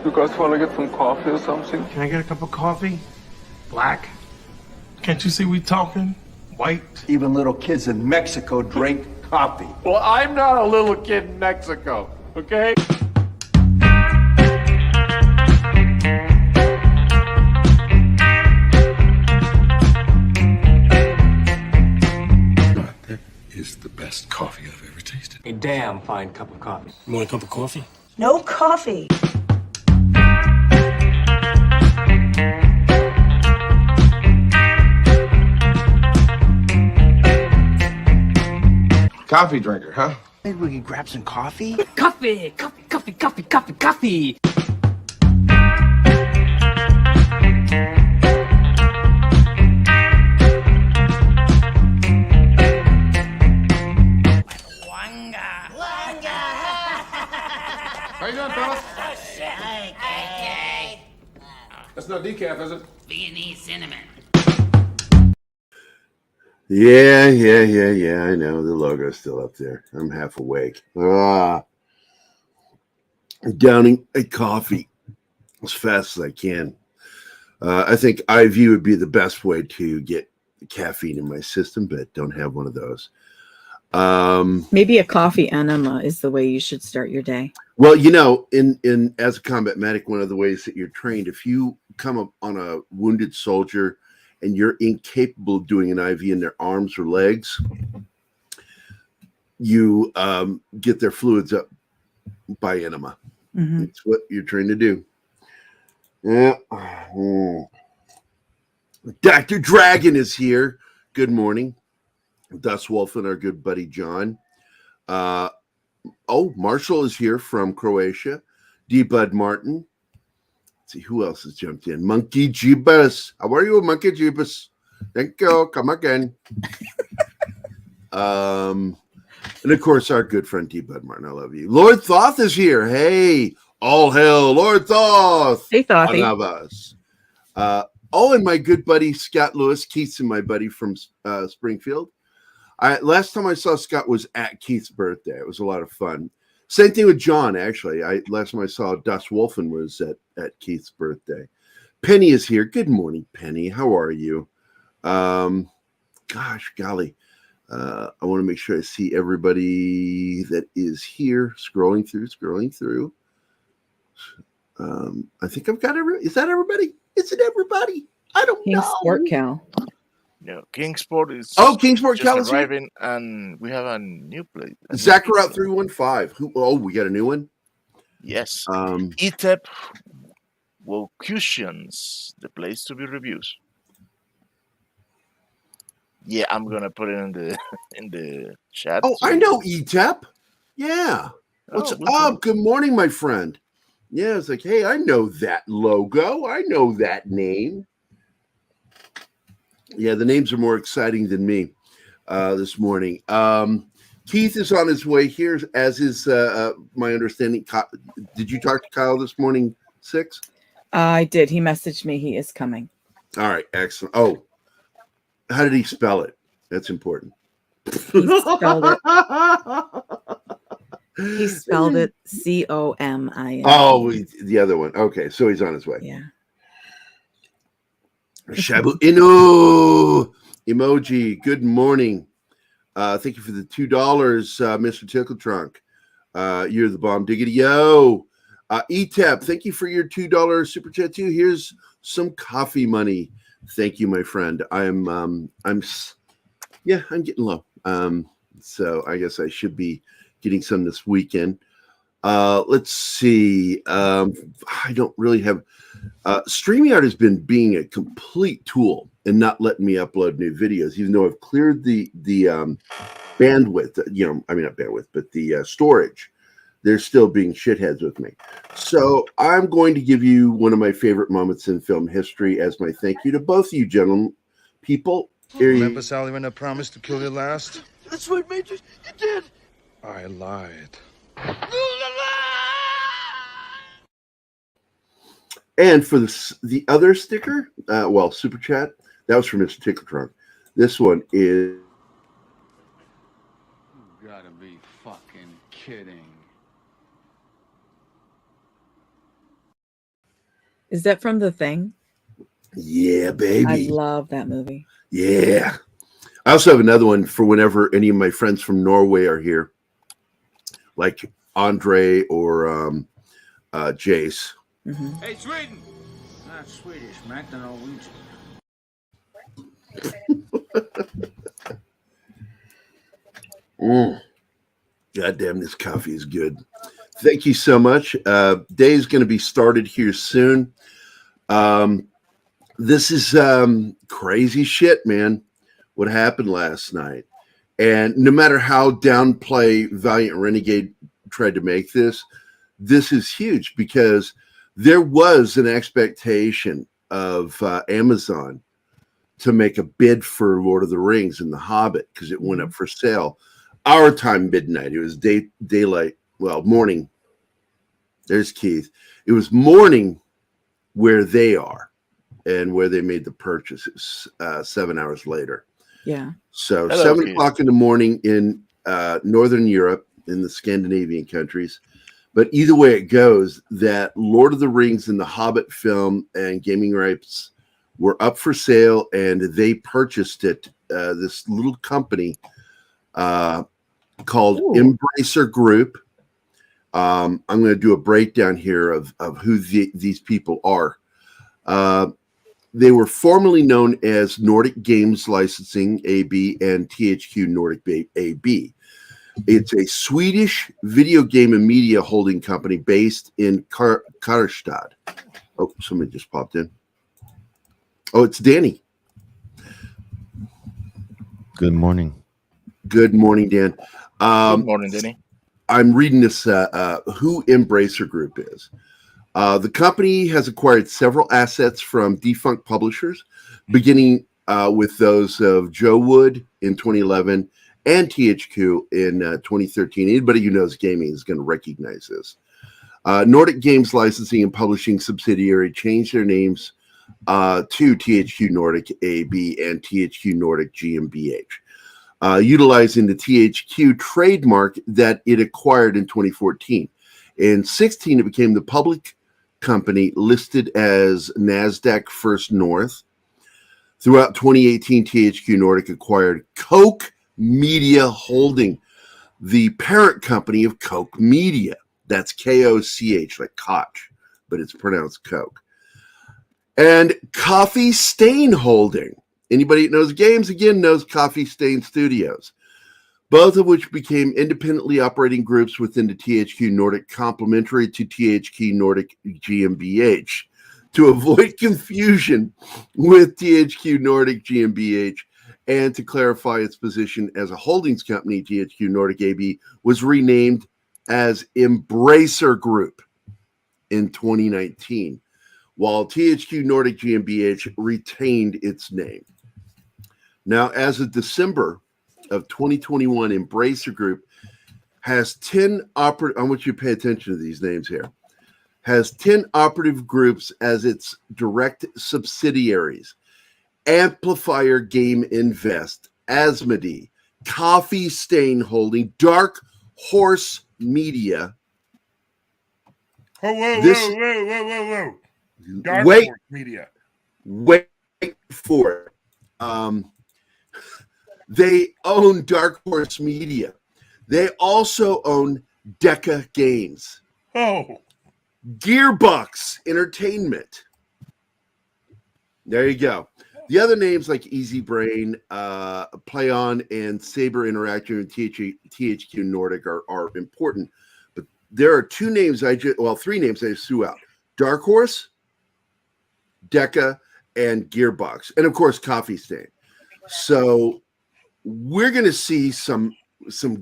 You guys want to get some coffee or something? Can I get a cup of coffee? Black? Can't you see we talking? White? Even little kids in Mexico drink coffee. Well, I'm not a little kid in Mexico, okay? That is the best coffee I've ever tasted. A damn fine cup of coffee. You want a cup of coffee? No coffee. Coffee drinker, huh? Maybe we could grab some coffee? Coffee! Coffee, coffee, coffee, coffee, coffee! How you doing, fellas? Okay. That's not decaf, is it? Viennese cinnamon. Yeah. I know the logo's still up there. I'm half awake. Downing a coffee as fast as I can. I think IV would be the best way to get caffeine in my system, but don't have one of those. Maybe a coffee enema is the way you should start your day. Well, you know, in as a combat medic, one of the ways that you're trained, if you come up on a wounded soldier and you're incapable of doing an IV in their arms or legs, you get their fluids up by enema. Mm-hmm. It's what you're trained to do. Yeah. Dr. Dragon is here. Good morning. Dust Wolf and our good buddy John. Marshall is here from Croatia. D. Bud Martin. Let's see who else has jumped in. Monkey Jeebus. How are you, Monkey Jeebus? Thank you. Come again. And of course, our good friend D. Bud Martin. I love you. Lord Thoth is here. Hey, all hail Lord Thoth. Hey, Thothy. One of us. And my good buddy Scott Lewis. Keith's my buddy from Springfield. Last time I saw Scott was at Keith's birthday. It was a lot of fun. Same thing with John, actually. Last time I saw Dust Wolfen was at Keith's birthday. Penny is here. Good morning, Penny. How are you? Gosh, golly. I want to make sure I see everybody that is here. Scrolling through. I think I've got everybody. Is that everybody? Is it everybody? I don't know. Sport Cal. No, Kingsport is Kingsport Cal is arriving, and we have a new place. Zachariah 315. We got a new one? Yes. ETEP Vocations, the place to be reviews. Yeah, I'm gonna put it in the chat. Oh, I know ETEP. Yeah. What's up? Good morning, my friend. Yeah, it's like, hey, I know that logo. I know that name. Yeah, the names are more exciting than me this morning. Keith is on his way here, as is my understanding. Did you talk to Kyle this morning, 6? I did. He messaged me. He is coming. All right, excellent. Oh, how did he spell it? That's important. He spelled it. He spelled it COMIN. Oh, the other one. Okay, so he's on his way. Yeah. Shabu Inu emoji. Good morning. Thank you for the $2, Mr. Tickle Trunk. You're the bomb. Diggity yo. ETEP, thank you for your $2 super chat too. Here's some coffee money. Thank you, my friend. I'm getting low. So I guess I should be getting some this weekend. Let's see. I don't really have. StreamYard has been being a complete tool and not letting me upload new videos, even though I've cleared the bandwidth. Not bandwidth, but the storage. They're still being shitheads with me. So I'm going to give you one of my favorite moments in film history as my thank you to both of you gentlemen. People, Remember, Sally, when I promised to kill you last? That's right, Major. You did. I lied. And for the other sticker, super chat, that was from Mr. Tickle Trunk. This one is. You gotta be fucking kidding. Is that from The Thing? Yeah, I baby. love that movie. Yeah. I also have another one for whenever any of my friends from Norway are here, like Andre or Jace. Mm-hmm. Hey, Sweden! Not Swedish, Mac, the Norwegian. God damn, this coffee is good. Thank you so much. Day's going to be started here soon. This is crazy shit, man. What happened last night. And no matter how downplay Valiant Renegade tried to make this is huge because there was an expectation of Amazon to make a bid for Lord of the Rings and The Hobbit because it went up for sale. Our time, midnight. It was daylight. Well, morning. There's Keith. It was morning where they are and where they made the purchases 7 hours later. Yeah. So Hello, 7 Keith. o'clock in the morning in Northern Europe, in the Scandinavian countries. But either way it goes, that Lord of the Rings and the Hobbit film and gaming rights were up for sale, and they purchased it. This little company called Embracer Group. I'm going to do a breakdown here of who these people are. They were formerly known as Nordic Games Licensing AB and THQ Nordic AB. It's a Swedish video game and media holding company based in Karlstad. Oh, somebody just popped in. Oh, it's Danny. Good morning. Good morning, Dan. Good morning, Denny. I'm reading this, who Embracer Group is. The company has acquired several assets from defunct publishers, beginning with those of Joe Wood in 2011 and THQ in 2013. Anybody who knows gaming is going to recognize this. Nordic Games Licensing and Publishing subsidiary changed their names to THQ Nordic AB and THQ Nordic GmbH, utilizing the THQ trademark that it acquired in 2014. In 2016, it became the public company listed as NASDAQ First North. Throughout 2018, THQ Nordic acquired Koch Media Holding, the parent company of Koch Media. That's Koch, like Koch, but it's pronounced Koch. And Coffee Stain Holding. Anybody that knows games, again, knows Coffee Stain Studios, both of which became independently operating groups within the THQ Nordic, complementary to THQ Nordic GmbH. To avoid confusion with THQ Nordic GmbH and to clarify its position as a holdings company, THQ Nordic AB was renamed as Embracer Group in 2019, while THQ Nordic GmbH retained its name. Now, as of December of 2021, Embracer Group has 10 operative. I want you to pay attention to these names here. Has 10 operative groups as its direct subsidiaries: Amplifier Game Invest, Asmodee, Coffee Stain Holding, Dark Horse Media. Whoa. Dark Wait, Horse Media. wait for it. They own Dark Horse Media. They also own Decca Games. Oh. Gearbox Entertainment. There you go. The other names like Easy Brain, Play On, and Saber Interactive and THQ Nordic are important. But there are three names I just threw out: Dark Horse, Decca, and Gearbox, and of course Coffee Stain. So we're going to see some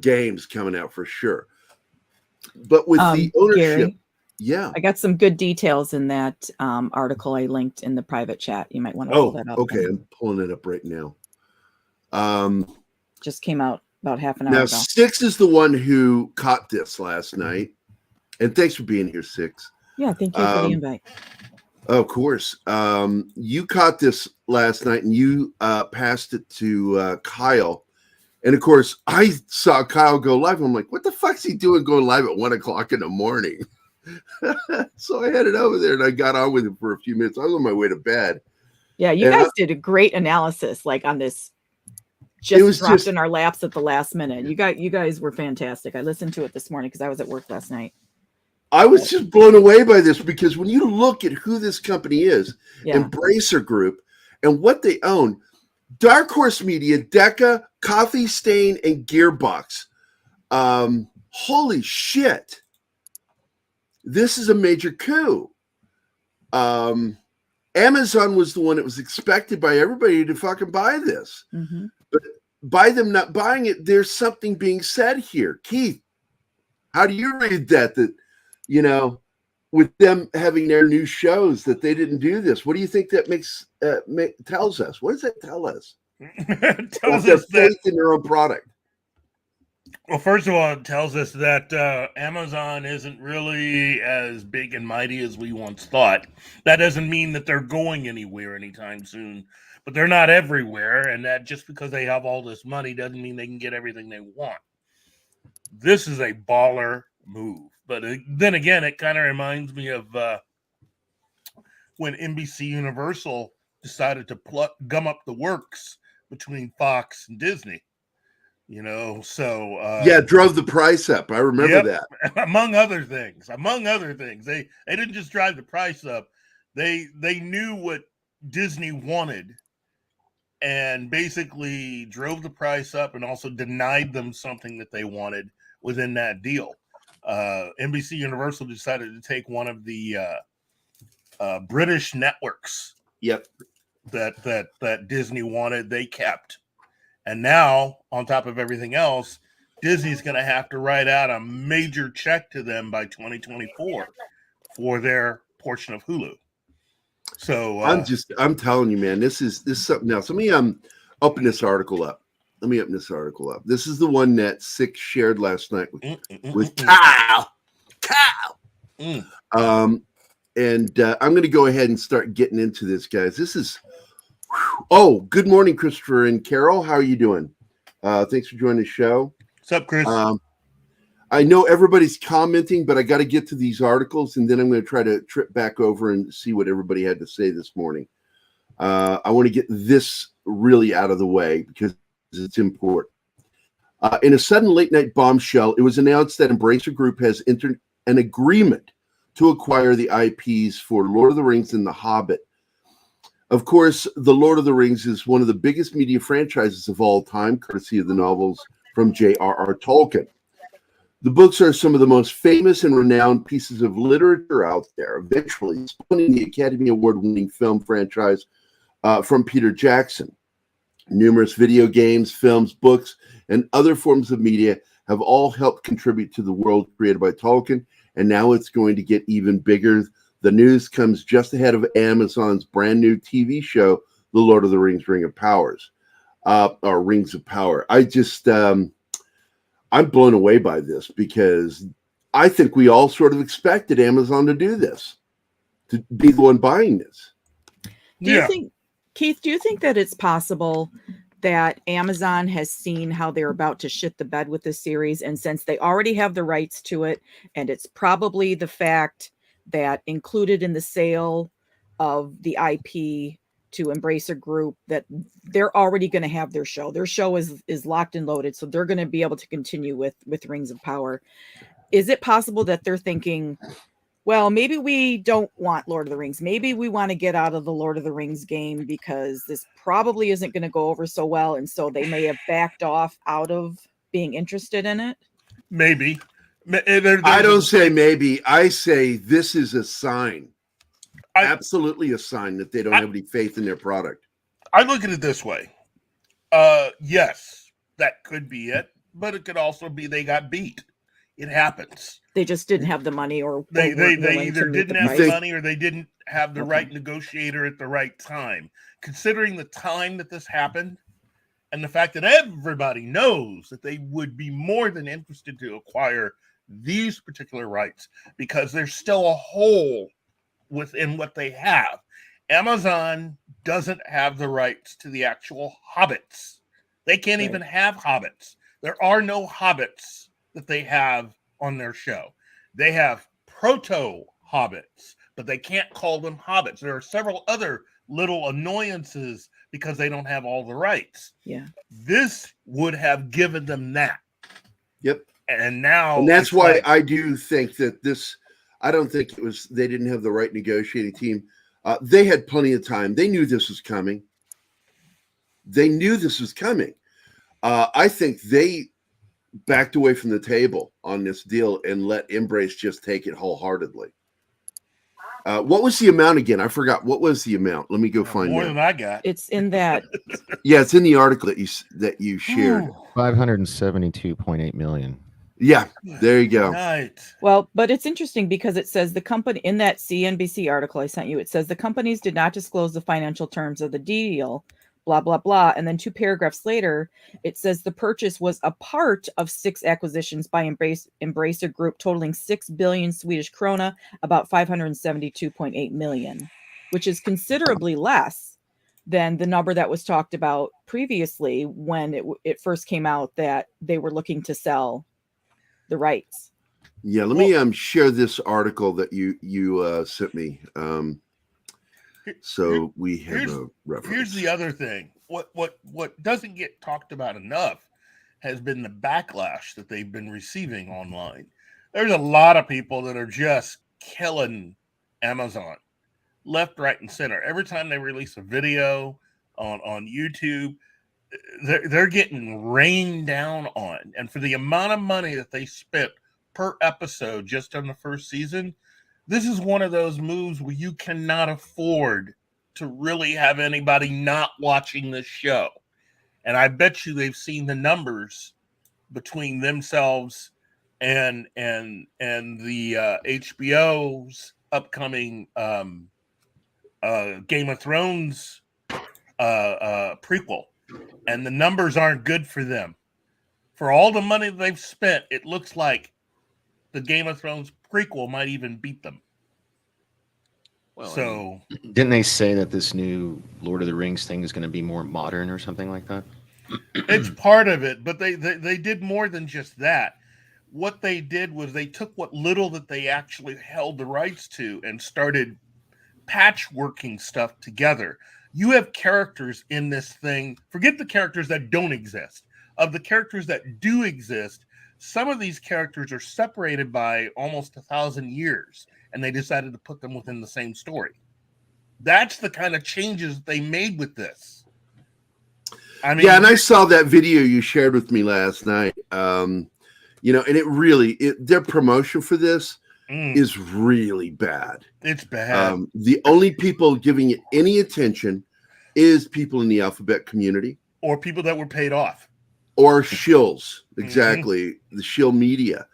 games coming out for sure. But with the ownership, Gerry, yeah, I got some good details in that article I linked in the private chat. You might want to pull that up. Okay, I'm pulling it up right now. Just came out about half an hour Now, ago. Six is the one who caught this last night, and thanks for being here, Six. Yeah, thank you for the invite. Of course. You caught this last night, and you passed it to Kyle. And, of course, I saw Kyle go live. I'm like, what the fuck's he doing going live at 1 o'clock in the morning? So I headed over there and I got on with him for a few minutes. I was on my way to bed. Yeah, you guys did a great analysis, like on this. It was dropped in our laps at the last minute. You guys were fantastic. I listened to it this morning because I was at work last night. I was just blown away by this because when you look at who this company is, Embracer Group, and what they own, Dark Horse Media, Decca, Coffee Stain, and Gearbox. Holy shit. This is a major coup. Amazon was the one that was expected by everybody to fucking buy this. Mm-hmm. But by them not buying it, there's something being said here. Keith, how do you read that? That, you know, with them having their new shows, that they didn't do this. What do you think that tells us? What does that tell us? It tells their us faith in their own product. Well, first of all, it tells us that Amazon isn't really as big and mighty as we once thought. That doesn't mean that they're going anywhere anytime soon, but they're not everywhere, and that just because they have all this money doesn't mean they can get everything they want. This is a baller move. But then again, it kind of reminds me of when NBC Universal decided to gum up the works between Fox and Disney. You know, so drove the price up. I remember that. Among other things, they didn't just drive the price up. They knew what Disney wanted, and basically drove the price up, and also denied them something that they wanted within that deal. NBC Universal decided to take one of the British networks. Yep. That Disney wanted, they kept. And now, on top of everything else, Disney's going to have to write out a major check to them by 2024 for their portion of Hulu. So I'm telling you, man, this is something else. Let me open this article up. This is the one that Six shared last night with Kyle. And I'm going to go ahead and start getting into this, guys. This is. Oh, good morning, Christopher and Carol. How are you doing? Thanks for joining the show. What's up, Chris? I know everybody's commenting, but I got to get to these articles, and then I'm going to try to trip back over and see what everybody had to say this morning. I want to get this really out of the way because it's important. In a sudden late-night bombshell, it was announced that Embracer Group has entered an agreement to acquire the IPs for Lord of the Rings and The Hobbit. Of course, The Lord of the Rings is one of the biggest media franchises of all time, courtesy of the novels from J.R.R. Tolkien. The books are some of the most famous and renowned pieces of literature out there, eventually spawning the Academy Award-winning film franchise from Peter Jackson. Numerous video games, films, books, and other forms of media have all helped contribute to the world created by Tolkien, and now it's going to get even bigger. The news comes just ahead of Amazon's brand new TV show, The Lord of the Rings: Rings of Power. I'm blown away by this because I think we all sort of expected Amazon to do this, to be the one buying this. Do you think, Keith, do you think that it's possible that Amazon has seen how they're about to shit the bed with this series, and since they already have the rights to it, and it's probably the fact that included in the sale of the IP to Embracer Group, that they're already going to have their show. Their show is locked and loaded, so they're going to be able to continue with Rings of Power. Is it possible that they're thinking, well, maybe we don't want Lord of the Rings. Maybe we want to get out of the Lord of the Rings game because this probably isn't going to go over so well, and so they may have backed off out of being interested in it? Maybe. I don't say maybe. I say this is a sign. Absolutely a sign that they don't have any faith in their product. I look at it this way. Yes, that could be it, but it could also be they got beat. It happens. They just didn't have the money, or they either didn't have the money or they didn't have the right negotiator at the right time. Considering the time that this happened and the fact that everybody knows that they would be more than interested to acquire these particular rights because there's still a hole within what they have. Amazon doesn't have the rights to the actual hobbits. They can't even have hobbits. There are no hobbits that they have on their show. They have proto-hobbits, but they can't call them hobbits. There are several other little annoyances because they don't have all the rights. Yeah. This would have given them that. Yep. And now, and that's why I do think that this. I don't think it was they didn't have the right negotiating team. They had plenty of time. They knew this was coming. I think they backed away from the table on this deal and let Embrace just take it wholeheartedly. What was the amount again? I forgot. What was the amount? Let me go find more it. than I got. It's in that. Yeah, it's in the article that you shared. 572.8 million. Yeah, there you go. Right. Well, but it's interesting because it says the company in that CNBC article I sent you, it says the companies did not disclose the financial terms of the deal, blah, blah, blah. And then 2 paragraphs later, it says the purchase was a part of 6 acquisitions by Embracer Group totaling 6 billion Swedish krona, about 572.8 million, which is considerably less than the number that was talked about previously when it first came out that they were looking to sell the rights. Yeah, let me share this article that you sent me. So we have a reference. Here's the other thing. What doesn't get talked about enough has been the backlash that they've been receiving online. There's a lot of people that are just killing Amazon left, right, and center. Every time they release a video on YouTube, they're getting rained down on. And for the amount of money that they spent per episode just on the first season, this is one of those moves where you cannot afford to really have anybody not watching this show. And I bet you they've seen the numbers between themselves and the HBO's upcoming Game of Thrones prequel. And the numbers aren't good for them. For all the money they've spent, it looks like the Game of Thrones prequel might even beat them. Well, so didn't they say that this new Lord of the Rings thing is going to be more modern or something like that? It's part of it, but they did more than just that. What they did was they took what little that they actually held the rights to and started patchworking stuff together. You have characters in this thing. Forget the characters that don't exist. Of the characters that do exist, some of these characters are separated by almost 1,000 years, and they decided to put them within the same story. That's the kind of changes they made with this. I mean, yeah, and I saw that video you shared with me last night. And it really, their promotion for this is really bad. It's bad. The only people giving it any attention is people in the alphabet community. Or people that were paid off. Or shills, exactly, the shill media.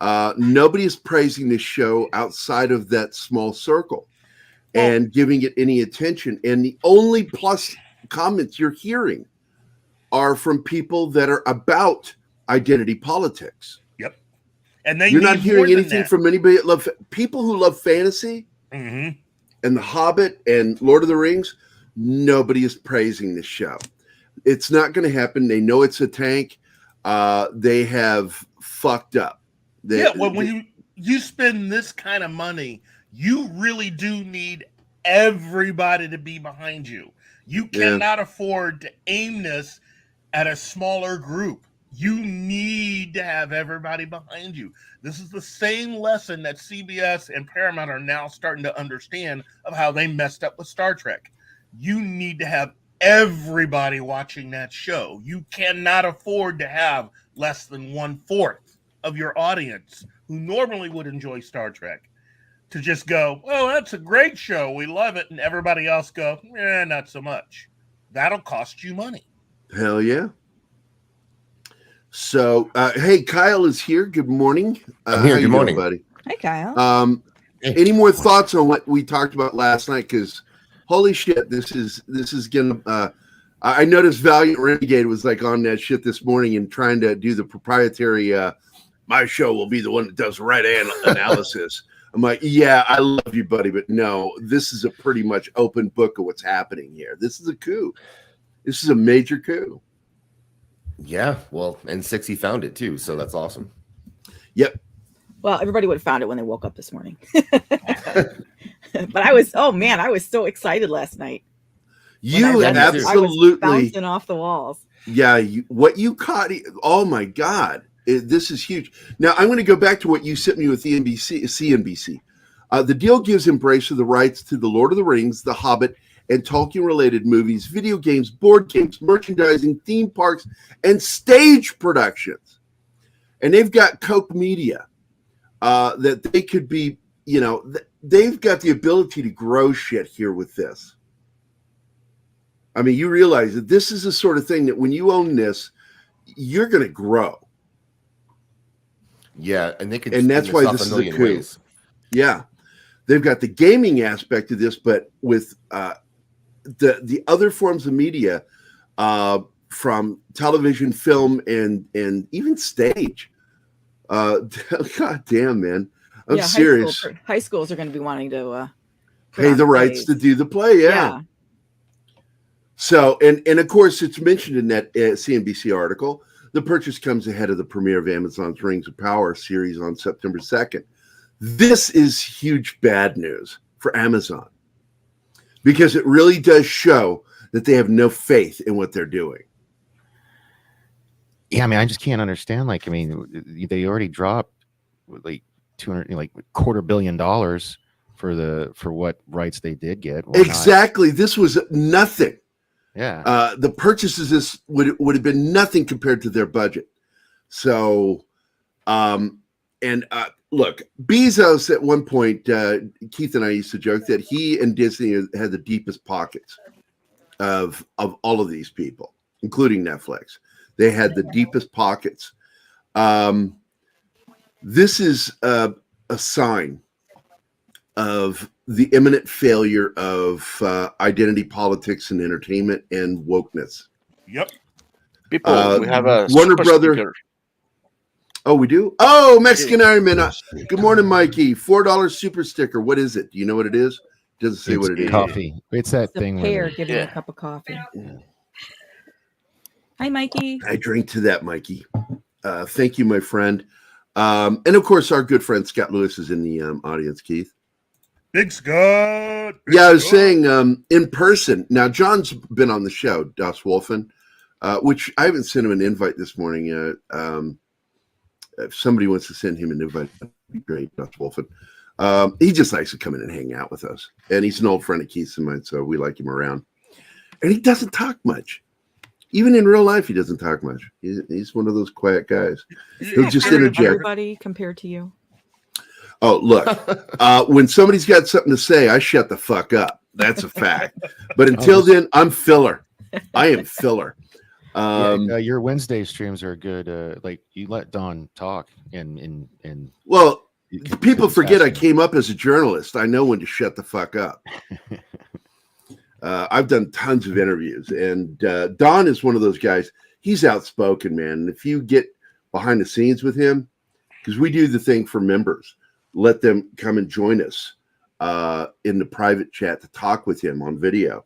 Nobody is praising this show outside of that small circle and giving it any attention. And the only plus comments you're hearing are from people that are about identity politics. Yep. And you're not hearing anything from anybody that love people who love fantasy and The Hobbit and Lord of the Rings. Nobody is praising this show. It's not going to happen. They know it's a tank. They have fucked up. When you spend this kind of money, you really do need everybody to be behind you. You cannot afford to aim this at a smaller group. You need to have everybody behind you. This is the same lesson that CBS and Paramount are now starting to understand of how they messed up with Star Trek. You need to have everybody watching that show. You cannot afford to have less than 1/4 of your audience who normally would enjoy Star Trek to just go, oh, that's a great show. We love it. And everybody else go, not so much. That'll cost you money. Hell yeah. So, hey, Kyle is here. Good morning. I'm here. Good morning, buddy. Hey, Kyle. Any more thoughts on what we talked about last night? Because holy shit, this is gonna. I noticed Valiant Renegade was like on that shit this morning and trying to do the proprietary. My show will be the one that does the right analysis. I'm like, yeah, I love you, buddy, but no, this is a pretty much open book of what's happening here. This is a coup. This is a major coup. Yeah, well, and 60 found it too, so that's awesome. Yep. Well, everybody would have found it when they woke up this morning. But I was so excited last night. You absolutely I was bouncing off the walls. Yeah, what you caught. Oh my God, this is huge. Now I'm going to go back to what you sent me with the CNBC. The deal gives Embracer the rights to the Lord of the Rings, The Hobbit, and Tolkien-related movies, video games, board games, merchandising, theme parks, and stage productions. And they've got Coke Media that they could be, they've got the ability to grow shit here with this. I mean, you realize that this is the sort of thing that when you own this, you're going to grow. Yeah, and they can, and that's why this is a coup. Ways. Yeah, they've got the gaming aspect of this, but with the other forms of media, from television, film, and even stage. God damn, man, I'm serious. High schools are going to be wanting to pay the rights to do the play. Yeah. So, and of course, it's mentioned in that CNBC article. The purchase comes ahead of the premiere of Amazon's Rings of Power series on September 2nd. This is huge bad news for Amazon because it really does show that they have no faith in what they're doing. Yeah, I mean, I just can't understand. Like, I mean, they already dropped like $250 million for what rights they did get. Exactly. This was nothing. Yeah. The purchases this would have been nothing compared to their budget. So, look, Bezos at one point, Keith and I used to joke that he and Disney had the deepest pockets of all of these people, including Netflix. They had the deepest pockets. This is a sign of the imminent failure of identity politics and entertainment and wokeness. Yep. People, we have a Warner Brother. Sticker. Oh, we do? Oh, Mexican Iron Man. Good morning, Mikey. $4 super sticker. What is it? Do you know what it is? It doesn't say what it is. Coffee. It's that thing. Pear giving a cup of coffee. Yeah. Hi, Mikey. I drink to that, Mikey. Thank you, my friend. And of course, our good friend Scott Lewis is in the audience, Keith. Big Scott. I was saying in person. Now, John's been on the show, Das Wolfen, which I haven't sent him an invite this morning. If somebody wants to send him an invite, that'd be great, Das Wolfen. He just likes to come in and hang out with us. And he's an old friend of Keith's and mine, so we like him around. And he doesn't talk much. Even in real life, he doesn't talk much. He's one of those quiet guys. He'll just interject. Everybody compared to you. Oh, look, when somebody's got something to say, I shut the fuck up. That's a fact. But until then, I'm filler. I am filler. Your Wednesday streams are good. Like you let Don talk and well, people forget I came up as a journalist. I know when to shut the fuck up. I've done tons of interviews, and Don is one of those guys. He's outspoken, man. And if you get behind the scenes with him, because we do the thing for members, let them come and join us in the private chat to talk with him on video.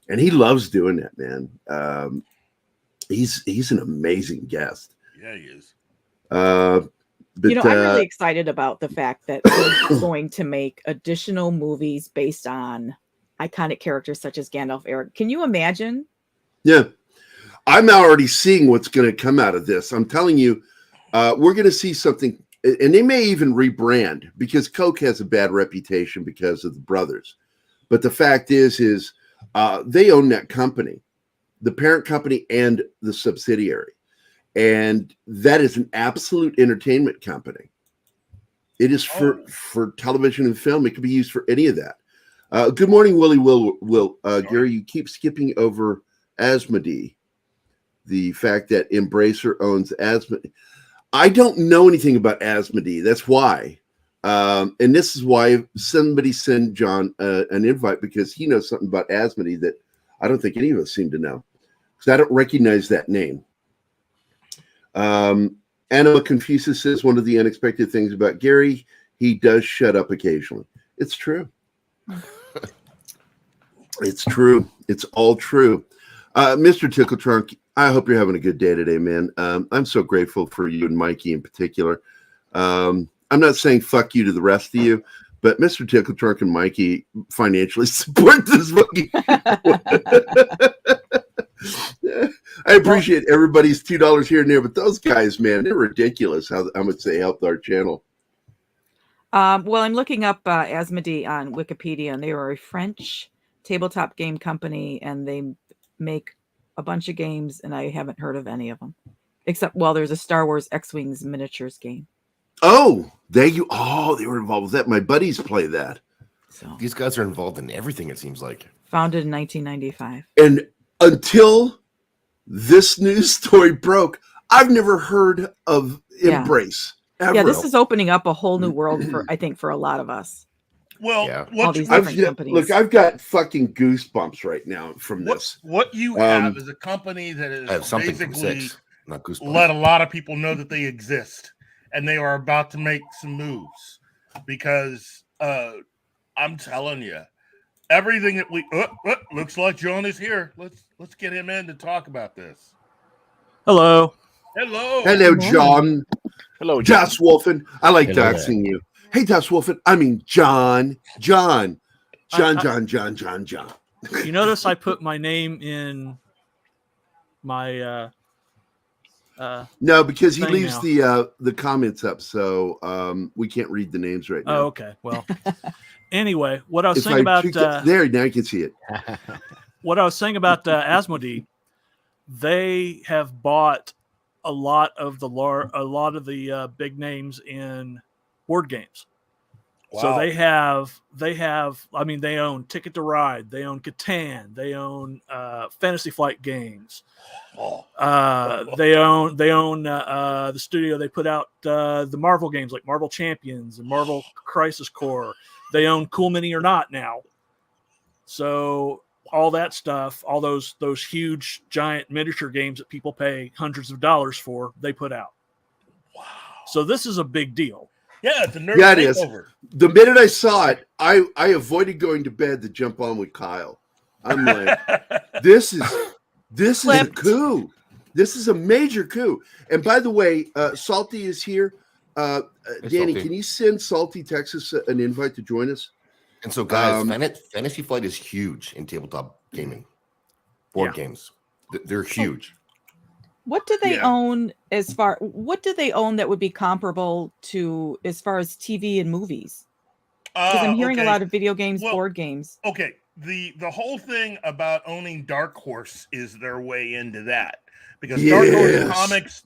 And he loves doing that, man. He's an amazing guest. Yeah, he is. But, I'm really excited about the fact that we're going to make additional movies based on iconic characters such as Gandalf, Eric. Can you imagine? Yeah. I'm already seeing what's going to come out of this. I'm telling you, we're going to see something, and they may even rebrand because Coke has a bad reputation because of the brothers. But the fact is they own that company, the parent company and the subsidiary. And that is an absolute entertainment company. It is for television and film. It could be used for any of that. Good morning, Willie. Will Gerry, you keep skipping over Asmodee. The fact that Embracer owns Asmodee. I don't know anything about Asmodee. That's why. And this is why somebody sent John an invite, because he knows something about Asmodee that I don't think any of us seem to know, because I don't recognize that name. Anima Confucius says one of the unexpected things about Gerry, he does shut up occasionally. It's true. It's true. It's all true. Mr. Tickle Trunk, I hope you're having a good day today, man. I'm so grateful for you and Mikey in particular. I'm not saying fuck you to the rest of you, but Mr. Tickle Trunk and Mikey financially support this fucking. I appreciate everybody's $2 here and there, but those guys, man, they're ridiculous how much they helped our channel. Well, I'm looking up Asmodee on Wikipedia, and they are a French tabletop game company, and they make a bunch of games, and I haven't heard of any of them. Except, well, there's a Star Wars X-Wings miniatures game. Oh, they were involved with that. My buddies play that. So these guys are involved in everything, it seems like. Founded in 1995. And until this news story broke, I've never heard of Embrace. Ever. Yeah, this is opening up a whole new world for, I think, for a lot of us. Well, all these different companies. Look, I've got fucking goosebumps right now from this. What you have is a company that is basically let a lot of people know that they exist, and they are about to make some moves. Because I'm telling you, everything that we looks like John is here. Let's get him in to talk about this. Hello, John. Hello, Das Wolfen. I like Hello doxing you. Hey, Das Wolfen. I mean, John. John. You notice I put my name in my no, because he thing leaves now. the comments up, so we can't read the names right now. Oh, okay. Well, anyway, what I was If saying about there, now you can see it. what I was saying about Asmodee, they have bought a lot of the big names in board games. Wow. So they have. I mean, they own Ticket to Ride. They own Catan. They own Fantasy Flight Games. They own the studio. They put out the Marvel games like Marvel Champions and Marvel Crisis Core. They own Cool Mini or Not now. So all that stuff, all those huge giant miniature games that people pay hundreds of dollars for, they put out. Wow! So this is a big deal. Yeah, it's a nerd Yeah, it is. takeover. The minute I saw it, I avoided going to bed to jump on with Kyle. I'm like, this is a coup. This is a major coup. And by the way, Salty is here. Danny, Salty. can you send Salty Texas an invite to join us? And so, guys, Fantasy Flight is huge in tabletop gaming. Board games. They're huge. What do they own what do they own that would be comparable to as far as TV and movies? Because I'm hearing a lot of video games, board games. Okay. The whole thing about owning Dark Horse is their way into that. Because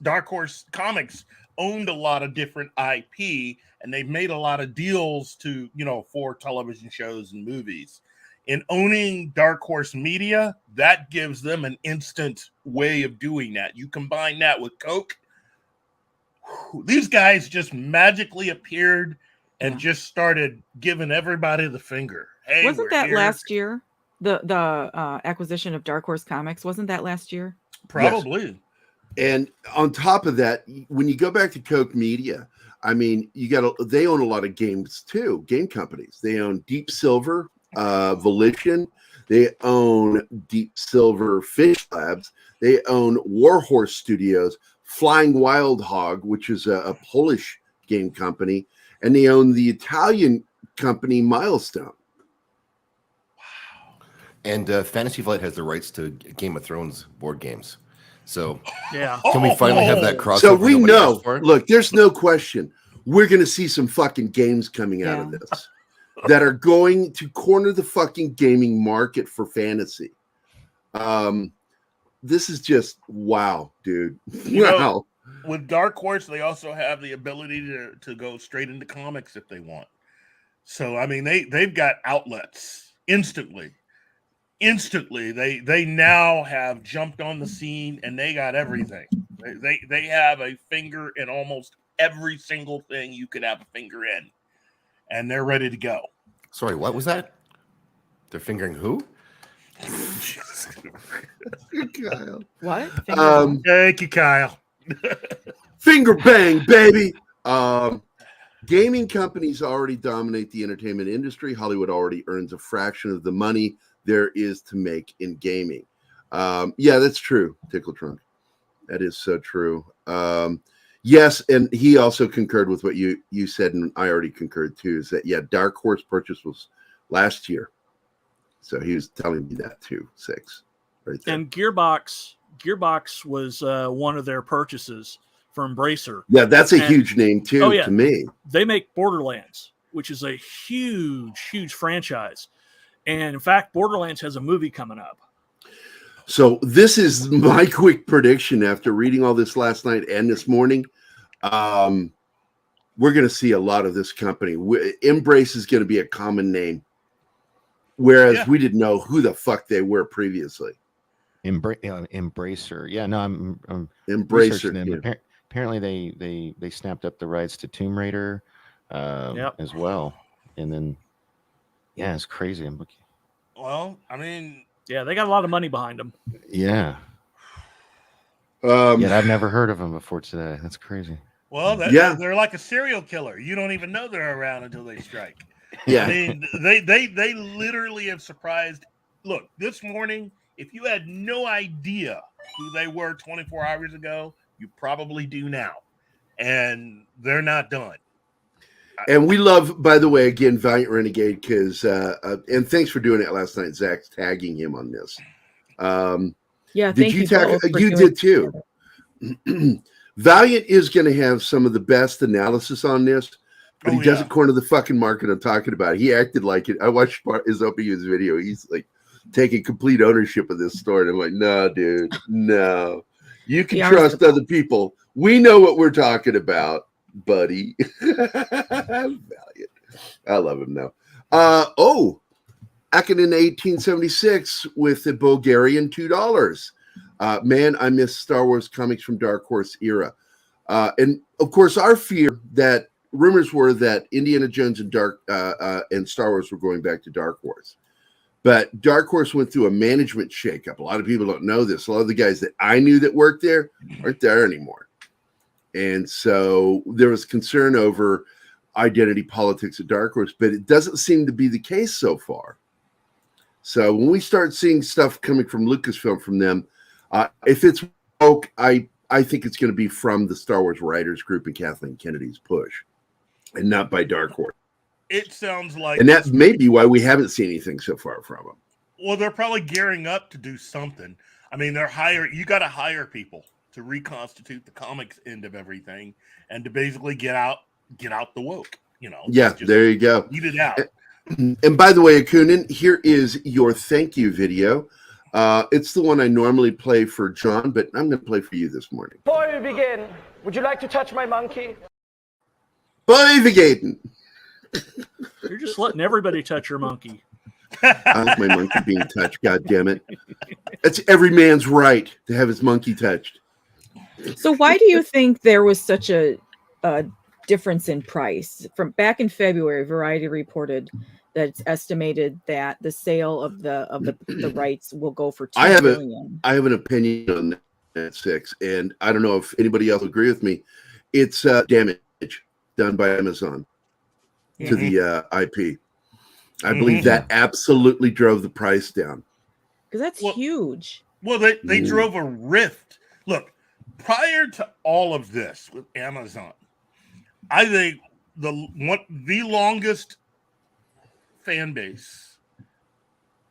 Dark Horse Comics owned a lot of different IP, and they've made a lot of deals to, for television shows and movies. In owning Dark Horse Media, that gives them an instant way of doing that. You combine that with Coke, these guys just magically appeared and just started giving everybody the finger. Hey, wasn't that last year? The acquisition of Dark Horse Comics, wasn't that last year? Probably. Yes. And on top of that, when you go back to Coke Media, I mean, they own a lot of games too, game companies. They own Deep Silver, Volition. They own Deep Silver Fish Labs. They own Warhorse Studios, Flying Wild Hog, which is a Polish game company, and they own the Italian company Milestone. Wow. And Fantasy Flight has the rights to Game of Thrones board games. So can we finally have that crossover? So we know, look, there's no question. We're going to see some fucking games coming out of this that are going to corner the fucking gaming market for fantasy. This is just wow, dude. Wow. With Dark Horse, they also have the ability to go straight into comics if they want. So, I mean, they've got outlets instantly. They now have jumped on the scene and they got everything. They have a finger in almost every single thing you could have a finger in, and they're ready to go. Sorry, what was that? They're fingering who? Kyle. What? Thank you, Kyle. Finger bang, baby. Gaming companies already dominate the entertainment industry. Hollywood already earns a fraction of the money there is to make in gaming. Yeah, that's true, Tickle Trunk. That is so true. Yes, and he also concurred with what you said, and I already concurred too. Is that Dark Horse purchase was last year, so he was telling me that too. 6, right there. And Gearbox was one of their purchases from Embracer. Yeah, that's a huge name too to me. They make Borderlands, which is a huge franchise, and in fact, Borderlands has a movie coming up. So this is my quick prediction after reading all this last night and this morning. We're going to see a lot of this company. Embrace is going to be a common name, whereas we didn't know who the fuck they were previously. Embracer. Yeah, no, I'm Embracer. them. Yeah. Apparently, they snapped up the rights to Tomb Raider as well, and then it's crazy. Well, I mean. Yeah, they got a lot of money behind them. Yeah. Yet I've never heard of them before today. That's crazy. Well, they're like a serial killer. You don't even know they're around until they strike. Yeah. I mean, they literally have surprised. Look, this morning, if you had no idea who they were 24 hours ago, you probably do now. And they're not done. And we love, by the way, again, Valiant Renegade, because and thanks for doing it last night, Zach, tagging him on this. Did you tag? You did too. Valiant is going to have some of the best analysis on this, but he doesn't corner the fucking market I'm talking about. He acted like it. I watched his OPU's video. He's like taking complete ownership of this store, and I'm like, no, dude, no. You can trust other people. We know what we're talking about, buddy. Valiant. I love him now. Back in 1876 with the Bulgarian $2. Man, I miss Star Wars comics from Dark Horse era. And of course, our fear that rumors were that Indiana Jones and Star Wars were going back to Dark Horse. But Dark Horse went through a management shakeup. A lot of people don't know this. A lot of the guys that I knew that worked there aren't there anymore. And so there was concern over identity politics at Dark Horse, but it doesn't seem to be the case so far. So when we start seeing stuff coming from Lucasfilm from them, if it's woke, I think it's going to be from the Star Wars writers group and Kathleen Kennedy's push, and not by Dark Horse. It sounds like, and that may be why we haven't seen anything so far from them. Well, they're probably gearing up to do something. I mean, you got to hire people to reconstitute the comics end of everything, and to basically get out the woke. Yeah, there you go. Eat it out. And by the way, Akunin, here is your thank you video. It's the one I normally play for John, but I'm going to play for you this morning. Before we begin, would you like to touch my monkey? Bye, Vigaten. You're just letting everybody touch your monkey. I like my monkey being touched. God damn it! It's every man's right to have his monkey touched. So why do you think there was such a difference in price? From back in February, Variety reported that it's estimated that the sale of the rights will go for $2 billion. I have an opinion on that, 6, and I don't know if anybody else will agree with me. It's damage done by Amazon to the IP. I believe that absolutely drove the price down. Because that's huge. Well, they drove a rift. Look, prior to all of this with Amazon, I think the longest fan base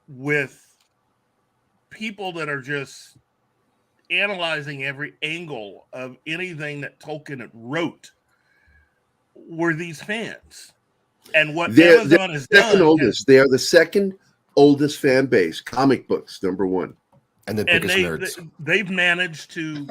with people that are just analyzing every angle of anything that Tolkien wrote were these fans. And what Amazon has done oldest. They are the second oldest fan base. Comic books, number 1. And the biggest nerds. They've managed to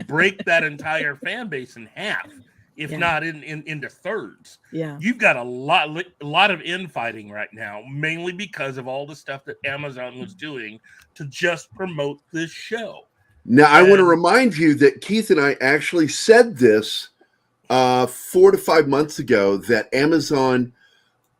break that entire fan base in half, if not into thirds. Yeah, you've got a lot of infighting right now, mainly because of all the stuff that Amazon was doing to just promote this show. Now, I want to remind you that Keith and I actually said this 4 to 5 months ago, that Amazon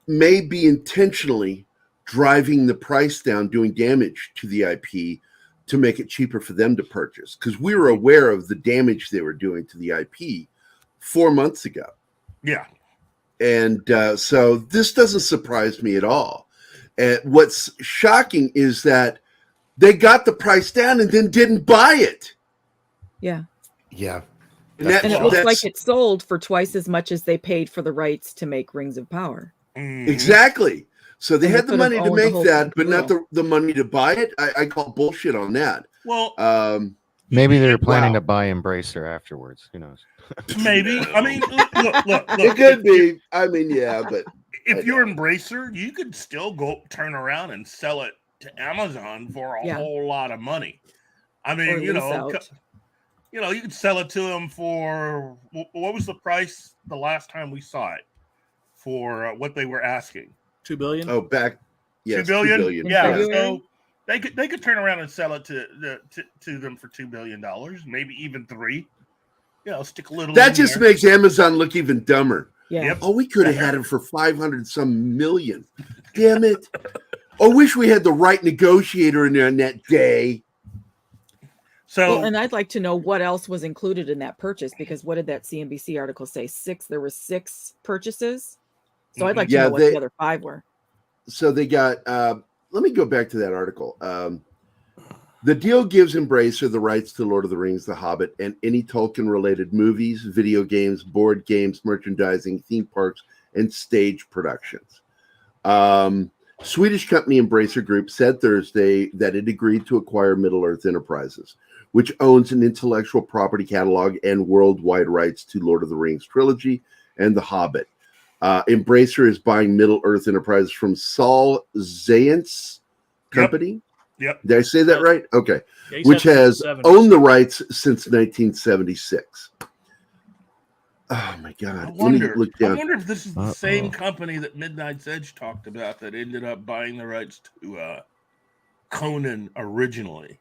may be intentionally driving the price down, doing damage to the IP to make it cheaper for them to purchase, because we were aware of the damage they were doing to the IP 4 months ago. Yeah. And so this doesn't surprise me at all. And what's shocking is that they got the price down and then didn't buy it. Yeah. Yeah. And it looks like it sold for twice as much as they paid for the rights to make Rings of Power. Exactly. So they had the money to make that, but not the the money to buy it. I call bullshit on that. Well, maybe they're planning to buy Embracer afterwards. Who knows? Maybe. I mean, look. It could be. I mean, yeah, but if you're Embracer, you could still go turn around and sell it to Amazon for a whole lot of money. I mean, you could sell it to them for what was the price the last time we saw it for what they were asking? $2 billion. Oh, back, yes, $2 billion. $2 billion. Yeah, so they could turn around and sell it to them for $2 billion, maybe even $3. Stick a little. That just makes Amazon look even dumber. Yeah. Yep. Oh, we could have had it for 500 some million. Damn it! I wish we had the right negotiator in there on that day. So, and I'd like to know what else was included in that purchase, because what did that CNBC article say? There were 6 purchases. So I'd like to know what the other 5 were. So they got. Let me go back to that article. The deal gives Embracer the rights to Lord of the Rings, The Hobbit, and any Tolkien-related movies, video games, board games, merchandising, theme parks, and stage productions. Swedish company Embracer Group said Thursday that it agreed to acquire Middle-earth Enterprises, which owns an intellectual property catalog and worldwide rights to Lord of the Rings trilogy and The Hobbit. Embracer is buying Middle-earth Enterprises from Saul Zaentz Company. Yep. Did I say that right? Okay. Yeah, which has owned the rights since 1976. Oh my God! I wonder if this is the same company that Midnight's Edge talked about that ended up buying the rights to Conan originally.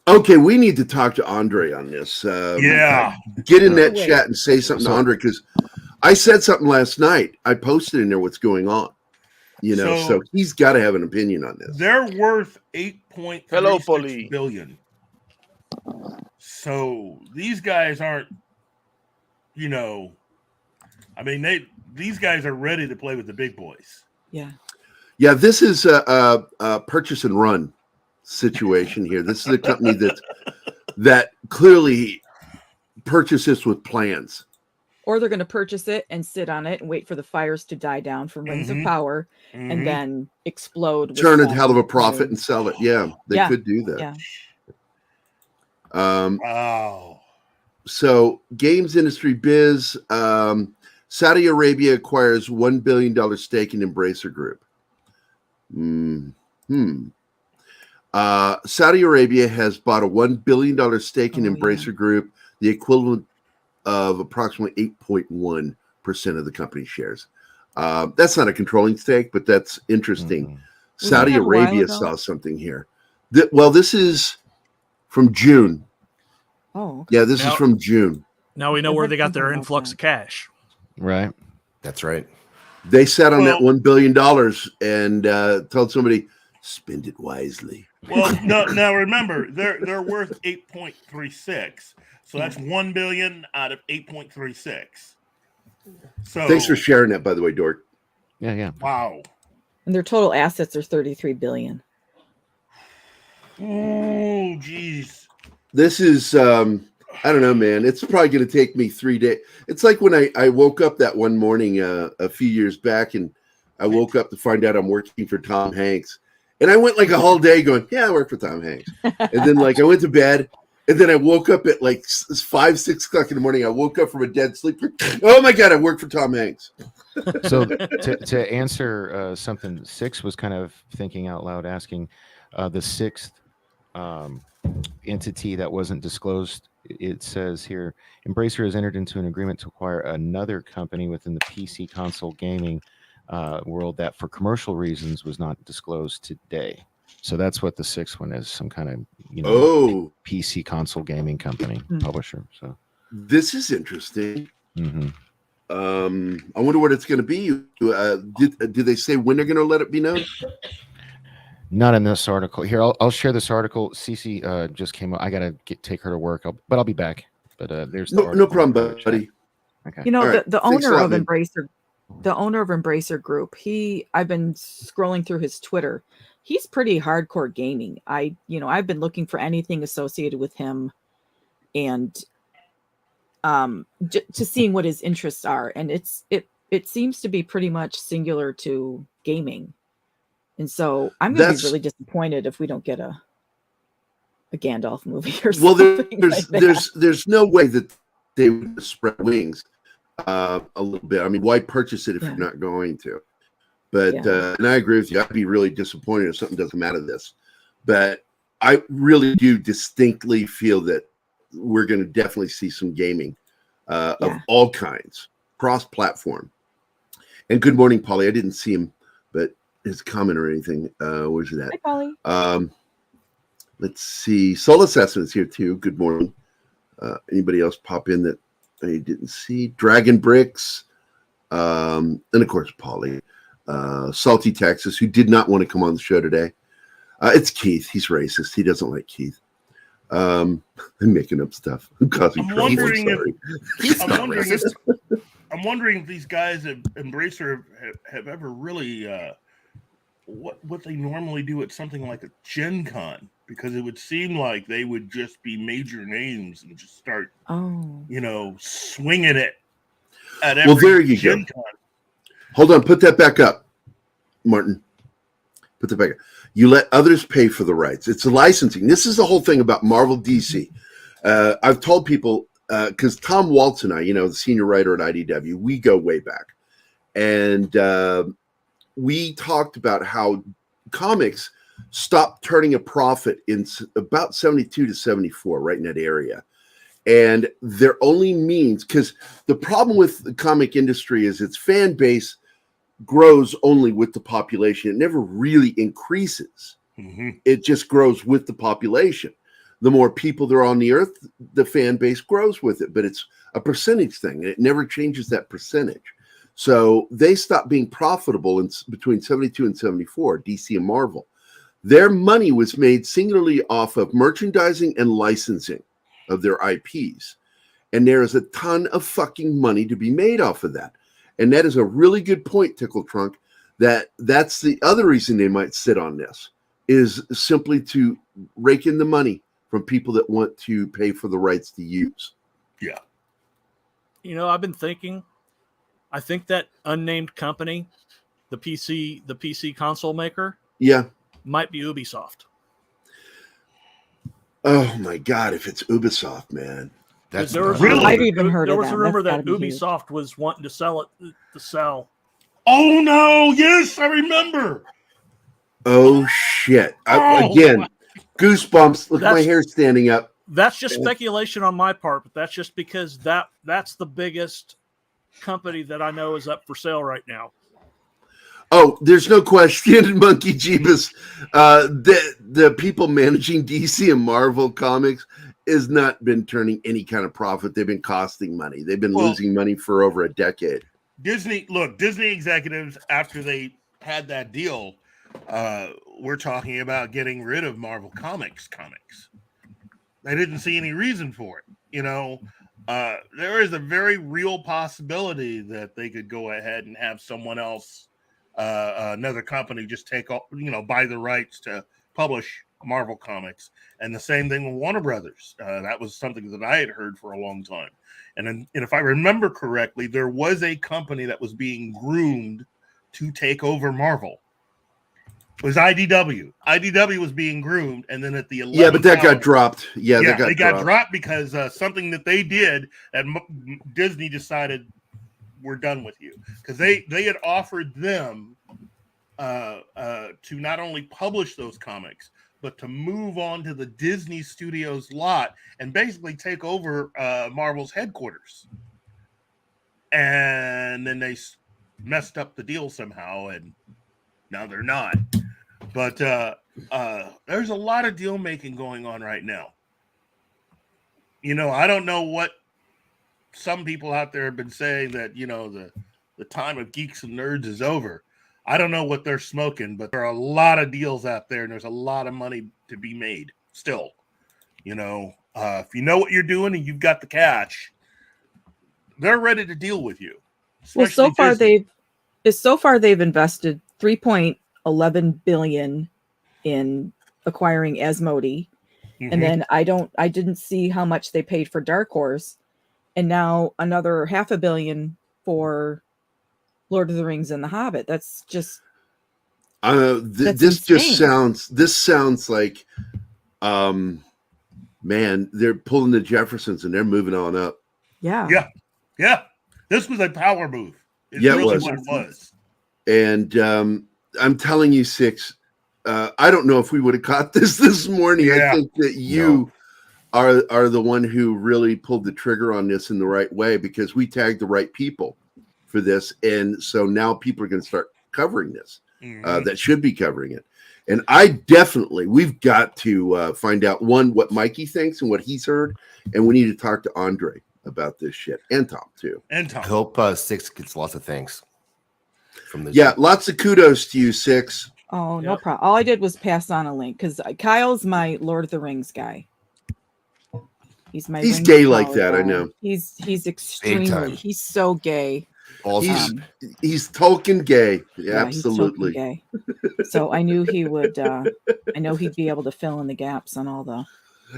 Okay, we need to talk to Andre on this. Get in that chat and say something to Andre, because I said something last night. I posted in there what's going on. So he's got to have an opinion on this. They're worth $8.36 billion. So these guys aren't, these guys are ready to play with the big boys. Yeah. Yeah, this is a purchase and run situation here. This is a company that clearly purchases with plans. Or they're going to purchase it and sit on it and wait for the fires to die down from Rings of Power and then explode. Turn a hell of a profit and sell it. Yeah, they could do that. Yeah. So, games industry biz, Saudi Arabia acquires $1 billion stake in Embracer Group. Saudi Arabia has bought a $1 billion stake in Embracer Group, the equivalent of approximately 8.1% of the company's shares. That's not a controlling stake, but that's interesting. Saudi Arabia saw something here. This is from June. Oh, yeah, this is from June. Now we know where they got their influx of cash. Right. That's right. They sat on that $1 billion and told somebody, spend it wisely. Well, now remember, they're worth 8.36. So that's 1 billion out of 8.36. So thanks for sharing that, by the way, Dork. Yeah. Wow. And their total assets are $33 billion. Oh, geez. This is I don't know, man. It's probably going to take me 3 days. It's like when I woke up that one morning a few years back, and I woke up to find out I'm working for Tom Hanks. And I went like a whole day going, yeah, I work for Tom Hanks. And then I went to bed. And then I woke up at 5, 6 o'clock in the morning. I woke up from a dead sleep. Oh my God, I work for Tom Hanks. So to answer something, Six was kind of thinking out loud, asking the 6th entity that wasn't disclosed. It says here, Embracer has entered into an agreement to acquire another company within the PC console gaming world that for commercial reasons was not disclosed today. So that's what the 6th one is, some kind of PC console gaming company publisher. So this is interesting. Mm-hmm. I wonder what it's going to be. Did they say when they're going to let it be known? Not in this article. Here, I'll share this article. Cece just came up. I gotta take her to work, but I'll be back. But there's no problem, buddy. Okay. The owner of Embracer, the owner of Embracer Group. I've been scrolling through his Twitter. He's pretty hardcore gaming. I've been looking for anything associated with him, and to seeing what his interests are, and it seems to be pretty much singular to gaming. And so I'm going to be really disappointed if we don't get a Gandalf movie or something. Well, there's no way that they would spread wings a little bit. I mean, why purchase it if you're not going to? But and I agree with you. I'd be really disappointed if something doesn't come out of this. But I really do distinctly feel that we're going to definitely see some gaming of all kinds, cross-platform. And good morning, Polly. I didn't see him, but his comment or anything. Where's it at? Hi, Polly. Let's see. Soul Assessment's here too. Good morning. Anybody else pop in that I didn't see? Dragon Bricks. And of course, Polly. Salty Texas, who did not want to come on the show today. It's Keith. He's racist. He doesn't like Keith. I'm making up stuff. I'm causing trouble. I'm wondering if these guys at Embracer have ever really what they normally do at something like a Gen Con, because it would seem like they would just be major names and just start, swinging it at every there you Gen go. Con. Hold on, put that back up, Martin. Put that back up. You let others pay for the rights. It's licensing. This is the whole thing about Marvel DC. I've told people, because Tom Waltz and I, the senior writer at IDW, we go way back. And we talked about how comics stopped turning a profit in about 72 to 74, right in that area. And their only means, because the problem with the comic industry is its fan base grows only with the population. It never really increases. Mm-hmm. It just grows with the population. The more people there are on the earth, the fan base grows with it. But it's a percentage thing. It never changes that percentage. So they stopped being profitable in between 72 and 74, DC and Marvel. Their money was made singularly off of merchandising and licensing of their IPs. And there is a ton of fucking money to be made off of that. And that is a really good point, Tickle Trunk, that's the other reason they might sit on this, is simply to rake in the money from people that want to pay for the rights to use. Yeah. I've been thinking, I think that unnamed company, the PC console maker, might be Ubisoft. Oh my God, if it's Ubisoft, man. I've even heard there of was that. a rumor That's that gotta be huge. Ubisoft was wanting to sell. Oh no! Yes, I remember. Oh shit! Again, goosebumps. Look at my hair standing up. That's just speculation on my part, but that's just because that's the biggest company that I know is up for sale right now. Oh, there's no question, Monkey Jeebus. The people managing DC and Marvel Comics has not been turning any kind of profit. They've been costing money. They've been losing money for over a decade. Disney executives, after they had that deal, were talking about getting rid of Marvel Comics. They didn't see any reason for it. There is a very real possibility that they could go ahead and have someone else, another company, just take off, buy the rights to publish Marvel Comics. And the same thing with Warner Brothers. That was something that I had heard for a long time. And if I remember correctly, there was a company that was being groomed to take over Marvel. It was IDW. IDW was being groomed, and then at the 11th but that hour, got dropped. they got dropped because something that they did that Disney decided, we're done with you, because they had offered them to not only publish those comics, but to move on to the Disney Studios lot and basically take over Marvel's headquarters. And then they messed up the deal somehow, and now they're not. But there's a lot of deal making going on right now. I don't know what some people out there have been saying, that the time of geeks and nerds is over. I don't know what they're smoking, but there are a lot of deals out there, and there's a lot of money to be made still. If you know what you're doing and you've got the cash, they're ready to deal with you. Well, so far they've invested $3.11 billion in acquiring Asmodee, and then I didn't see how much they paid for Dark Horse, and now another $500 million for Lord of the Rings and The Hobbit. That's just this sounds like man, they're pulling the Jeffersons and they're moving on up. Yeah. This was a power move. It's Yeah, it really was. what it was. And I'm telling you, Six, I don't know if we would have caught this morning. I think that you are the one who really pulled the trigger on this in the right way, because we tagged the right people for this. And so now people are going to start covering this that should be covering it. And we've got to find out, one, what Mikey thinks and what he's heard. And we need to talk to Andre about this shit, and Tom too. And Tom. I hope Six gets lots of thanks from this. Yeah, lots of kudos to you, Six. Oh, no problem. All I did was pass on a link because Kyle's my Lord of the Rings guy. He's gay like that, I know. He's extremely, he's so gay. He's Tolkien gay. Yeah, absolutely. He's Tolkien gay. So I knew he would. I know he'd be able to fill in the gaps on all the.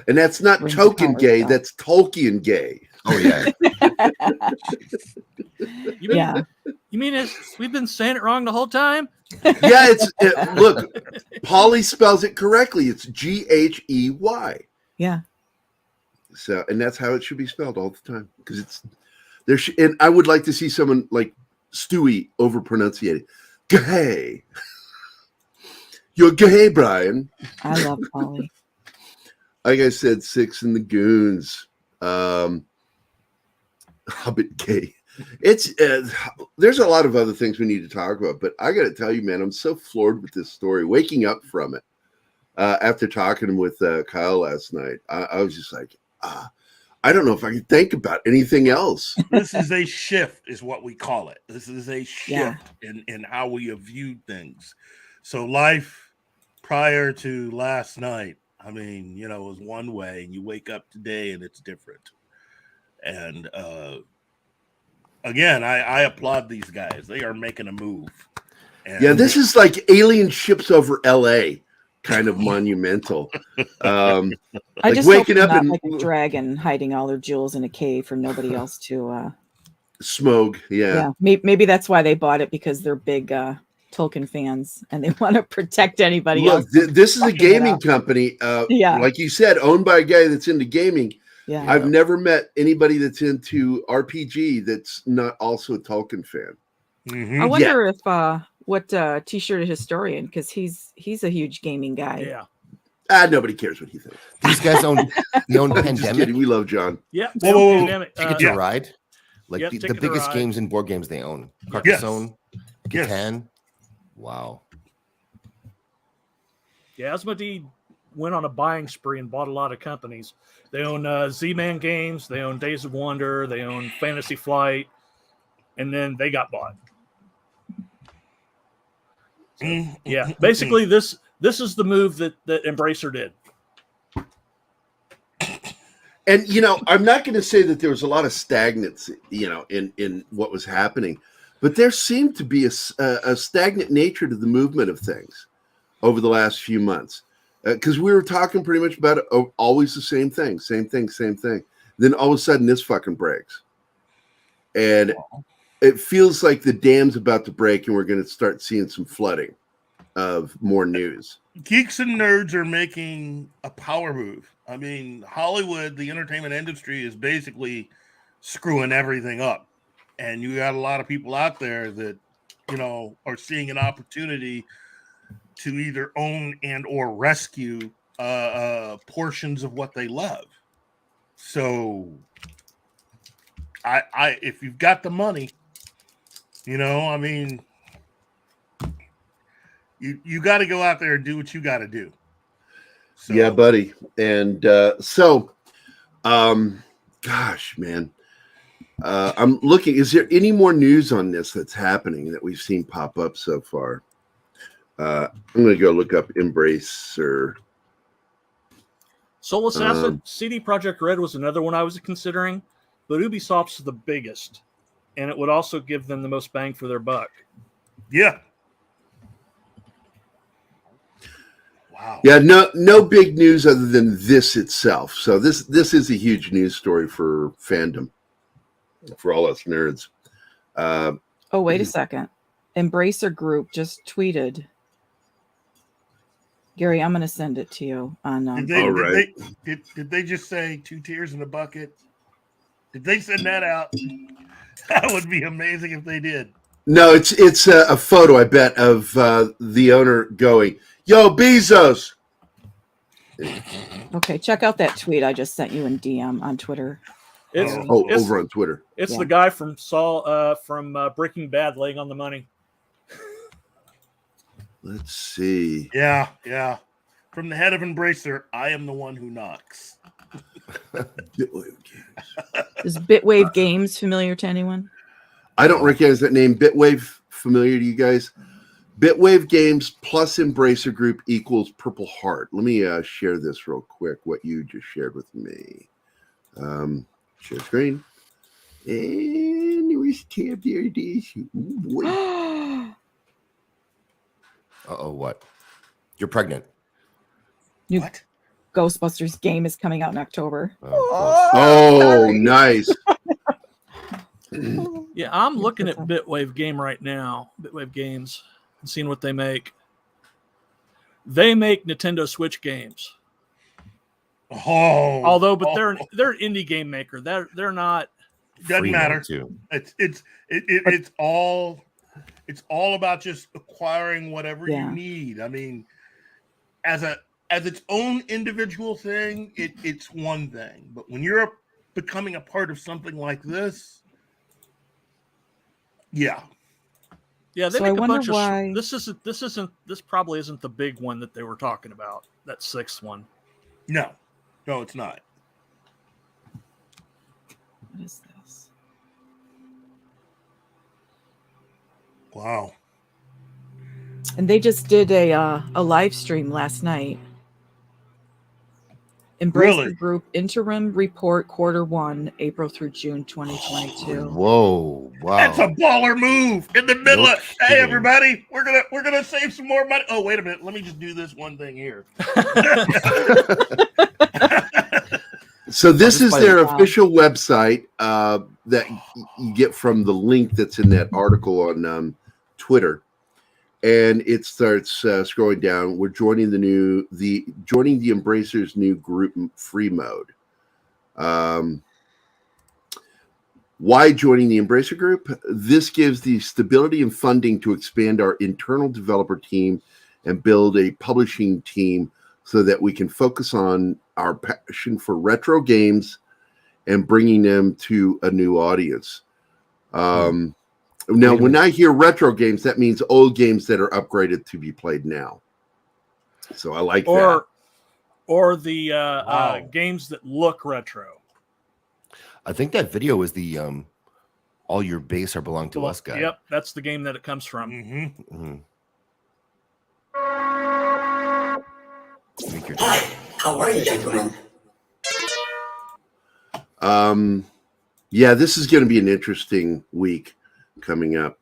And that's not token gay. Stuff. That's Tolkien gay. Oh yeah. You mean we've been saying it wrong the whole time? Yeah, look. Polly spells it correctly. It's Ghey. Yeah. So, and that's how it should be spelled all the time, because it's there. And I would like to see someone like Stewie over pronunciate it. Gay. You're gay, Brian. I love Polly. Like I said, Six and the Goons. Hobbit gay. It's there's a lot of other things we need to talk about, but I got to tell you, man, I'm so floored with this story. Waking up from it after talking with Kyle last night, I was just like, I don't know if I can think about anything else. This is a shift, is what we call it. This is a shift in how we have viewed things. So life prior to last night, I mean, it was one way, and you wake up today and it's different. And again, I applaud these guys. They are making a move. And yeah, this is like alien ships over LA, kind of monumental. I like just waking up not and like a dragon hiding all their jewels in a cave for nobody else to smoke. Yeah. Maybe that's why they bought it, because they're big Tolkien fans and they want to protect anybody else. This is a gaming company. Like you said, owned by a guy that's into gaming. Yeah. I've never met anybody that's into RPG that's not also a Tolkien fan. I wonder if what T-shirt historian, because he's a huge gaming guy. Yeah. Nobody cares what he thinks. These guys own Pandemic. Just kidding. We love John. Yeah. Pandemic. Ticket to Ride. Like the Ticket to biggest Ride. games and board games they own. Carcassonne, Catan. Wow. Yeah, Asmodee went on a buying spree and bought a lot of companies. They own Z-Man Games, they own Days of Wonder, they own Fantasy Flight, and then they got bought. So, yeah, basically this is the move that Embracer did. And I'm not going to say that there was a lot of stagnancy, in what was happening, but there seemed to be a stagnant nature to the movement of things over the last few months. Because we were talking pretty much about it, always the same thing. Then all of a sudden, this fucking breaks. And it feels like the dam's about to break, and we're going to start seeing some flooding of more news. Geeks and nerds are making a power move. I mean, Hollywood, the entertainment industry, is basically screwing everything up. And you got a lot of people out there that, are seeing an opportunity to either own and or rescue portions of what they love. So I if you've got the money, I mean, you got to go out there and do what you got to do. So. Yeah, buddy. And gosh, man, I'm looking. Is there any more news on this that's happening that we've seen pop up so far? I'm going to go look up Embracer. Soul Assassin, CD Projekt Red was another one I was considering, but Ubisoft's the biggest, and it would also give them the most bang for their buck. Yeah. Wow. Yeah, no big news other than this itself. So this is a huge news story for fandom. for all us nerds. Oh, wait a second. Embracer Group just tweeted. Gerry, I'm going to send it to you on. Did they just say 2 tears in a bucket? Did they send that out? That would be amazing if they did. No, it's a photo, I bet, of the owner going, "Yo, Bezos." Okay, check out that tweet I just sent you in DM on Twitter. It's over on Twitter. It's the guy from from Breaking Bad laying on the money. Let's see. Yeah. From the head of Embracer, I am the one who knocks. Is Bitwave Games familiar to anyone? I don't recognize that name. Bitwave familiar to you guys? Bitwave Games plus Embracer Group equals Purple Heart. Let me share this real quick, what you just shared with me. Share screen. And we tab there it is. Ooh, boy. Uh-oh, what? You're pregnant. What? Ghostbusters game is coming out in October. Oh, nice. Yeah, I'm looking at Bitwave Game right now. Bitwave Games, and seeing what they make. They make Nintendo Switch games. But they're an indie game maker. They're not. Doesn't matter. It's all about just acquiring whatever you need. I mean, as its own individual thing, it's one thing. But when you're becoming a part of something like this, yeah, they make a bunch of. This probably isn't the big one that they were talking about. That 6th one. No, it's not. What is this? Wow. And they just did a live stream last night. Embracer Group interim report Q1, April through June 2022. Whoa! Wow, that's a baller move in the middle of. Hey, everybody, we're gonna save some more money. Oh, wait a minute, let me just do this one thing here. So this is their official website that you get from the link that's in that article on Twitter. And it starts scrolling down. We're joining the Embracer's new group free mode. Why joining the Embracer group? This gives the stability and funding to expand our internal developer team and build a publishing team so that we can focus on our passion for retro games and bringing them to a new audience. Now, when I hear retro games, that means old games that are upgraded to be played now. So I like that. Or the games that look retro. I think that video is the all your base are belong to us guy. Yep, that's the game that it comes from. Mm-hmm. Hi, how are you, gentlemen? Yeah, this is going to be an interesting week coming up.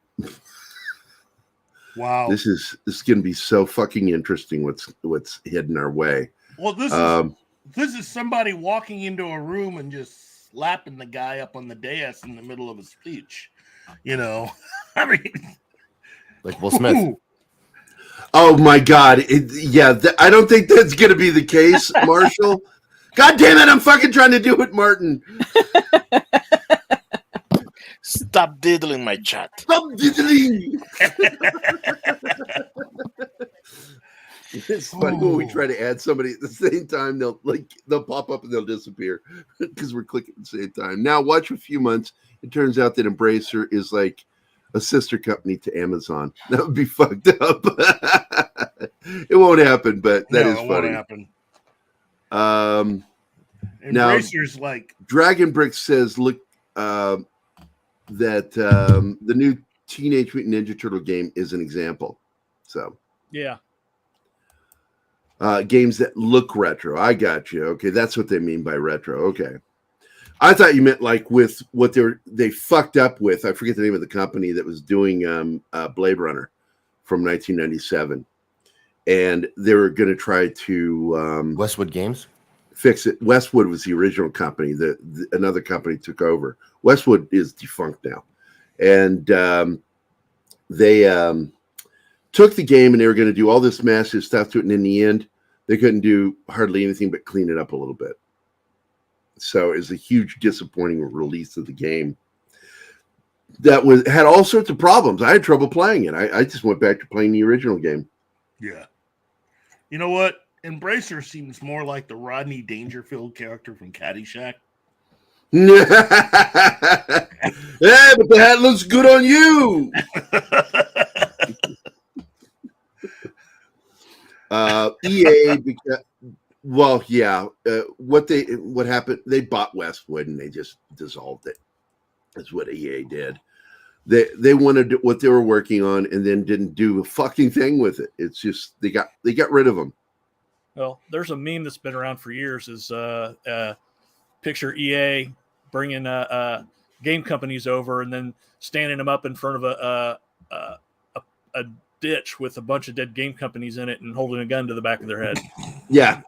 Wow, this is going to be so fucking interesting. What's heading our way? Well, this is somebody walking into a room and just slapping the guy up on the dais in the middle of a speech. You know, I mean, like Will Smith. Oh my God! I don't think that's going to be the case, Marshall. God damn it! I'm fucking trying to do it, Martin. Stop diddling my chat. Stop diddling. It's funny when we try to add somebody at the same time. They'll pop up and they'll disappear because we're clicking at the same time. Now, watch a few months. It turns out that Embracer is like a sister company to Amazon. That would be fucked up. It won't happen, but that is funny. It won't happen. Embracer's like Dragon Brick says, look. That the new Teenage Mutant Ninja Turtle game is an example. So yeah, games that look retro. I got you. Okay, that's what they mean by retro. Okay, I thought you meant like with what they fucked up with. I forget the name of the company that was doing Blade Runner from 1997, and they were going to try to Westwood Games. fix it. Westwood was the original company. Another company took over. Westwood is defunct now, and they took the game and they were going to do all this massive stuff to it, and in the end, they couldn't do hardly anything but clean it up a little bit. So it was a huge disappointing release of the game. That had all sorts of problems. I had trouble playing it. I just went back to playing the original game. Yeah. You know what? Embracer seems more like the Rodney Dangerfield character from Caddyshack. Yeah, but the hat looks good on you. EA, because, well, yeah. What happened? They bought Westwood and they just dissolved it. That's what EA did. They wanted what they were working on and then didn't do a fucking thing with it. It's just they got rid of them. Well, there's a meme that's been around for years. Is picture EA bringing game companies over and then standing them up in front of a ditch with a bunch of dead game companies in it and holding a gun to the back of their head. Yeah,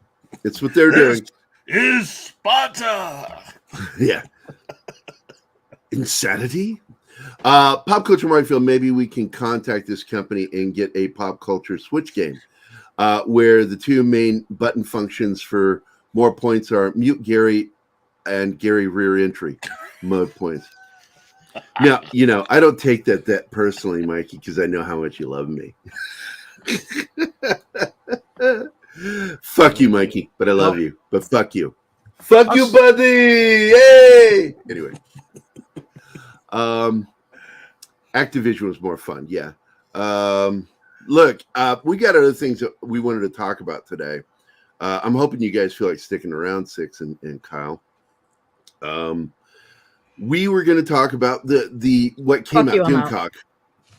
it's what they're doing. Is Sparta? Yeah. Insanity. Pop Culture Markfield, maybe we can contact this company and get a Pop Culture Switch game where the two main button functions for more points are mute Gerry and Gerry rear entry mode points. Now, I don't take that personally, Mikey, because I know how much you love me. Fuck you, Mikey, but I love you. But fuck you. Fuck you, buddy. Hey! Anyway. Activision was more fun, yeah. Look, we got other things that we wanted to talk about today. I'm hoping you guys feel like sticking around, Six and Kyle. We were going to talk about the what came out, Doomcock.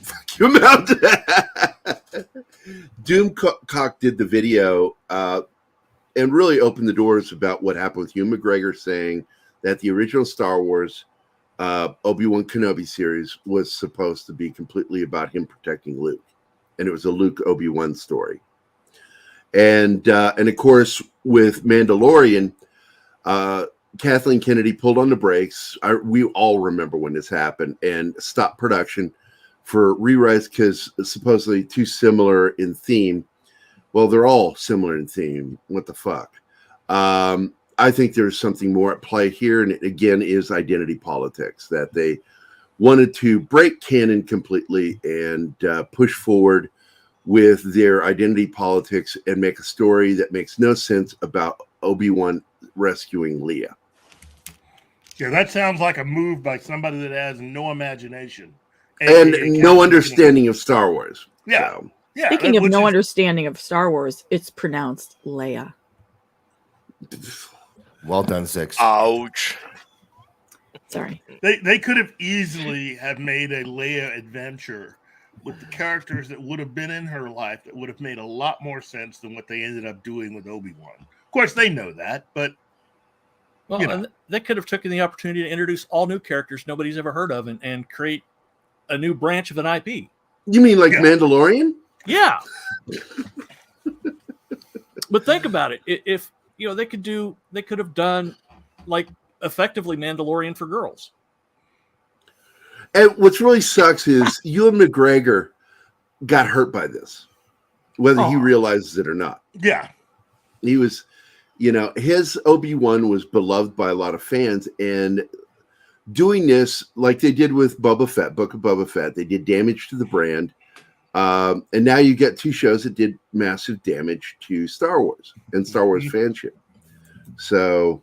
Fuck you, Mount. Doomcock did the video and really opened the doors about what happened with Ewan MacGregor saying that the original Star Wars Obi-Wan Kenobi series was supposed to be completely about him protecting Luke, and it was a Luke Obi-Wan story. And of course, with Mandalorian, Kathleen Kennedy pulled on the brakes. We all remember when this happened and stopped production for rewrites because supposedly too similar in theme. Well, they're all similar in theme. What the fuck? I think there's something more at play here, and it again is identity politics, that they wanted to break canon completely and push forward with their identity politics and make a story that makes no sense about Obi-Wan rescuing Leia. Yeah, that sounds like a move by somebody that has no imagination. And no understanding of Star Wars. Yeah. So. Yeah. Speaking of no understanding of Star Wars, it's pronounced Leia. Well done, Six. Ouch. Sorry. They could have easily have made a Leia adventure with the characters that would have been in her life that would have made a lot more sense than what they ended up doing with Obi-Wan. Of course, they know that, but and they could have taken the opportunity to introduce all new characters nobody's ever heard of and create a new branch of an IP. You mean like Mandalorian? Yeah. But think about it. If they could have done like effectively Mandalorian for girls. And what's really sucks is Ewan MacGregor got hurt by this, whether he realizes it or not. Yeah. He was, his Obi-Wan was beloved by a lot of fans, and doing this like they did with Boba Fett, Book of Boba Fett, they did damage to the brand. And now you get two shows that did massive damage to Star Wars and Star Wars fanship. So,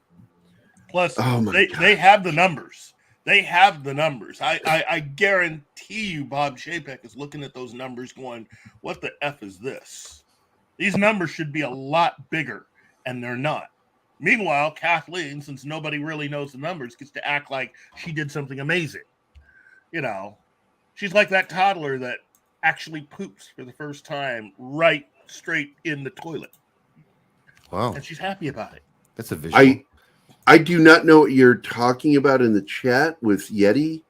plus, they have the numbers. They have the numbers. I guarantee you Bob Chapek is looking at those numbers going, what the F is this? These numbers should be a lot bigger, and they're not. Meanwhile, Kathleen, since nobody really knows the numbers, gets to act like she did something amazing. She's like that toddler that actually poops for the first time right straight in the toilet. Wow. And she's happy about it. That's a visual. I do not know what you're talking about in the chat with Yeti.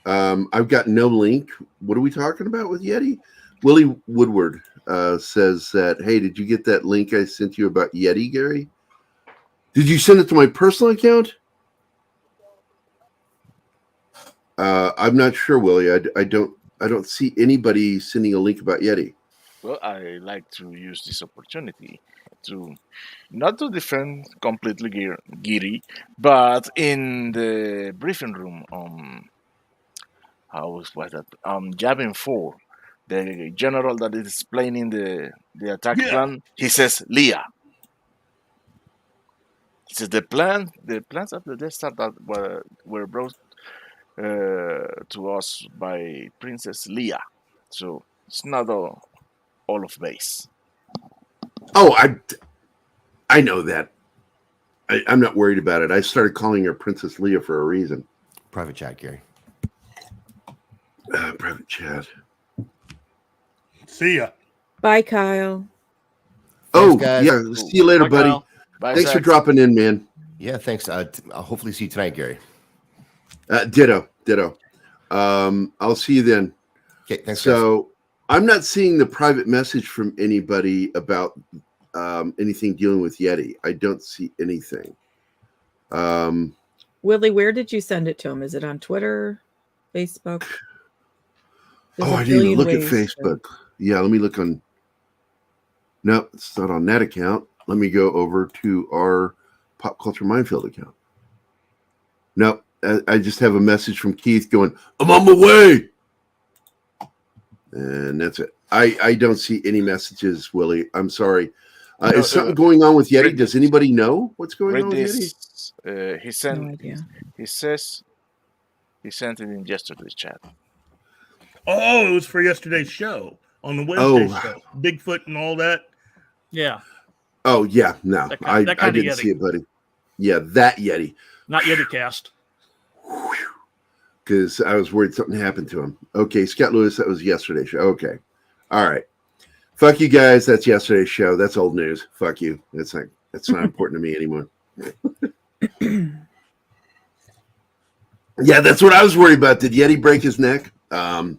I've got no link. What are we talking about with Yeti? Willie Woodward says that, hey, did you get that link I sent you about Yeti, Gerry? Did you send it to my personal account? I'm not sure, Willie. I don't see anybody sending a link about Yeti. Well, I like to use this opportunity to not to defend completely Gerry, but in the briefing room, how was that? Yavin 4, the general that is explaining the attack plan, he says Leah. He says the plans of the Death Star that were brought to us by Princess Leia. So it's not all of base. Oh, I know that. I'm not worried about it. I started calling her Princess Leia for a reason. Private chat, Gerry. Private chat. See ya. Bye, Kyle. Oh, guys. yeah. See you later, Bye, buddy. Kyle. Bye, Thanks for Zach. dropping in, man. Yeah, thanks. I'll hopefully see you tonight, Gerry. Ditto. I'll see you then. Okay, thanks. So I'm not seeing the private message from anybody about anything dealing with Yeti. I don't see anything. Willie, where did you send it to him? Is it on Twitter, Facebook? There's I a didn't even billion look at ways Facebook. Yeah, let me look on. No, it's not on that account. Let me go over to our Pop Culture Minefield account. No, I just have a message from Keith going, "I'm on my way," and that's it. I don't see any messages, Willie. I'm sorry. Is something going on with Yeti? Does anybody know what's going on with Yeti? He sent. No idea. He says he sent it in yesterday's chat. Oh, it was for yesterday's show on the Wednesday show. Bigfoot and all that. Yeah. Oh yeah, no, That I kind of didn't Yeti. see it, buddy. Yeah, that Yeti. Not Yeti cast. Because I was worried something happened to him. Okay, Scott Lewis, that was yesterday's show. Okay, all right. Fuck you guys. That's yesterday's show. That's old news. Fuck you. That's not important to me anymore. Yeah, that's what I was worried about. Did Yeti break his neck? But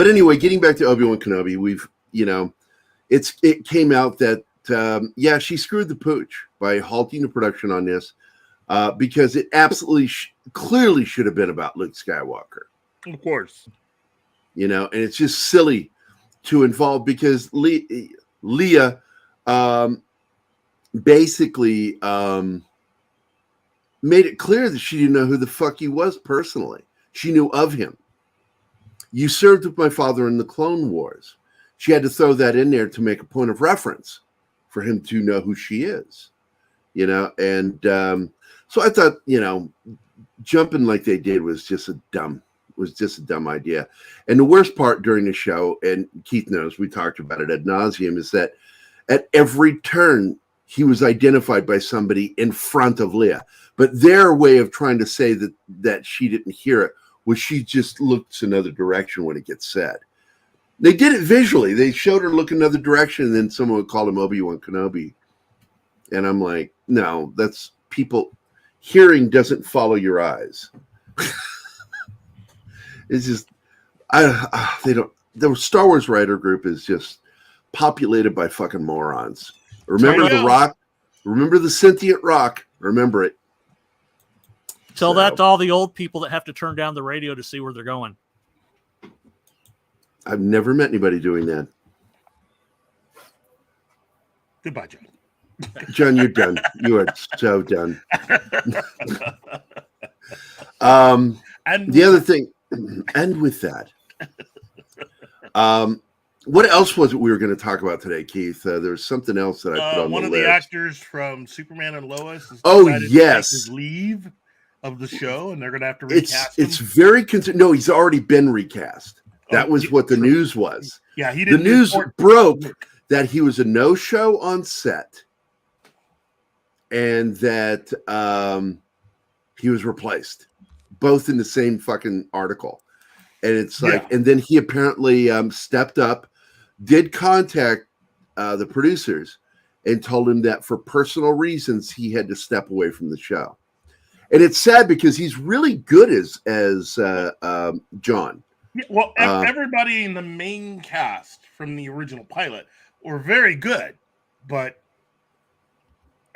anyway, getting back to Obi-Wan Kenobi, it came out that she screwed the pooch by halting the production on this because it absolutely clearly should have been about Luke Skywalker. Of course. And it's just silly to involve because Leah basically made it clear that she didn't know who the fuck he was personally. She knew of him. You served with my father in the Clone Wars. She had to throw that in there to make a point of reference for him to know who she is, and so I thought, jumping like they did was just a dumb idea. And the worst part during the show, and Keith knows, we talked about it ad nauseum, is that at every turn he was identified by somebody in front of Leia, but their way of trying to say that she didn't hear it was she just looks another direction when it gets said. They did it visually. They showed her look another direction, and then someone would call him Obi-Wan Kenobi. And I'm like, no, that's people. Hearing doesn't follow your eyes. It's just, they don't. The Star Wars writer group is just populated by fucking morons. Remember the Rock? Remember the sentient rock? Remember it. Tell that to all the old people that have to turn down the radio to see where they're going. I've never met anybody doing that. Goodbye, John. John, you're done. You are so done. And the other thing, and with that, what else was it we were going to talk about today, Keith? There's something else that I put on one the of list. the actors from Superman and Lois. Has Oh, decided to yes. take his leave of the show, and they're going to have to recast him. It's very no. He's already been recast. That was what the news was. Yeah, he The didn't. news broke that he was a no-show on set, and that he was replaced, both in the same fucking article. And it's like, and then he apparently stepped up, did contact the producers, and told him that for personal reasons he had to step away from the show. And it's sad because he's really good as John. Yeah, well, everybody in the main cast from the original pilot were very good, but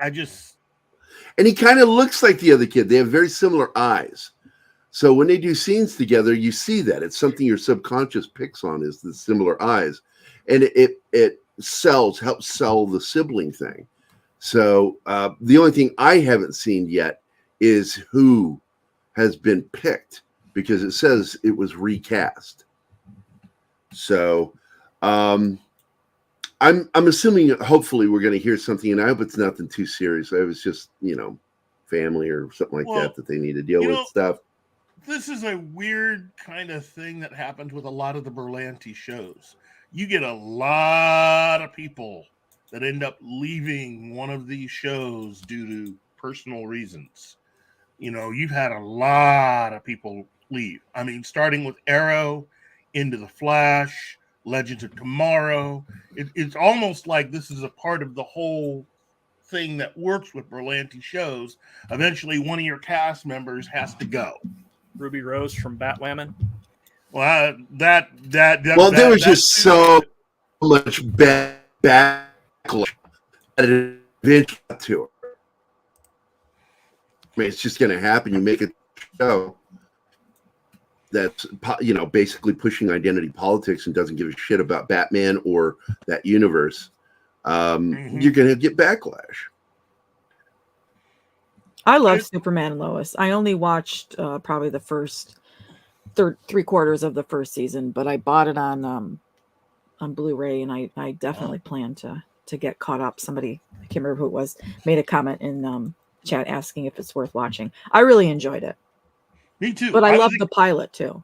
And he kind of looks like the other kid. They have very similar eyes. So when they do scenes together, you see that. It's something your subconscious picks on, is the similar eyes. And it helps sell the sibling thing. So the only thing I haven't seen yet is who has been picked, because it says it was recast. So I'm assuming, hopefully, we're going to hear something, and I hope it's nothing too serious. I hope it's just, family or something like that they need to deal with stuff. This is a weird kind of thing that happens with a lot of the Berlanti shows. You get a lot of people that end up leaving one of these shows due to personal reasons. You've had a lot of people leave. I mean, starting with Arrow, into The Flash, Legends of Tomorrow. It's almost like this is a part of the whole thing that works with Berlanti shows. Eventually, one of your cast members has to go. Ruby Rose from Batwoman. Well, there was just so much backlash that it eventually got to her. I mean, it's just going to happen. You make a show that's, basically pushing identity politics and doesn't give a shit about Batman or that universe. You're going to get backlash. I love Superman and Lois. I only watched probably the first three quarters of the first season, but I bought it on Blu-ray, and I definitely plan to get caught up. Somebody, I can't remember who it was, made a comment in chat asking if it's worth watching. I really enjoyed it. Me too. But I love the pilot too.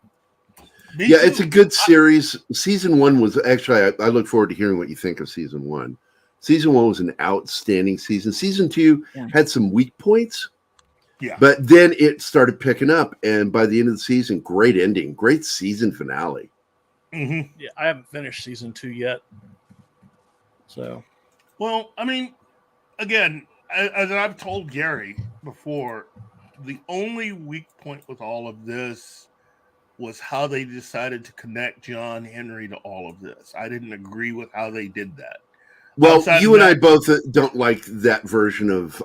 Yeah, it's a good series. Season 1 was actually, I look forward to hearing what you think of season 1. Season 1 was an outstanding season. Season 2 had some weak points. Yeah. But then it started picking up, and by the end of the season, great ending, great season finale. Mm-hmm. Yeah, I haven't finished season 2 yet. So, well, I mean, again, as I've told Gerry before, the only weak point with all of this was how they decided to connect John Henry to all of this. I didn't agree with how they did that. Well, you and I both don't like that version of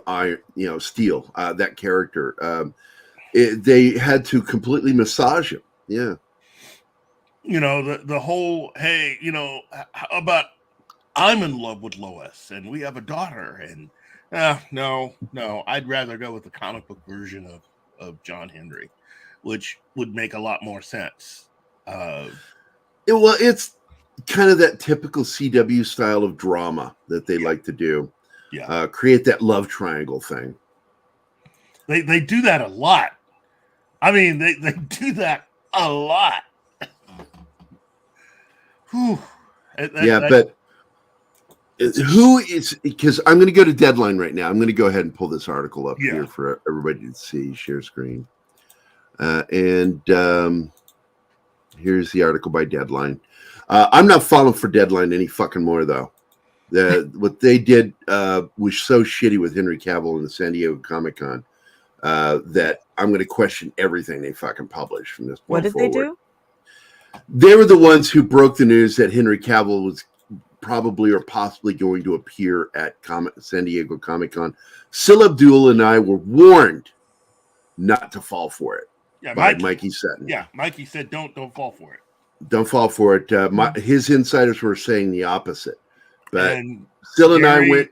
Steel, that character. They had to completely massage him. Yeah. The whole, hey, how about I'm in love with Lois and we have a daughter, and no, I'd rather go with the comic book version of John Henry, which would make a lot more sense. It's kind of that typical CW style of drama that they like to do. Yeah. Create that love triangle thing. They do that a lot. I mean, they do that a lot. Whew. But who is, because I'm going to go to Deadline right now. I'm going to go ahead and pull this article up here for everybody to see, share screen. And here's the article by Deadline. I'm not falling for Deadline any fucking more, though. What they did was so shitty with Henry Cavill in the San Diego Comic-Con that I'm going to question everything they fucking publish from this point What did forward. they do? They were the ones who broke the news that Henry Cavill was probably or possibly going to appear at San Diego Comic-Con. Sil Abdul and I were warned not to fall for it by Mikey Sutton. Yeah, Mikey said, don't fall for it. Don't fall for it. His insiders were saying the opposite. But And Sil and Gerry- I went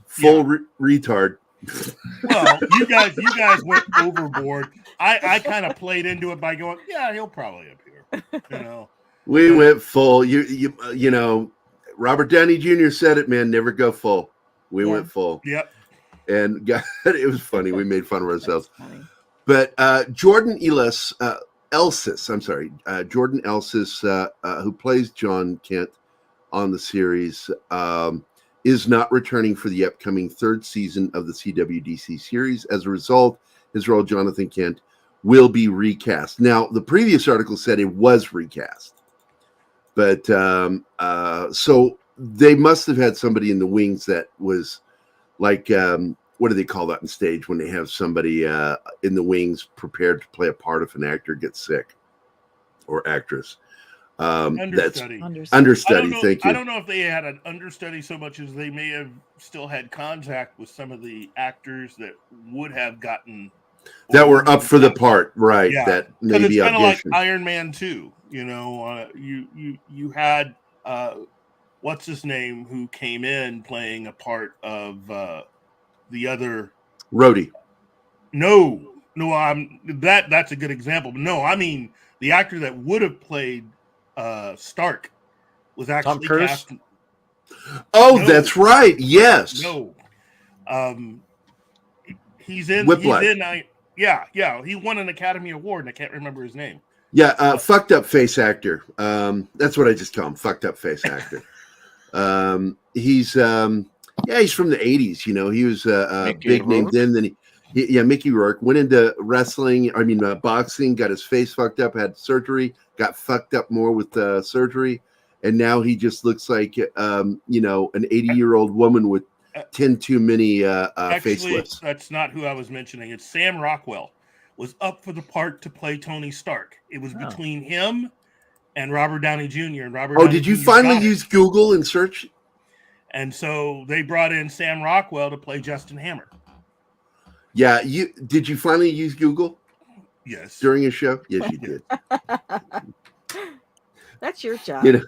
full retard. Well, you guys went overboard. I kind of played into it by going, yeah, he'll probably appear. We went full. You know, Robert Downey Jr. said it, man. Never go full. We went full. Yep. And God, it was funny. We made fun of ourselves. But Jordan Elsass, Jordan Elsass, who plays Jon Kent on the series, is not returning for the upcoming third season of the CWDC series. As a result, his role, Jonathan Kent, will be recast. Now, the previous article said it was recast. But so they must have had somebody in the wings that was like, what do they call that in stage when they have somebody in the wings prepared to play a part if an actor gets sick or actress? That's Understudy. understudy. Thank you. I don't know if they had an understudy so much as they may have still had contact with some of the actors that would have gotten that were up for the part, right? Yeah, that because maybe it's kind of like audition. Iron Man 2. You know, you had what's his name who came in playing a part of the other Rhodey. No, that's a good example. But no, I mean the actor that would have played Stark was actually cast. Oh, no. That's right. Yes. No. He's in. Whiplash. He's in. Yeah. He won an Academy Award, and I can't remember his name. Yeah, fucked up face actor. That's what I just call him. Fucked up face actor. He's from the 80s. You know, he was a big name then. Then Mickey Rourke went into wrestling. I mean, boxing. Got his face fucked up. Had surgery. Got fucked up more with surgery, and now he just looks like an 80-year-old woman with 10 too many facelifts. That's not who I was mentioning. It's Sam Rockwell was up for the part to play Tony Stark. It was between him and Robert Downey Jr. and Robert. Oh, did you finally use Google and search? And so they brought in Sam Rockwell to play Justin Hammer. Yeah, did you finally use Google? Yes. During a show? Yes, you did. That's your job. You know,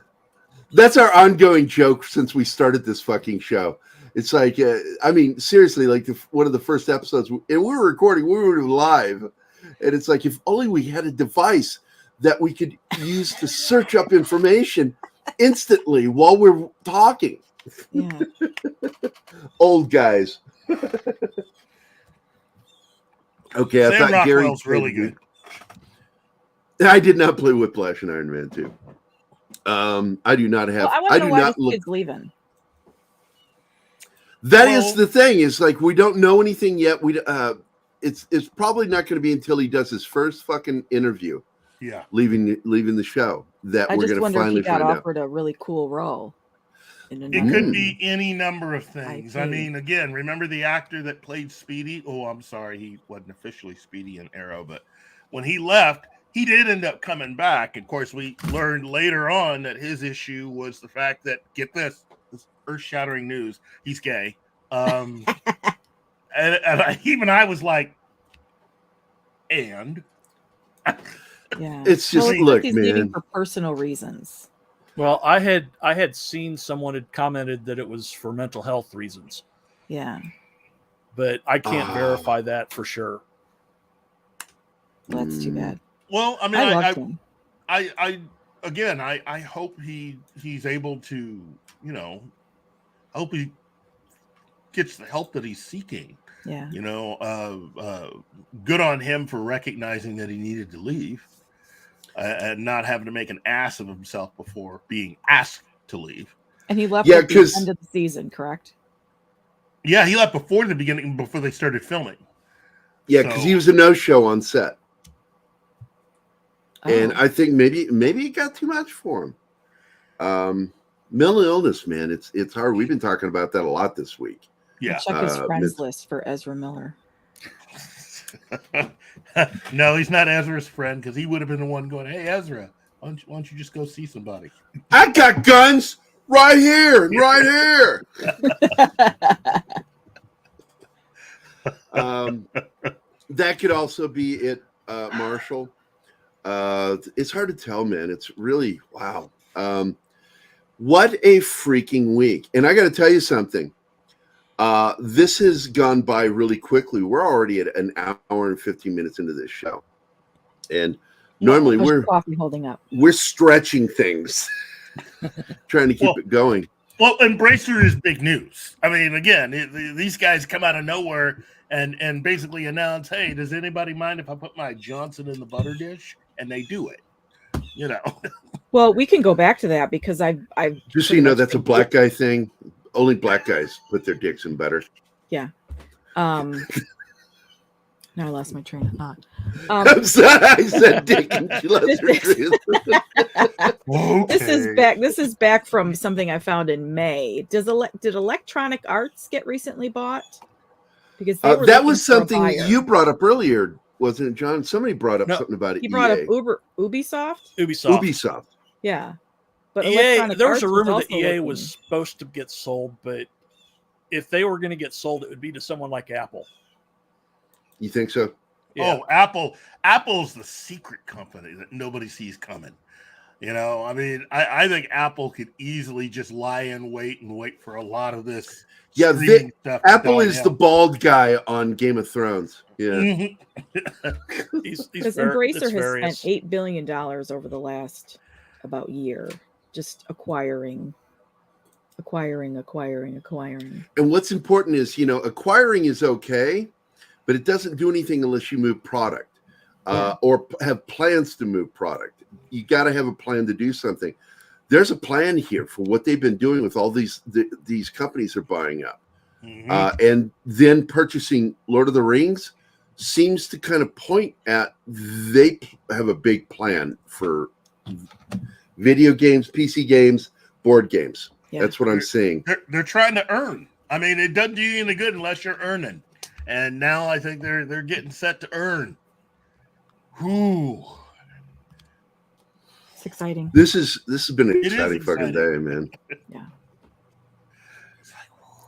that's our ongoing joke since we started this fucking show. It's like, I mean, seriously, like one of the first episodes, and we were recording, we were live, and it's like, if only we had a device that we could use to search up information instantly while we're talking. Yeah. Old guys. Okay, I Sam thought Gerry Rockwell's really good. I did not play Whiplash in Iron Man 2. I do not have. Well, I do not look. Kid's leaving. That is the thing. Is like we don't know anything yet. It's probably not going to be until he does his first fucking interview. Yeah, leaving the show that we're going to finally if he got find offered a really cool role. It could be any number of things. I mean, again, remember the actor that played Speedy? Oh, I'm sorry, he wasn't officially Speedy in Arrow, but when he left, he did end up coming back. Of course, we learned later on that his issue was the fact that, get this earth-shattering news, he's gay. And I was like, and? Yeah. It's just, look, he's man. leaving for personal reasons. Well, I had seen someone had commented that it was for mental health reasons. Yeah. But I can't verify that for sure. Well, that's too bad. Well, I mean, I hope he's able to, hope he gets the help that he's seeking. Yeah. Good on him for recognizing that he needed to leave. And not having to make an ass of himself before being asked to leave. And he left at the end of the season, correct? Yeah, he left before the beginning, before they started filming. Yeah, because he was a no-show on set. Oh. And I think maybe it got too much for him. Mental illness, man, it's hard. We've been talking about that a lot this week. Yeah. Check his friends list for Ezra Miller. No, he's not Ezra's friend because he would have been the one going, "Hey, Ezra, why don't you just go see somebody?" I got guns right here, right here. That could also be it, Marshall. It's hard to tell, man. It's really wow. What a freaking week! And I got to tell you something. This has gone by really quickly. We're already at an hour and 15 minutes into this show. And normally we're stretching things, trying to keep it going. Well, Embracer is big news. I mean, again, these guys come out of nowhere and basically announce, "Hey, does anybody mind if I put my Johnson in the butter dish?" And they do it. Well, we can go back to that because I've just so you know that's a black guy thing. Only black guys put their dicks in butter. Yeah. Now I lost my train of thought. I'm sorry, I said dick and she lost her train of thought. This is back from something I found in May. Did Electronic Arts get recently bought? Because that was something you brought up earlier, wasn't it, John? Somebody brought up something about it. He brought up Ubisoft. Ubisoft. Ubisoft. Yeah. But EA, Electronic there was Arts a rumor that also EA looking- was supposed to get sold, but if they were going to get sold, it would be to someone like Apple. You think so? Yeah. Oh, Apple's the secret company that nobody sees coming. You know, I mean, I think Apple could easily just lie in wait and wait for a lot of this. Yeah, streaming stuff to Apple die is out. the bald guy on Game of Thrones. Yeah. Mm-hmm. Because Embracer has spent $8 billion over the last about year just acquiring. And what's important is, you know, acquiring is okay, but it doesn't do anything unless you move product or have plans to move product. You got to have a plan to do something. There's a plan here for what they've been doing with all these companies are buying up. And then purchasing Lord of the Rings seems to kind of point at they have a big plan for video games, PC games, board games. Yeah. That's what I'm seeing. They're trying to earn. I mean, it doesn't do you any good unless you're earning. And now I think they're getting set to earn. Whoo. It's exciting. This has been an exciting fucking day, man. Yeah.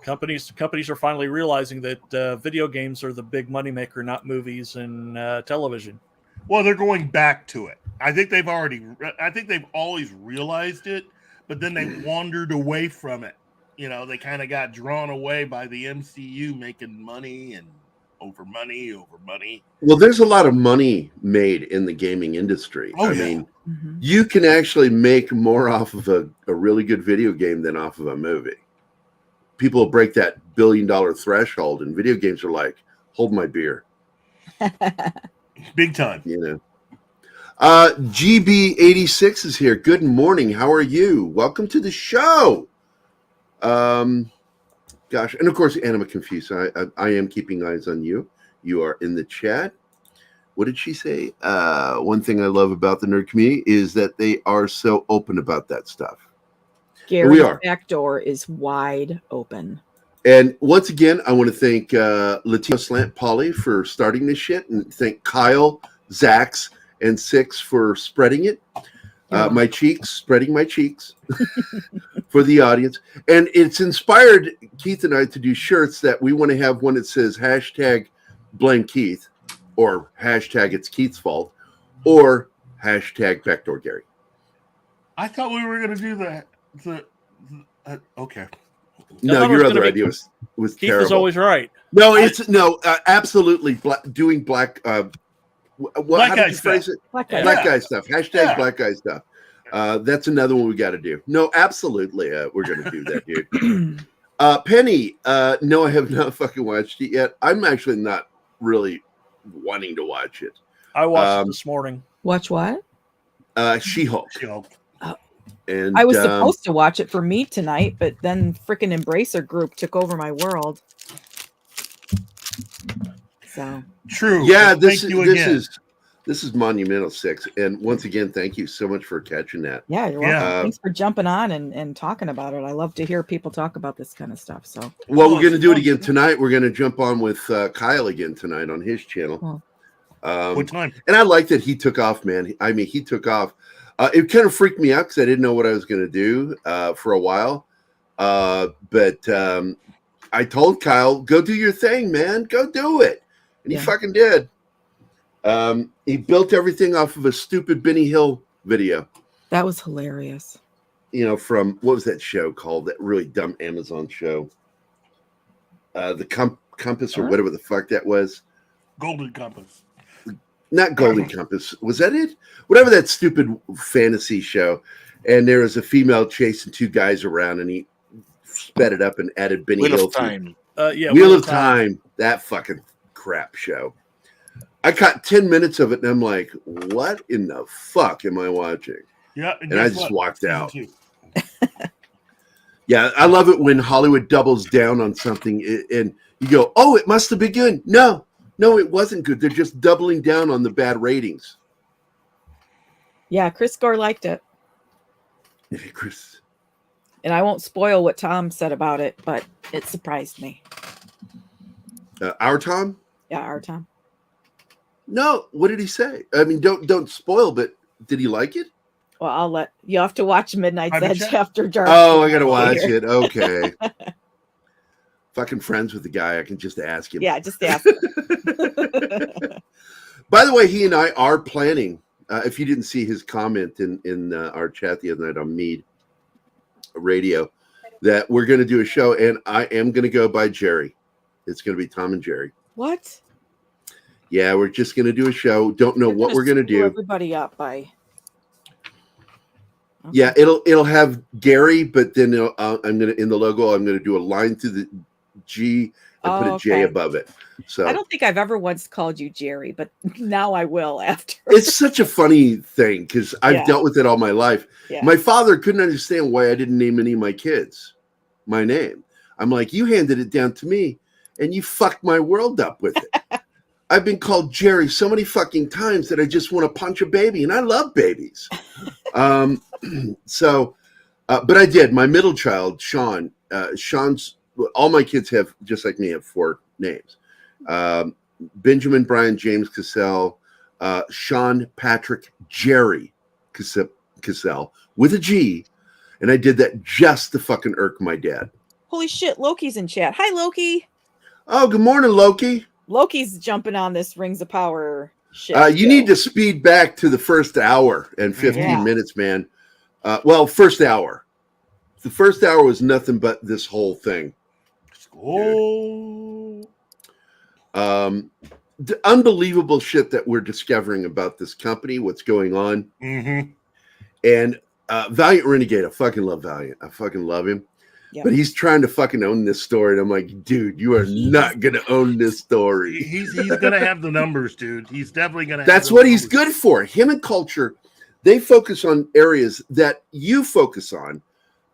Companies are finally realizing that video games are the big moneymaker, not movies and television. Well, they're going back to it. I think they've always realized it, but then they wandered away from it. You know, they kind of got drawn away by the MCU making money and over money. Well, there's a lot of money made in the gaming industry. I mean, you can actually make more off of a really good video game than off of a movie. People will break that $1 billion threshold, and video games are like, hold my beer. Big time. You know. GB86 is here. Good morning. How are you? Welcome to the show. Gosh, and of course, Anima Confused. I am keeping eyes on you. You are in the chat. What did she say? One thing I love about the nerd community is that they are so open about that stuff. Gary's back door is wide open. And once again, I want to thank Latino Slant Polly for starting this shit, and thank Kyle, Zax, and Six for spreading it. Spreading my cheeks for the audience. And it's inspired Keith and I to do shirts that we want to have one that says hashtag blame Keith, or hashtag it's Keith's fault, or hashtag backdoor Gary. I thought we were going to do that. Okay. No, your other idea was Keith terrible. is always right. No, absolutely doing black. Black guy stuff. Black guy stuff. Hashtag black guy stuff. That's another one we got to do. No, absolutely, we're going to do that, dude. Penny, no, I have not fucking watched it yet. I'm actually not really wanting to watch it. I watched it this morning. Watch what? She-Hulk. And I was supposed to watch it for me tonight, but then freaking Embracer Group took over my world. So true. Yeah, this is monumental, Six. And once again, thank you so much for catching that. Yeah, you're welcome. Thanks for jumping on and talking about it. I love to hear people talk about this kind of stuff. So well, we're gonna do it again tonight. We're gonna jump on with Kyle again tonight on his channel. What time? And I like that he took off, man. I mean, he took off. It kind of freaked me out because I didn't know what I was going to do for a while. But I told Kyle, go do your thing, man. Go do it. And he fucking did. He built everything off of a stupid Benny Hill video. That was hilarious. You know, from, what was that show called? That really dumb Amazon show. The Compass or whatever the fuck that was. Golden Compass. Not Golden Compass. Was that it? Whatever that stupid fantasy show. And there was a female chasing two guys around, and he sped it up and added Benny Hill. Wheel of Time. Wheel of Time. That fucking crap show. I caught 10 minutes of it, and I'm like, what in the fuck am I watching? Yeah. And I just walked out. Yeah, I love it when Hollywood doubles down on something, and you go, oh, it must have been good. No, it wasn't good. They're just doubling down on the bad ratings. Yeah, Chris Gore liked it. Chris. And I won't spoil what Tom said about it, but it surprised me. Our Tom? Yeah, our Tom. No, what did he say? I mean, don't spoil, but did he like it? Well, I'll let you have to watch Midnight's Edge after dark. Oh, I gotta watch it. Okay. Fucking friends with the guy. I can just ask him. Yeah, just ask him. By the way, he and I are planning. If you didn't see his comment in our chat the other night on Mead Radio, that we're going to do a show, and I am going to go by Gerry. It's going to be Tom and Gerry. What? Yeah, we're just going to do a show. Don't know what we're going to do. Everybody up by. Okay. Yeah, it'll have Gerry, but then I'm gonna in the logo. I'm gonna do a line through the G and put a J above it. So I don't think I've ever once called you Gerry, but now I will after. It's such a funny thing because I've dealt with it all my life. Yeah. My father couldn't understand why I didn't name any of my kids my name. I'm like, you handed it down to me, and you fucked my world up with it. I've been called Gerry so many fucking times that I just want to punch a baby, and I love babies. So, but I did. My middle child, Sean, Sean's, all my kids have, just like me, have 4 names. Benjamin, Brian, James, Cassell, Sean, Patrick, Gerry, Cassell, with a G. And I did that just to fucking irk my dad. Holy shit, Loki's in chat. Hi, Loki. Oh, good morning, Loki. Loki's jumping on this Rings of Power shit. You need to speed back to the first hour and 15 minutes, man. Well, first hour. The first hour was nothing but this whole thing. Oh. The unbelievable shit that we're discovering about this company, what's going on. Mm-hmm. And Valiant Renegade, I fucking love Valiant. I fucking love him. Yep. But he's trying to fucking own this story. And I'm like, dude, you are not going to own this story. He's going to have the numbers, dude. He's definitely going to have That's what he's good for. Him and Culture, they focus on areas that you focus on,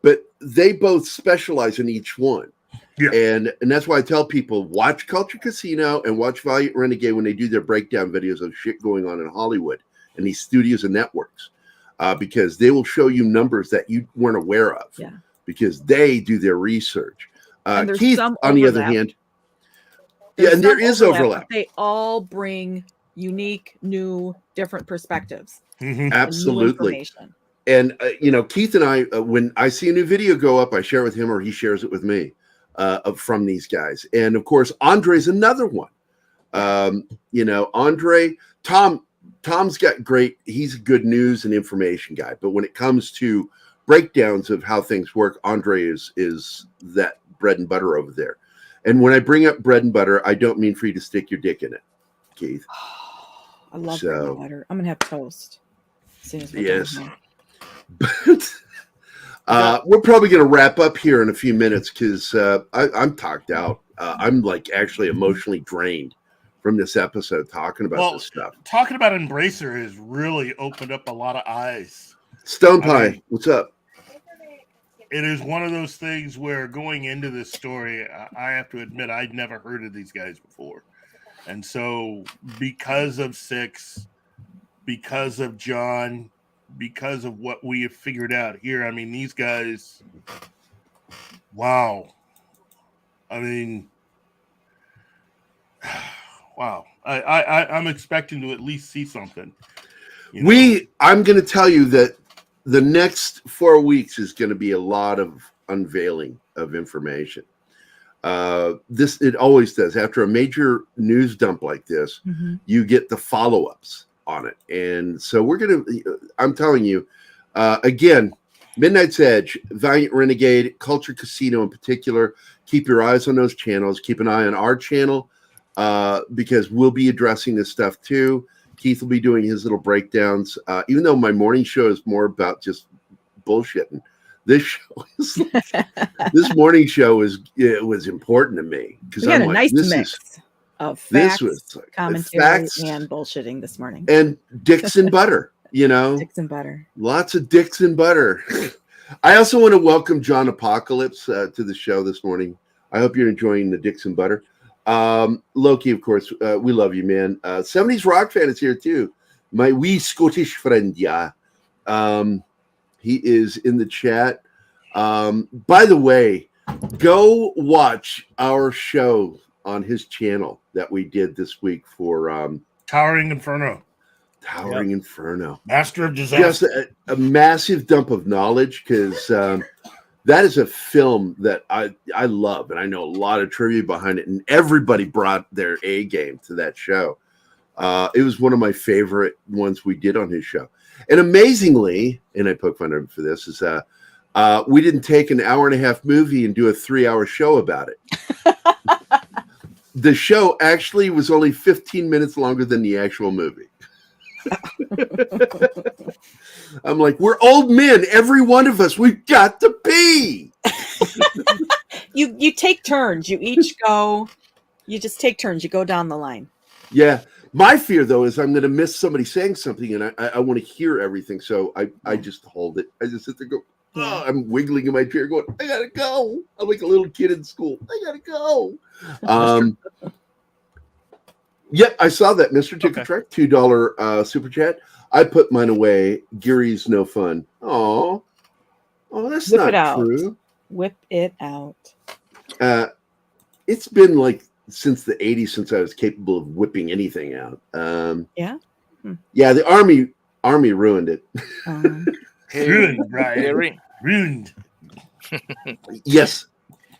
but they both specialize in each one. Yeah. And that's why I tell people, watch Culture Casino and watch Valiant Renegade when they do their breakdown videos of shit going on in Hollywood and these studios and networks, because they will show you numbers that you weren't aware of. Yeah. Because they do their research. And Keith, on the other hand, and there is overlap. They all bring unique, new, different perspectives. Mm-hmm. Absolutely. And, Keith and I, when I see a new video go up, I share it with him or he shares it with me from these guys. And, of course, Andre's another one. Andre, Tom's got great, he's a good news and information guy. But when it comes to breakdowns of how things work, Andre is that bread and butter over there. And when I bring up bread and butter, I don't mean for you to stick your dick in it, Keith. I love bread and butter. I'm gonna have toast as soon as we're done here. But we're probably gonna wrap up here in a few minutes because I'm talked out. I'm like actually emotionally drained from this episode talking about this stuff. Talking about Embracer has really opened up a lot of eyes. Stone Pie, what's up? It is one of those things where going into this story, I have to admit I'd never heard of these guys before. And so because of Six, because of John, because of what we have figured out here, I mean, these guys, wow. I mean, wow. I'm expecting to at least see something. I'm going to tell you that the next 4 weeks is going to be a lot of unveiling of information. It always does. After a major news dump like this, you get the follow-ups on it. And so I'm telling you, again, Midnight's Edge, Valiant Renegade, Culture Casino in particular, keep your eyes on those channels. Keep an eye on our channel because we'll be addressing this stuff too. Keith will be doing his little breakdowns. Even though my morning show is more about just bullshitting, this morning show was important to me because we had a nice mix of facts, commentary, and bullshitting this morning. And dicks and butter, dicks and butter. Lots of dicks and butter. I also want to welcome John Apocalypse to the show this morning. I hope you're enjoying the dicks and butter. Loki, of course, we love you, man. 70s rock fan is here too. My wee Scottish friend, yeah. He is in the chat. By the way, go watch our show on his channel that we did this week for Towering Inferno. Towering Inferno. Master of Disaster. Just a massive dump of knowledge, because that is a film that I love, and I know a lot of trivia behind it, and everybody brought their A game to that show. It was one of my favorite ones we did on his show. And amazingly, and I poke fun at him for this, is we didn't take an 1.5-hour movie and do a 3-hour show about it. The show actually was only 15 minutes longer than the actual movie. I'm like, we're old men, every one of us. We've got to pee. You take turns. You each go. You just take turns. You go down the line. Yeah. My fear, though, is I'm going to miss somebody saying something, and I want to hear everything. So I just hold it. I just sit there and go, oh, I'm wiggling in my chair going, I got to go. I'm like a little kid in school. I got to go. Yeah, I saw that, Mr. Ticket Track, $2 super chat. I put mine away. Gary's no fun. Oh, that's Whip not it out. true. Whip it out. It's been like since the 80s since I was capable of whipping anything out. Yeah. Yeah, the army ruined it. Hey, Ruined, Brian. Gerry. Ruined. Yes.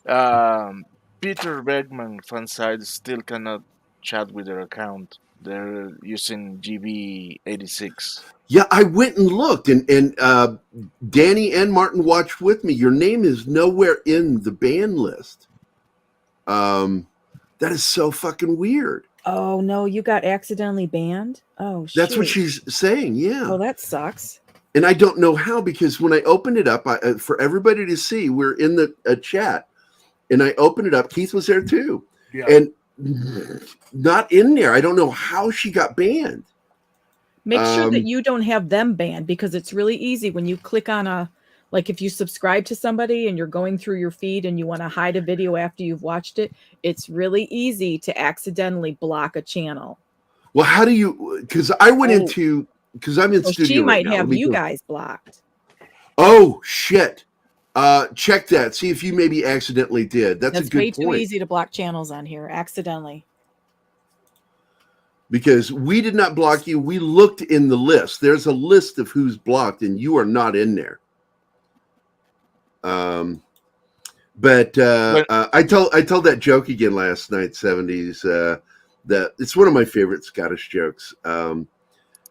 Peter Bergman fanside still cannot chat with their account. They're using GB86. Yeah, I went and looked, and Danny and Martin watched with me. Your name is nowhere in the ban list. That is so fucking weird. Oh no, you got accidentally banned? Oh shit. That's what she's saying, yeah. Oh, that sucks. And I don't know how, because when I opened it up, for everybody to see, we're in the chat, and I opened it up. Keith was there too. Yeah. And not in there. I don't know how she got banned. Make sure that you don't have them banned, because it's really easy when you click on like if you subscribe to somebody and you're going through your feed and you want to hide a video after you've watched it, it's really easy to accidentally block a channel. Well, how do you, because I went into, because I'm in studio She right might now. have Let me you go. guys blocked. Oh, shit. Check that. See if you maybe accidentally did. That's a good way point. too easy to block channels on here accidentally. Because we did not block you. We looked in the list. There's a list of who's blocked, and you are not in there. But I told that joke again last night, 70s. That it's one of my favorite Scottish jokes.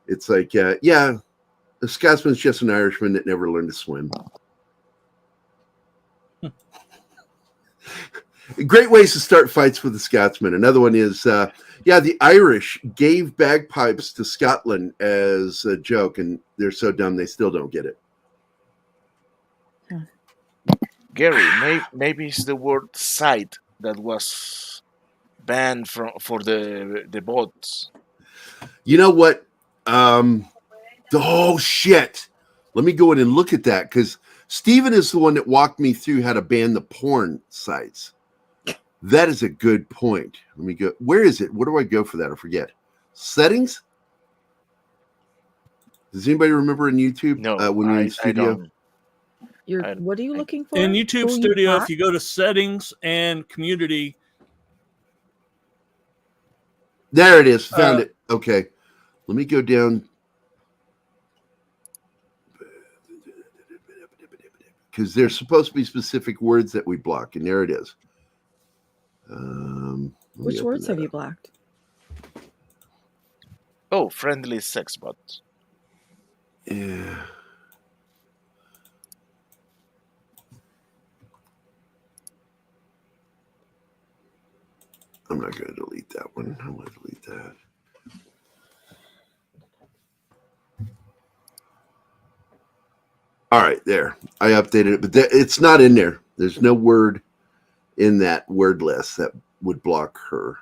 It's like, yeah, a Scotsman's just an Irishman that never learned to swim. Great ways to start fights with the Scotsman. Another one is, yeah, the Irish gave bagpipes to Scotland as a joke, and they're so dumb they still don't get it. Gerry, maybe it's the word "site" that was banned for the bots. You know what? Oh shit! Let me go in and look at that, because Steven is the one that walked me through how to ban the porn sites. That is a good point. Let me go. Where is it? Where do I go for that? I forget. Settings? Does anybody remember in YouTube? No, when you're in studio? What are you looking for? In YouTube Who you Studio, blocked? if you go to settings and community. There it is. Found it. Okay. Let me go down. Because there's supposed to be specific words that we block, and there it is. Which words have you blocked? Oh, friendly sex bot. Yeah. I'm not going to delete that one. I'm going to delete that. All right, there. I updated it, but it's not in there. There's no word in that word list that would block her.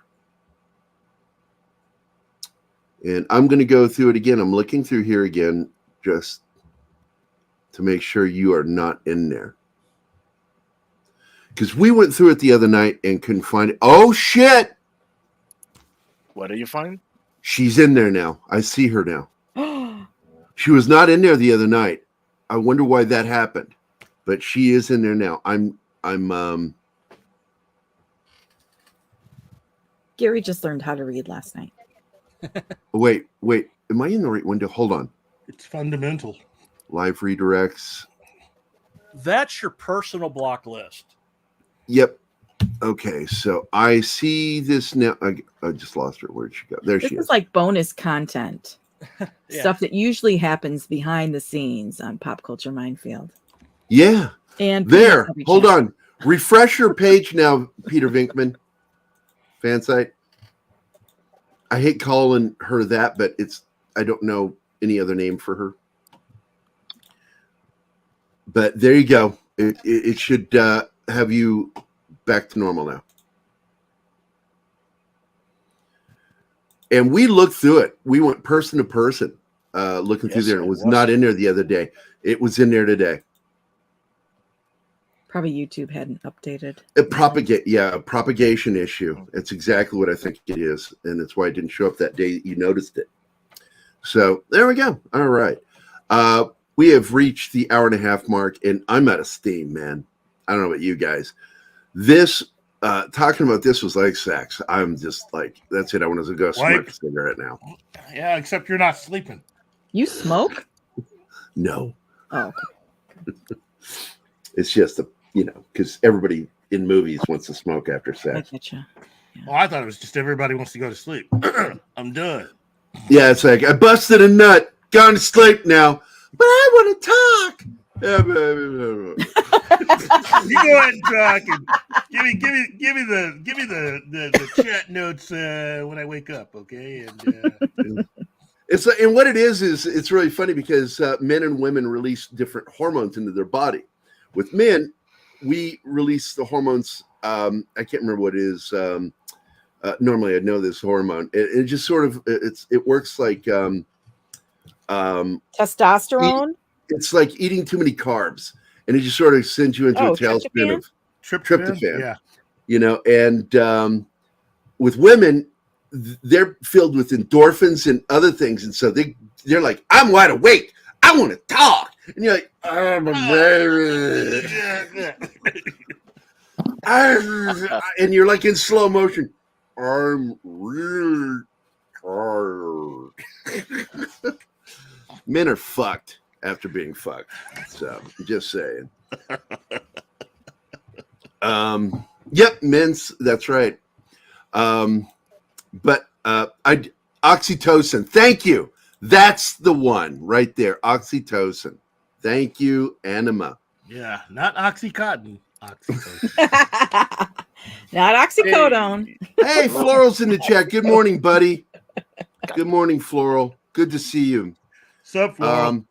And I'm going to go through it again. I'm looking through here again just to make sure you are not in there. Because we went through it the other night and couldn't find it. Oh, shit! What do you find? She's in there now. I see her now. She was not in there the other night. I wonder why that happened. But she is in there now. Gerry just learned how to read last night. Wait. Am I in the right window? Hold on. It's fundamental. Live redirects. That's your personal block list. Yep. Okay, so I see this now. I just lost her. Where'd she go? There she This is. is like bonus content. Yeah. Stuff that usually happens behind the scenes on Pop Culture Minefield. Yeah. And there. Peter Hold Chat. on. Refresh your page now, Peter Venkman. Fan site. I hate calling her that, but I don't know any other name for her. But there you go. It should have you back to normal now. And we looked through it. We went person to person looking through there. And it was not in there the other day. It was in there today. Probably YouTube hadn't updated. A propagation issue. That's exactly what I think it is. And that's why it didn't show up that day you noticed it. So there we go. All right. We have reached the hour and a half mark, and I'm out of steam, man. I don't know about you guys. This talking about this was like sex. I'm just like, that's it. I want to go smoke a cigarette now. Yeah, except you're not sleeping. You smoke? No. Oh. It's just because everybody in movies wants to smoke after sex. I getcha. Well, I thought it was just everybody wants to go to sleep. I'm done. Yeah, it's like I busted a nut, gone to sleep now, but I want to talk. You go ahead and talk and give me the chat notes when I wake up, okay? And it's like, and what it is it's really funny because men and women release different hormones into their body. With men, we release the hormones. I can't remember what it is. Normally, I know this hormone. It just sort of it works like testosterone. It's like eating too many carbs, and it just sort of sends you into a tailspin of tryptophan. Yeah. And with women, they're filled with endorphins and other things, and so they're like, I'm wide awake. I want to talk, and you're like, I'm a baby. And you're like in slow motion. I'm really tired. Men are fucked after being fucked. So I'm just saying. Yep, men's. That's right. But oxytocin. Thank you. That's the one right there. Oxytocin. Thank you, Anima. Yeah, not Oxycontin. Oxytocin. Not oxycodone. Hey, Floral's in the chat. Good morning, buddy. Good morning, Floral. Good to see you. Sup, Floral?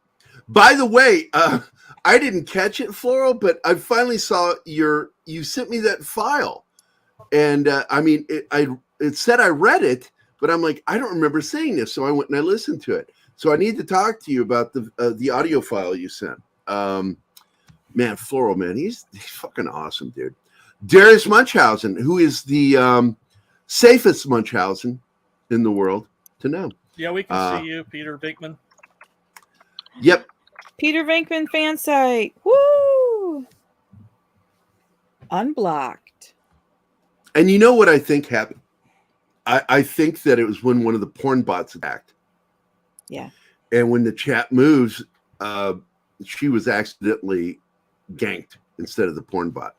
By the way, I didn't catch it, Floral, but I finally saw you sent me that file. And it said I read it, but I'm like, I don't remember saying this. So I went and I listened to it. So I need to talk to you about the audio file you sent. Man, Floral, man, he's fucking awesome, dude. Darius Munchausen, who is the safest Munchausen in the world to know. Yeah, we can see you, Peter Venkman. Yep. Peter Venkman fan site. Woo! Unblocked. And you know what I think happened? I think that it was when one of the porn bots attacked. Yeah. And when the chat moves, she was accidentally ganked instead of the porn bot.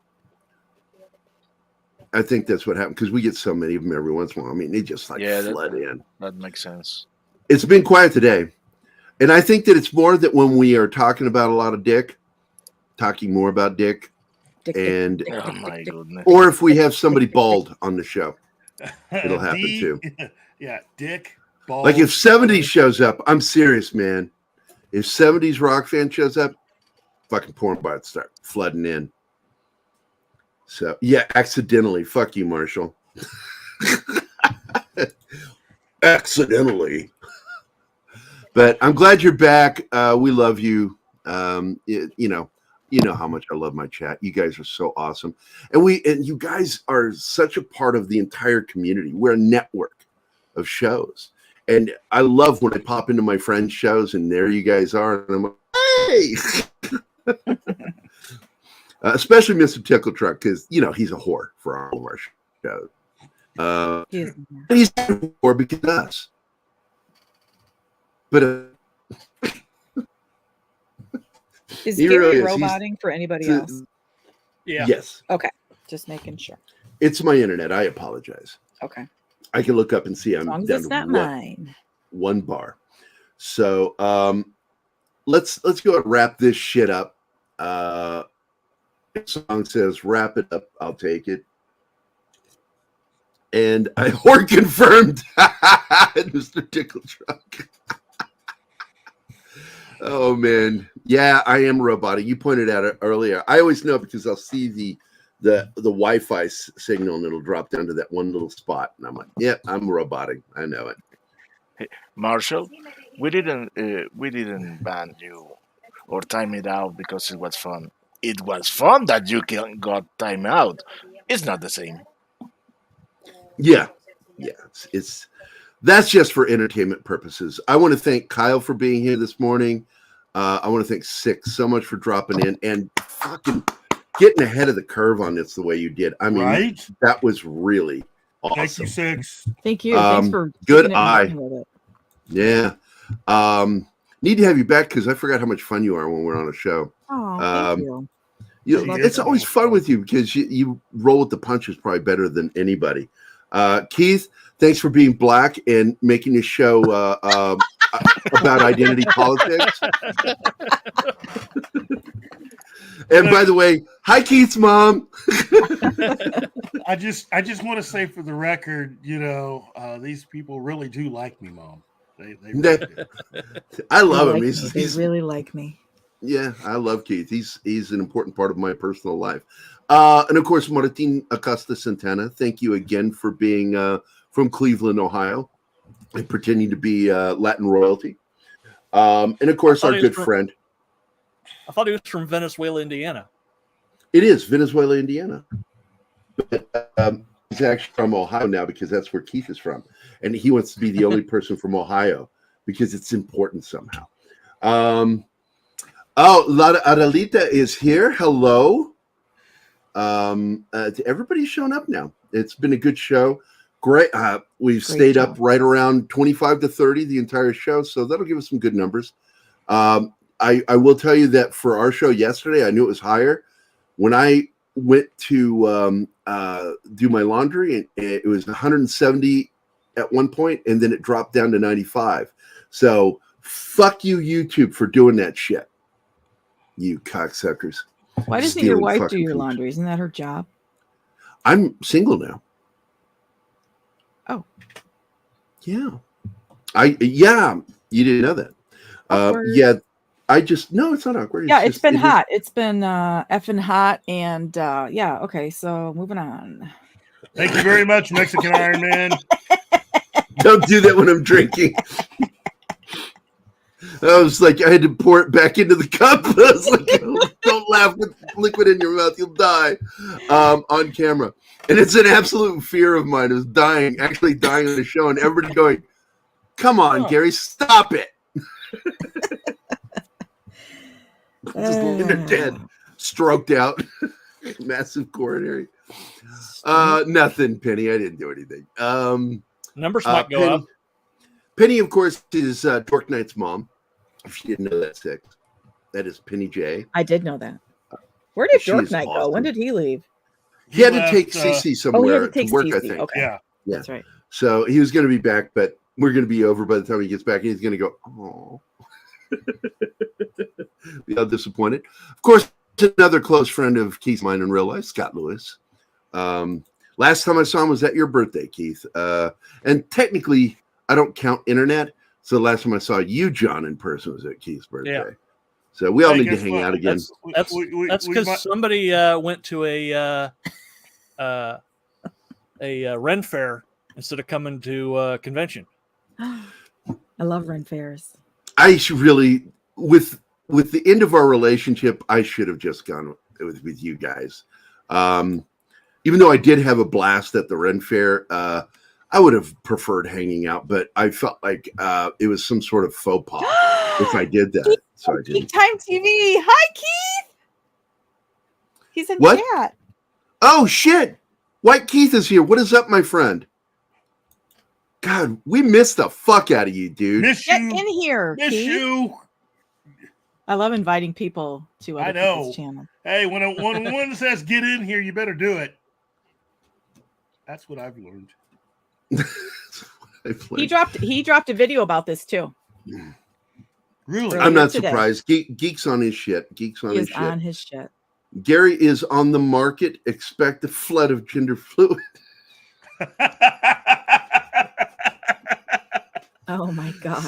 I think that's what happened because we get so many of them every once in a while. I mean, they just flood in. That makes sense. It's been quiet today. And I think that it's more that when we are talking about a lot of talking more about dick. Oh my goodness. Or if we have somebody bald on the show, it'll happen too. Yeah, dick, bald. Like if 70s shows up, I'm serious, man. If 70s rock fan shows up, fucking porn bots start flooding in. So yeah, accidentally. Fuck you, Marshall. Accidentally. But I'm glad you're back. We love you. You know how much I love my chat. You guys are so awesome. And you guys are such a part of the entire community. We're a network of shows. And I love when I pop into my friends' shows and there you guys are. And I'm like, hey! Especially Mr. Tickle Truck, because, he's a whore for all of our shows. He's a whore because of us. But is he Gerry really is. roboting for anybody else? Yeah. Yes. Okay. Just making sure. It's my internet. I apologize. Okay. I can look up and see I'm As long as down it's to not mine. one bar. So let's go and wrap this shit up. The song says wrap it up. I'll take it. And I or confirmed Mr. Tickle Truck. Oh man. Yeah, I am robotic. You pointed out it earlier. I always know because I'll see the Wi-Fi signal and it'll drop down to that one little spot. And I'm like, yeah, I'm robotic. I know it. Hey, Marshall, we didn't ban you or time it out because it was fun. It was fun that you got time out. It's not the same. Yeah. It's that's just for entertainment purposes. I want to thank Kyle for being here this morning. I want to thank Six so much for dropping in and fucking getting ahead of the curve on this the way you did. I mean, right? That was really awesome. Thank you, Six. Thank you. Thanks for good eye. Yeah. Need to have you back because I forgot how much fun you are when we're on a show. Oh, thank you. It's always fun with you because you roll with the punches probably better than anybody. Keith, thanks for being black and making this show about identity politics. And by the way, hi Keith's mom. I just want to say for the record, these people really do like me, Mom. They really do. I love him. They really like me. Yeah, I love Keith. He's an important part of my personal life. And of course, Martin Acosta Santana, thank you again for being from Cleveland, Ohio, and pretending to be Latin royalty. And of course, our good friend. I thought he was from Venezuela, Indiana. It is Venezuela, Indiana. But he's actually from Ohio now because that's where Keith is from. And he wants to be the only person from Ohio because it's important somehow. Adelita is here. Hello. Everybody's shown up now. It's been a good show. Great. We've stayed up right around 25 to 30 the entire show, so that'll give us some good numbers. I will tell you that for our show yesterday, I knew it was higher. When I went to do my laundry, and it was 170 at one point, and then it dropped down to 95. So fuck you, YouTube, for doing that shit. You cocksuckers. Why doesn't your wife do your laundry? Isn't that her job? I'm single now. Oh. Yeah. You didn't know that. Yeah. No, it's not awkward. It's been hot. It's been effing hot. And okay. So moving on. Thank you very much, Mexican Iron Man. Don't do that when I'm drinking. I was like, I had to pour it back into the cup. I was like, don't laugh with liquid in your mouth. You'll die on camera. And it's an absolute fear of mine. It was actually dying on the show. And everybody going, come on, Gerry, stop it. Just laying there dead, stroked out. Massive coronary. Nothing, Penny. I didn't do anything. Numbers might go up. Penny, of course, is Dork Knight's mom. If you didn't know that, Six. That is Penny J. I did know that. Where did Dork Knight go? When did he leave? He had to take Cece somewhere to work, I think. Okay. Yeah. That's right. So he was going to be back, but we're going to be over by the time he gets back. And he's going to go, oh. Be all disappointed. Of course, another close friend of Keith's mine in real life, Scott Lewis. Last time I saw him was at your birthday, Keith. And technically, I don't count internet. So the last time I saw you, John, in person was at Keith's birthday. Yeah. So we all need to hang out again. That's because somebody went to a Ren fair instead of coming to a convention. I love Ren fairs. I should really, with the end of our relationship, I should have just gone with you guys. Even though I did have a blast at the Ren fair, I would have preferred hanging out, but I felt like it was some sort of faux pas if I did that. So I didn't. Time TV. Hi, Keith. He's in chat. Oh, shit. White Keith is here. What is up, my friend? God, we missed the fuck out of you, dude. Get in here. Miss Keith. you. I love inviting people to other people's channel. Hey, when one says get in here, you better do it. That's what I've learned. He dropped a video about this too. Really? I'm not surprised. Geek's on his shit. Geek's on He his is shit. on his shit. Gary is on the market. Expect a flood of gender fluid. Oh my god!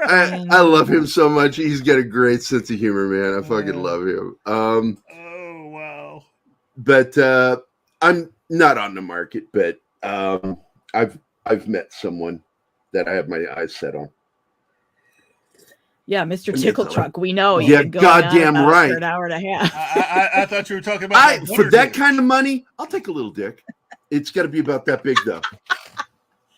I love him so much. He's got a great sense of humor, man. I fucking love him. Oh wow! But I'm not on the market. But I've met someone that I have my eyes set on. Yeah, Mr. Tickle Truck. We know. Yeah, goddamn right. For an hour and a half. I thought you were talking about for that kind of money. I'll take a little dick. It's got to be about that big, though.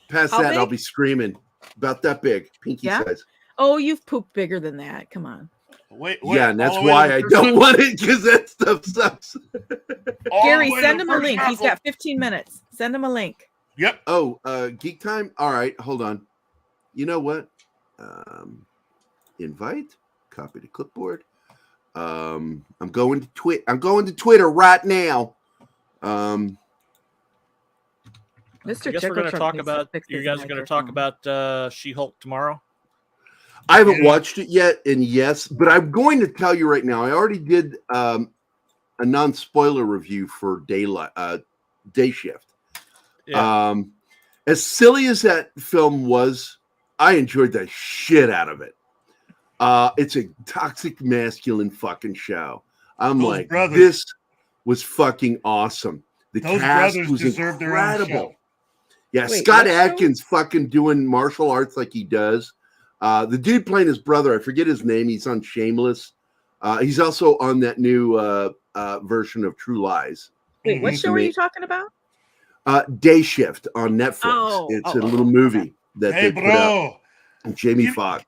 Past How that, big? I'll be screaming. About that big, pinky Yeah? size. Oh, you've pooped bigger than that. Come on. Wait, Yeah, and that's why I don't want it, because that stuff sucks. Gary, send him a link. He's got 15 minutes. Send him a link. Yep. Oh, Geek Time. All right, hold on. You know what? Invite. Copy to clipboard. I'm going to Twitter right now. Mr. I guess we're going to talk about. You guys are going to talk about She-Hulk tomorrow. I haven't watched it yet, and yes, but I'm going to tell you right now. I already did a non-spoiler review for Day Shift. Yeah. As silly as that film was, I enjoyed the shit out of it. It's a toxic masculine fucking show. I'm Those like, brothers. this was fucking awesome. The Those cast brothers was deserve their own incredible. show. Yeah, Wait, Scott what show? Adkins fucking doing martial arts like he does. The dude playing his brother, I forget his name. He's on Shameless. He's also on that new version of True Lies. Wait, what show are you talking about? Day Shift on Netflix. Oh, It's oh, a little movie that Hey, they put up. bro. And Jamie Foxx.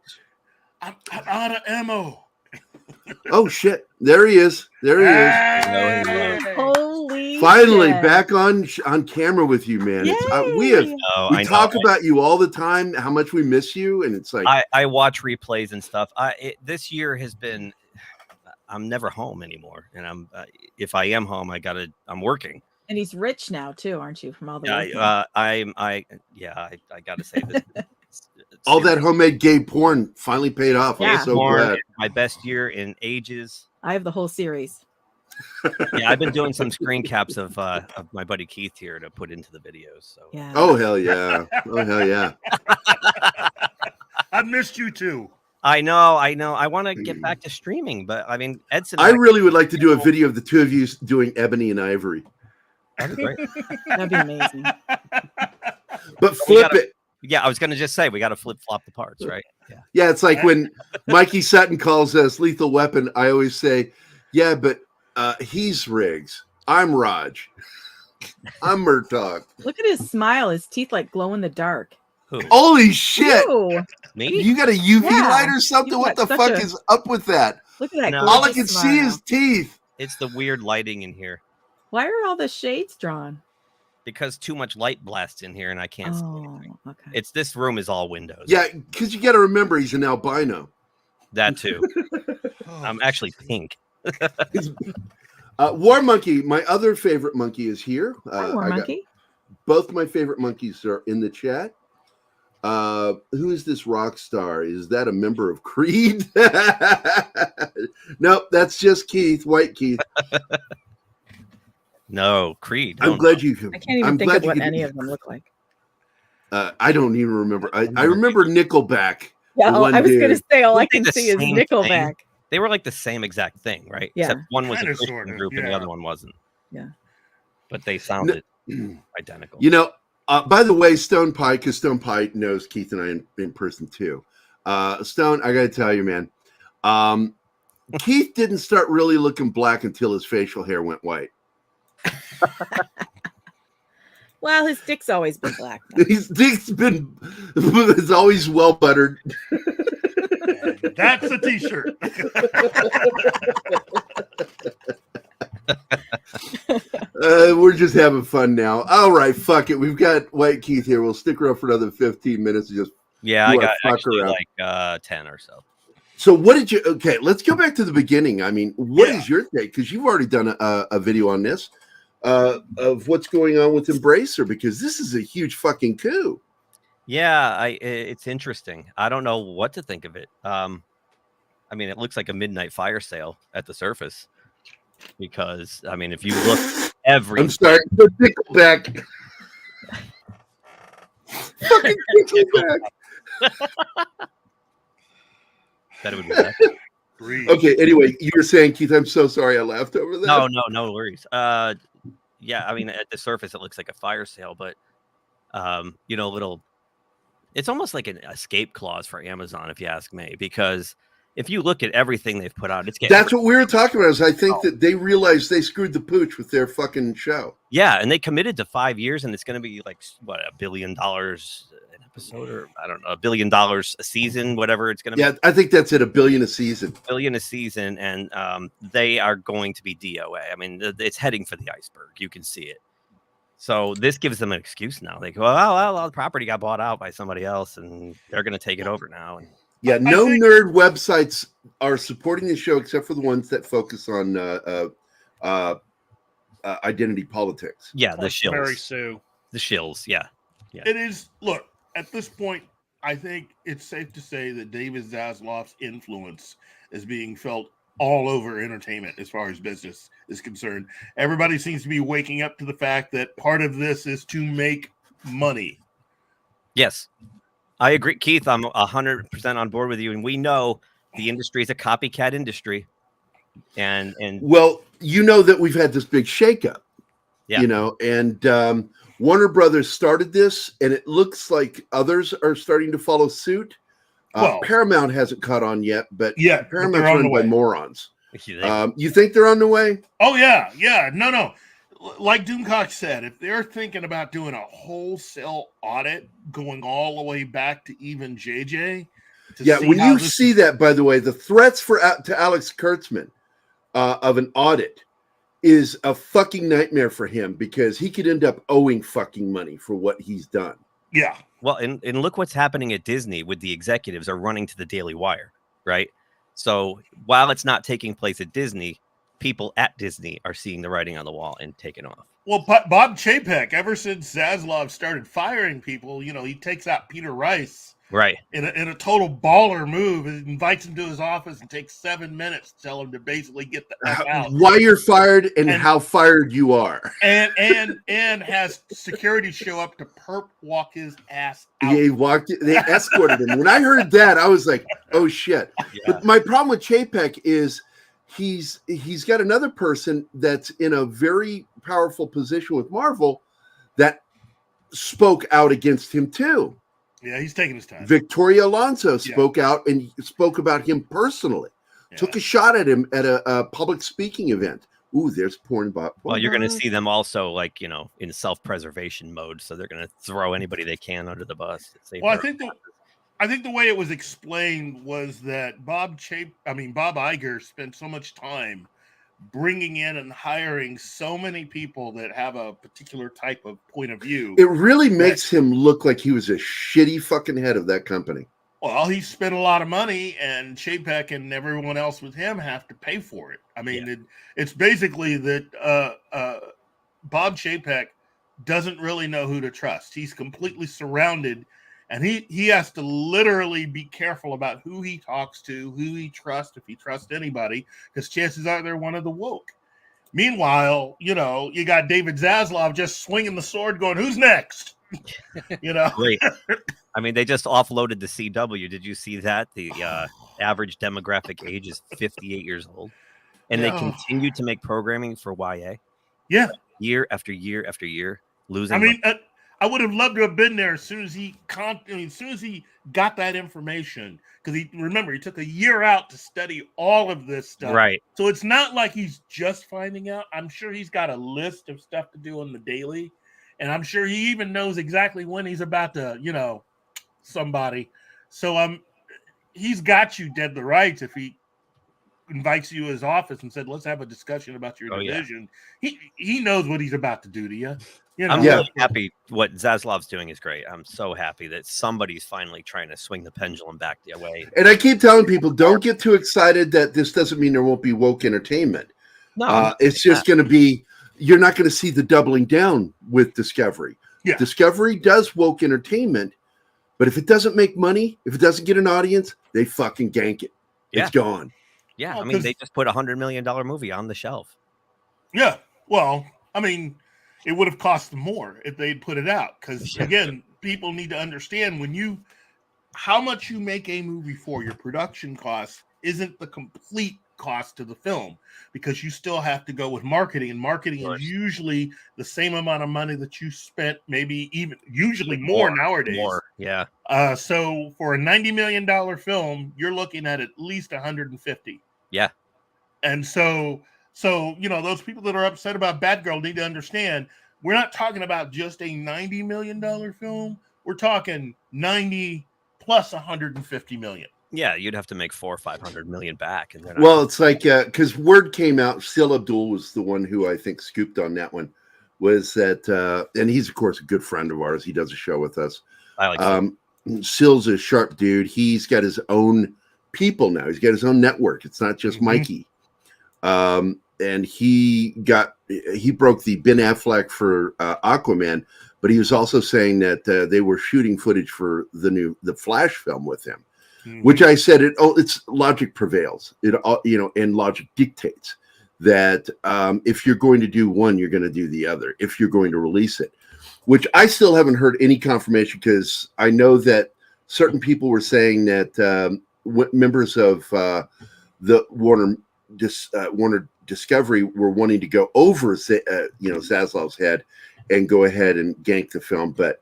I'm out of ammo. Oh shit! There he is. There he is. Holy! Finally shit. back on camera with you, man. It's, we I talk know. about you all the time, how much we miss you, and it's like I watch replays and stuff. This year has been. I'm never home anymore, and I'm if I am home, I'm working. And he's rich now too, aren't you? From all the I got to say this. all that homemade gay porn finally paid off. I'm so glad. My best year in ages. I have the whole series. Yeah, I've been doing some screen caps of my buddy Keith here to put into the videos. So yeah. Oh hell yeah! Oh hell yeah! I missed you too. I know. I want to get back to streaming, but I mean, Edson. I really would like to do a video of the two of you doing Ebony and Ivory. That'd be great. That'd be amazing. But flip it. Yeah, I was going to just say we got to flip flop the parts, right? Yeah. Yeah, it's like when Mikey Sutton calls us Lethal Weapon. I always say, "Yeah, but he's Riggs. I'm Raj. I'm Murtaugh." Look at his smile. His teeth like glow in the dark. Who? Holy shit! Ew. Me? You got a UV Yeah. light or something? You've What the got fuck such a- is up with that? Look at that. No. All I gorgeous can smile. see is teeth. It's the weird lighting in here Why are all the shades drawn? because too much light blasts in here and I can't see Oh, anything. okay. This room is all windows. Yeah, because you got to remember he's an albino. That too. I'm actually pink. War Monkey, my other favorite monkey, is here. Hi, War I got- Monkey. both my favorite monkeys are in the chat. Who is this rock star? Is that a member of Creed? Nope, that's just Keith, White Keith. No, Creed. I'm glad you. I can't even I'm think glad of you what could- any of them look like. I don't even remember. I remember Nickelback. Yeah, one I was dude. going to say all I Weren't they can the see is same Nickelback. thing? They were like the same exact thing, right? Yeah. Except one was a Kinda, Christian sorta, group and the yeah. other one wasn't. Yeah. But they sounded identical. You know, by the way, Stone Pie, because Stone Pie knows Keith and I in person too. Stone, I got to tell you, man, Keith didn't start really looking black until his facial hair went white. Well, his dick's always been black. now. His dick's been, it's always well buttered. That's a t-shirt. We're just having fun now. All right, fuck it. We've got White Keith here. We'll stick around for another 15 minutes and just I got actually like 10 or so. So what did you? Okay, let's go back to the beginning. I mean, what is your take? Because you've already done a video on this of what's going on with Embracer, because this is a huge fucking coup. Yeah, it's interesting. I don't know what to think of it. I mean, it looks like a midnight fire sale at the surface. Because I mean, if you look I'm sorry, put Nickelback. Fucking Nickelback. That would be bad. Okay, anyway, you were saying, Keith, I'm so sorry I laughed over that. No worries. Yeah, I mean, at the surface it looks like a fire sale, but it's almost like an escape clause for Amazon, if you ask me, because if you look at everything they've put out, that's what we were talking about. Is I think that they realized they screwed the pooch with their fucking show. Yeah, and they committed to 5 years, and it's going to be like what, $1 billion an episode, or I don't know, $1 billion a season, whatever it's going to be. Yeah, I think that's at $1 billion a season. $1 billion a season, and they are going to be DOA. I mean, it's heading for the iceberg. You can see it. So this gives them an excuse now. They go, well, the property got bought out by somebody else, and they're going to take it over now. And yeah, no nerd websites are supporting the show except for the ones that focus on identity politics. Yeah, the shills. Mary Sue. The shills, yeah. It is. Look, at this point, I think it's safe to say that David Zaslav's influence is being felt all over entertainment as far as business is concerned. Everybody seems to be waking up to the fact that part of this is to make money. Yes. I agree, Keith. I'm 100% on board with you, and we know the industry is a copycat industry. And well, you know that we've had this big shakeup, and Warner Brothers started this, and it looks like others are starting to follow suit. Paramount hasn't caught on yet, but Paramount's run by morons. You think they're on the way? Oh yeah, no. Like Doomcock said, if they're thinking about doing a wholesale audit going all the way back to even JJ, when you see that, by the way, the threats to Alex Kurtzman of an audit is a fucking nightmare for him, because he could end up owing fucking money for what he's done. Yeah. Well, and look what's happening at Disney with the executives are running to the Daily Wire, right? So while it's not taking place at Disney, people at Disney are seeing the writing on the wall and taking off. Well, Bob Chapek, ever since Zaslav started firing people, he takes out Peter Rice. Right. In a total baller move, invites him to his office and takes 7 minutes to tell him to basically get the F out. Why you're fired and how fired you are. And has security show up to perp walk his ass out. Yeah, they escorted him. When I heard that, I was like, oh shit. Yeah. But my problem with Chapek is he's got another person that's in a very powerful position with Marvel that spoke out against him too. Yeah, he's taking his time. Victoria Alonso spoke out and spoke about him personally. Yeah. Took a shot at him at a public speaking event. Ooh, there's porn bot. Well, you're going to see them also, like, in self-preservation mode, so they're going to throw anybody they can under the bus. Well, I think the way it was explained was that Bob Iger spent so much time bringing in and hiring so many people that have a particular type of point of view. It really makes him look like he was a shitty fucking head of that company. Well, he spent a lot of money, and Chapek and everyone else with him have to pay for it. I mean, it's basically that Bob Chapek doesn't really know who to trust. He's completely surrounded, and he has to literally be careful about who he talks to, who he trusts, if he trusts anybody, because chances are they're one of the woke. Meanwhile, you got David Zaslav just swinging the sword going, who's next? Great. I mean, they just offloaded the CW. Did you see that? The average demographic age is 58 years old. And they continue to make programming for YA. Yeah. Year after year after year. Losing. I mean, I would have loved to have been there as soon as he got that information, because he took a year out to study all of this stuff. Right. So it's not like he's just finding out. I'm sure he's got a list of stuff to do on the daily, and I'm sure he even knows exactly when he's about to, somebody. So he's got you dead to rights if he invites you to his office and said, "Let's have a discussion about your division." He knows what he's about to do to you. You know? I'm really happy. What Zaslav's doing is great. I'm so happy that somebody's finally trying to swing the pendulum back the way. And I keep telling people, don't get too excited that this doesn't mean there won't be woke entertainment. No, it's just going to be, you're not going to see the doubling down with Discovery. Yeah. Discovery does woke entertainment, but if it doesn't make money, if it doesn't get an audience, they fucking gank it. It's gone. Yeah, Well, I mean, they just put $100 million movie on the shelf. Yeah, well, I mean, it would have cost them more if they'd put it out. Because again, people need to understand how much you make a movie for, your production cost isn't the complete cost of the film, because you still have to go with marketing, and marketing is usually the same amount of money that you spent, maybe even usually more nowadays. Yeah. So for a $90 million film, you're looking at least 150. Yeah. And so those people that are upset about Batgirl need to understand, we're not talking about just a $90 million film. We're talking 90 plus 150 million. Yeah, you'd have to make 400 or 500 million back. And Well, it's like, because word came out, Sil Abdul was the one who I think scooped on that one, was that, and he's, of course, a good friend of ours. He does a show with us. I like Sil's a sharp dude. He's got his own people now. He's got his own network. It's not just Mikey. And he broke the Ben Affleck for Aquaman, but he was also saying that they were shooting footage for the Flash film with him, which I said it's logic prevails. And logic dictates that if you're going to do one, you're going to do the other. If you're going to release it, which I still haven't heard any confirmation, because I know that certain people were saying that members of the Warner Discovery were wanting to go over Zaslav's head and go ahead and gank the film, but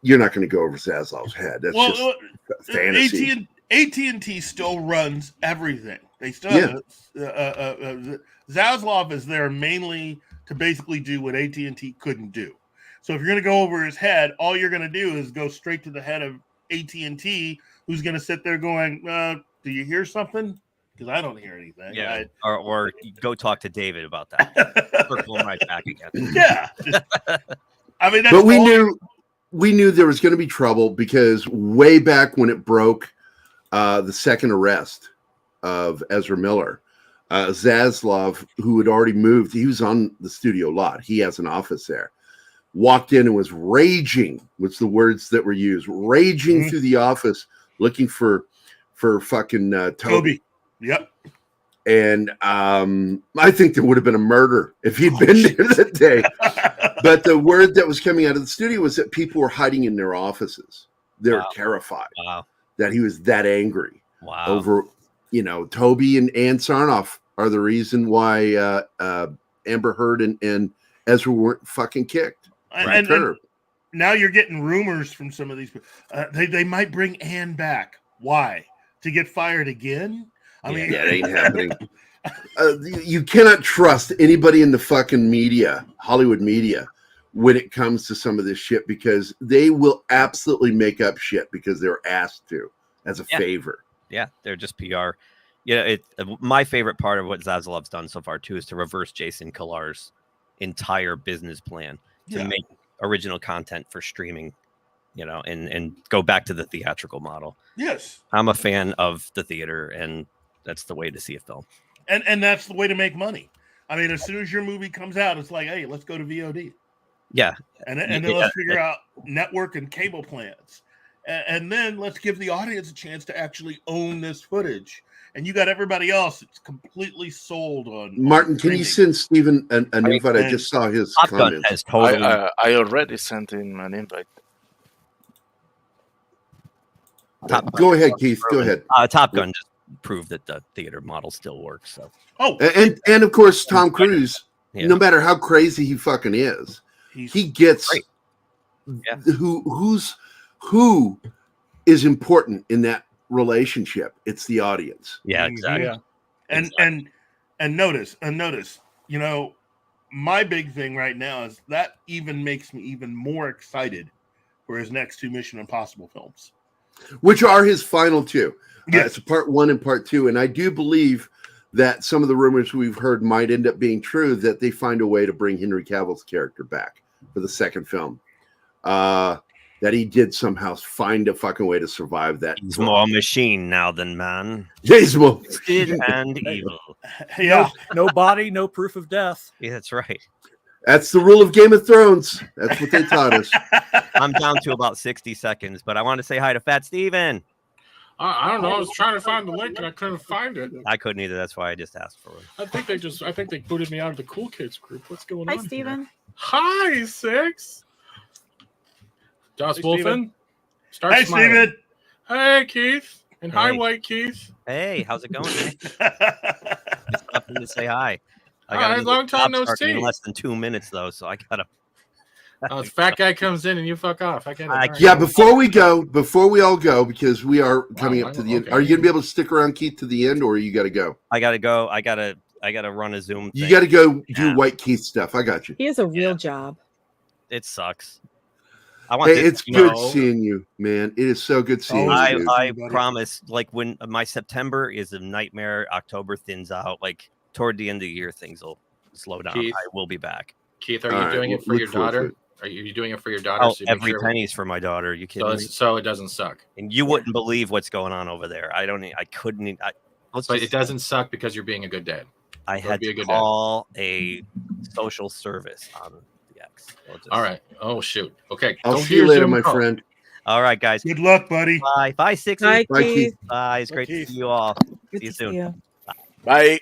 you're not going to go over Zaslav's head. That's just fantasy. AT&T still runs everything. They still Zaslav is there mainly to basically do what AT&T couldn't do. So if you're going to go over his head, all you're going to do is go straight to the head of AT&T, who's going to sit there going, do you hear something? Because I don't hear anything. Yeah, or go talk to David about that. Circle him right back again. Yeah. I mean, but we knew there was going to be trouble, because way back when it broke, the second arrest of Ezra Miller, Zaslav, who had already moved, he was on the studio lot. He has an office there. Walked in and was raging, was the words that were used, raging through the office looking for fucking Toby. Yep. And I think there would have been a murder if he'd been there that day. But the word that was coming out of the studio was that people were hiding in their offices. They were terrified that he was that angry over, Toby and Ann Sarnoff are the reason why Amber Heard and Ezra weren't fucking kicked. And now you're getting rumors from some of these people. They might bring Ann back. Why? To get fired again? I mean, it ain't happening. You cannot trust anybody in the fucking media, Hollywood media, when it comes to some of this shit, because they will absolutely make up shit because they're asked to as a favor. Yeah, they're just PR. My favorite part of what Zaslav's done so far too is to reverse Jason Kilar's entire business plan to make original content for streaming, and go back to the theatrical model. Yes. I'm a fan of the theater, and that's the way to see a film. And that's the way to make money. I mean, as soon as your movie comes out, it's like, hey, let's go to VOD. Yeah. And then let's figure out network and cable plans. And then let's give the audience a chance to actually own this footage. And you got everybody else that's completely sold on. Martin, can you send Steven an invite? I just saw his comments. I already sent him an invite. Go ahead, Keith. Go ahead. Top Gun just proved that the theater model still works. So. And of course, Tom Cruise, no matter how crazy he fucking is, he gets who is important in that relationship. It's the audience. Yeah, exactly. Yeah. And notice, my big thing right now is that even makes me even more excited for his next two Mission Impossible films, which are his final two. It's part 1 and part 2, and I do believe that some of the rumors we've heard might end up being true, that they find a way to bring Henry Cavill's character back for the second film. That he did somehow find a fucking way to survive that. He's more machine now than man. He's more good and evil. Yeah, no body, no proof of death. Yeah, that's right. That's the rule of Game of Thrones. That's what they taught us. I'm down to about 60 seconds, but I want to say hi to Fat Steven. I don't know. I was trying to find the link and I couldn't find it. I couldn't either. That's why I just asked for it. I think they booted me out of the Cool Kids group. What's going on? Hi, Steven. Hi, Six. Joss Hey, Wolfen. Start Hey, smiling. Steven. Hey, Keith. And hi, Hey. White Keith. Hey, how's it going, man? Just stopping to say hi. Hi, another long time job no starting in see. less than 2 minutes, though, so I gotta. Oh, this fat guy comes in and you fuck off. I get it. I All right. Yeah, before we all go, because we are coming up to the end. okay. Are you going to be able to stick around, Keith, to the end, or you got to go? I gotta go. I gotta run a Zoom. You thing. got to go do Yeah. White Keith stuff. I got you. He has a real job. It sucks. I want. Hey, this, it's you good know, seeing you, man. It is so good seeing I, you. dude. I promise. Like when my September is a nightmare, October thins out. Like toward the end of the year, things will slow down. Keith? I will be back. Keith, are All you right, doing it we'll for look your forward to daughter? it. Are you doing it for your daughter? Oh, so you make every sure- penny's for my daughter. You kidding me? so it doesn't suck. And you wouldn't believe what's going on over there. I don't. I couldn't. Let's But just it doesn't suck because you're being a good dad. I So had be a to good call a social service on the X. All right. Oh shoot. Okay. I'll Go see do you your later, Zoom my call. friend. All right, guys. Good luck, buddy. Bye. Bye, Sixty. Bye, Bye, Keith. Keith. Bye. It's great to see you all. Good See you to soon. see you. Bye.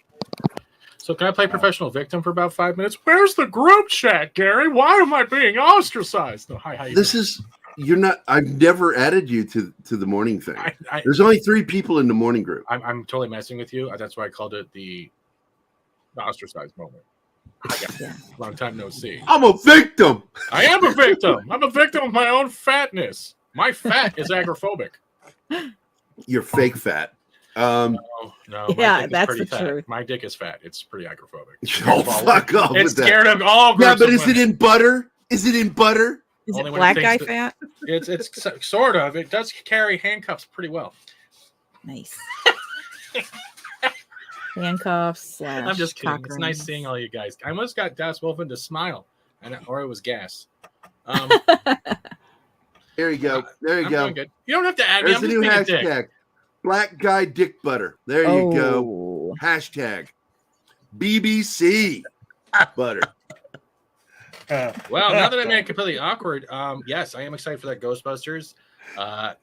So can I play professional victim for about 5 minutes? Where's the group chat, Gary? Why am I being ostracized? No, hi, how you This doing? is you're not. I've never added you to the morning thing. There's only 3 people in the morning group. I'm totally messing with you. That's why I called it the ostracized moment. Long time no see. I'm a victim. I am a victim. I'm a victim of my own fatness. My fat is agoraphobic. You're fake fat. No, my Yeah, dick is that's pretty the fat. truth. My dick is fat. It's pretty agoraphobic. Oh, fuck off It's with that. scared of all Yeah, groups but of is it women. in butter? Is it in butter? Is Only it when black thinks guy that- fat? It's sort of. It does carry handcuffs pretty well. Nice. Handcuffs. I'm just kidding. cock It's nice rings. seeing all you guys. I almost got Das Wolfen to smile, or it was gas. There you go. There you I'm go. doing good. You don't have to add me. There's I'm a just new being a dick. hashtag. Black guy dick butter. There you go. Oh. Hashtag BBC butter. Well, now that I made it completely awkward, yes, I am excited for that Ghostbusters.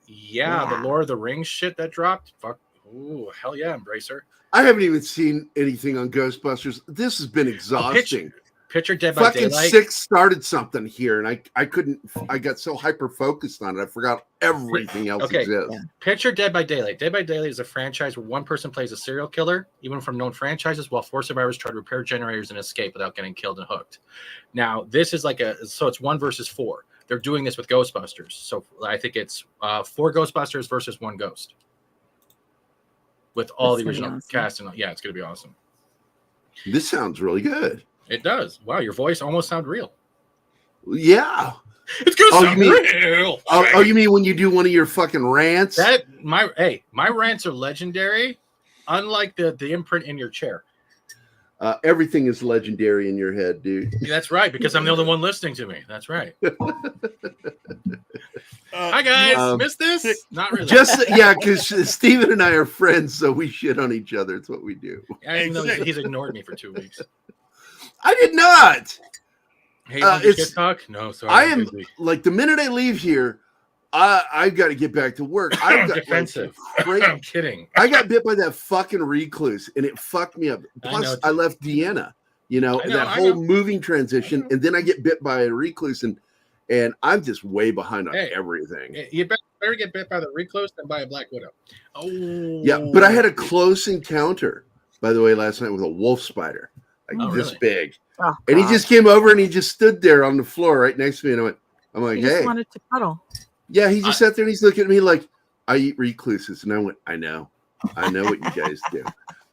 Yeah, the Lord of the Rings shit that dropped. Fuck. Ooh, hell yeah, Embracer. I haven't even seen anything on Ghostbusters. This has been exhausting. Picture Dead by Fucking Daylight. 6 started something here, and I couldn't. I got so hyper focused on it, I forgot everything else Okay. exists. Picture Dead by Daylight. Dead by Daylight is a franchise where one person plays a serial killer, even from known franchises, while 4 survivors try to repair generators and escape without getting killed and hooked. Now, this is like so it's 1 versus 4. They're doing this with Ghostbusters. So I think it's 4 Ghostbusters versus 1 ghost. With all That's the gonna be original awesome. cast. And yeah, it's going to be awesome. This sounds really good. It does. Wow, your voice almost sounds real. Yeah. It's going to sound you mean, real. oh, you mean when you do one of your fucking rants? My rants are legendary, unlike the imprint in your chair. Everything is legendary in your head, dude. That's right, because I'm the only one listening to me. That's right. Hi guys, missed this? Not really. Just yeah, because Steven and I are friends, so we shit on each other. It's what we do. I didn't know he's ignored me for 2 weeks. I did not. Hey, it's shit talk? No, sorry. I I'm am busy. like the minute I leave here, I've got to get back to work. I've got Defensive. Like, I'm kidding. I got bit by that fucking recluse, and it fucked me up. I Plus, know. I left Deanna. You know, I know, that I whole know. moving transition, and then I get bit by a recluse, and I'm just way behind on Hey. everything. You better get bit by the recluse than by a black widow. Oh, Yeah, but I had a close encounter, by the way, last night with a wolf spider, like Oh, this really? big. Oh, And he God. just came over and he just stood there on the floor right next to me, and I'm like, He just hey, wanted to cuddle. yeah. He just sat there and he's looking at me like, I eat recluses, and I went, I know what you guys do.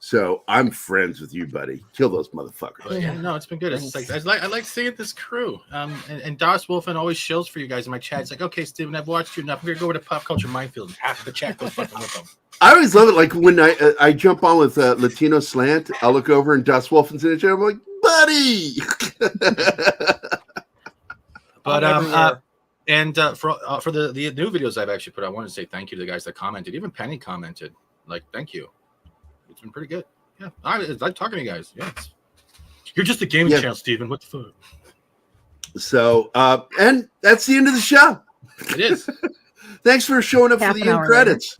So I'm friends with you, buddy. Kill those motherfuckers. But yeah, no, it's been good. It's like I like seeing this crew. And Das Wolfen always shills for you guys in my chat. It's like, okay, Steven, I've watched you enough. I'm gonna go over to Pop Culture Minefield. Half the chat goes fucking with them. I always love it. Like when I jump on with Latino Slant, I'll look over and Das Wolfen's in the chat. I'm like, buddy. But and for the new videos I've actually put, I want to say thank you to the guys that commented. Even Penny commented. Like, thank you. It's been pretty good. Yeah, I like talking to you guys. Yeah, you're just a gaming channel, Steven. What the fuck? So, and that's the end of the show. It is. Thanks for showing up for the end credits.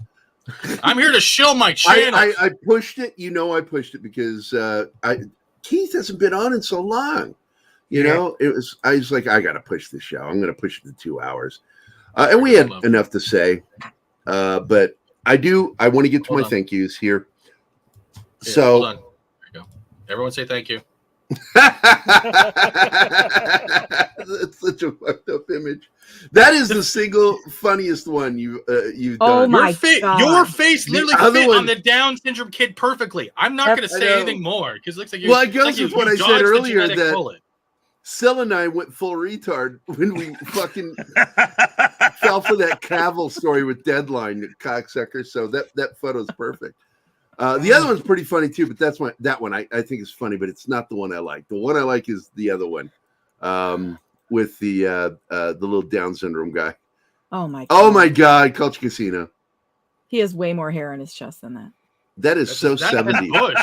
I'm here to show my channel. I pushed it. You know, I pushed it because Keith hasn't been on in so long. You know, I was like, I got to push this show. I'm going to push it to 2 hours. And we had enough to say. But I want to get to my thank yous here. Yeah, so, hold on. There you go. Everyone say thank you. That's such a fucked up image. That is the single funniest one you've done. My God. Your face literally fit on the Down syndrome kid perfectly. I'm not going to say anything more because it looks like you. Well, it goes with what I said earlier that bullet. Sil and I went full retard when we fucking fell for that Cavill story with Deadline, cocksucker. So that photo's perfect. The other one's pretty funny too, but that one I think is funny, but it's not the one I like. The one I like is the other one, with the little Down syndrome guy. Oh my! Oh my God! Culture Casino. He has way more hair on his chest than that. That's 70s. Bush.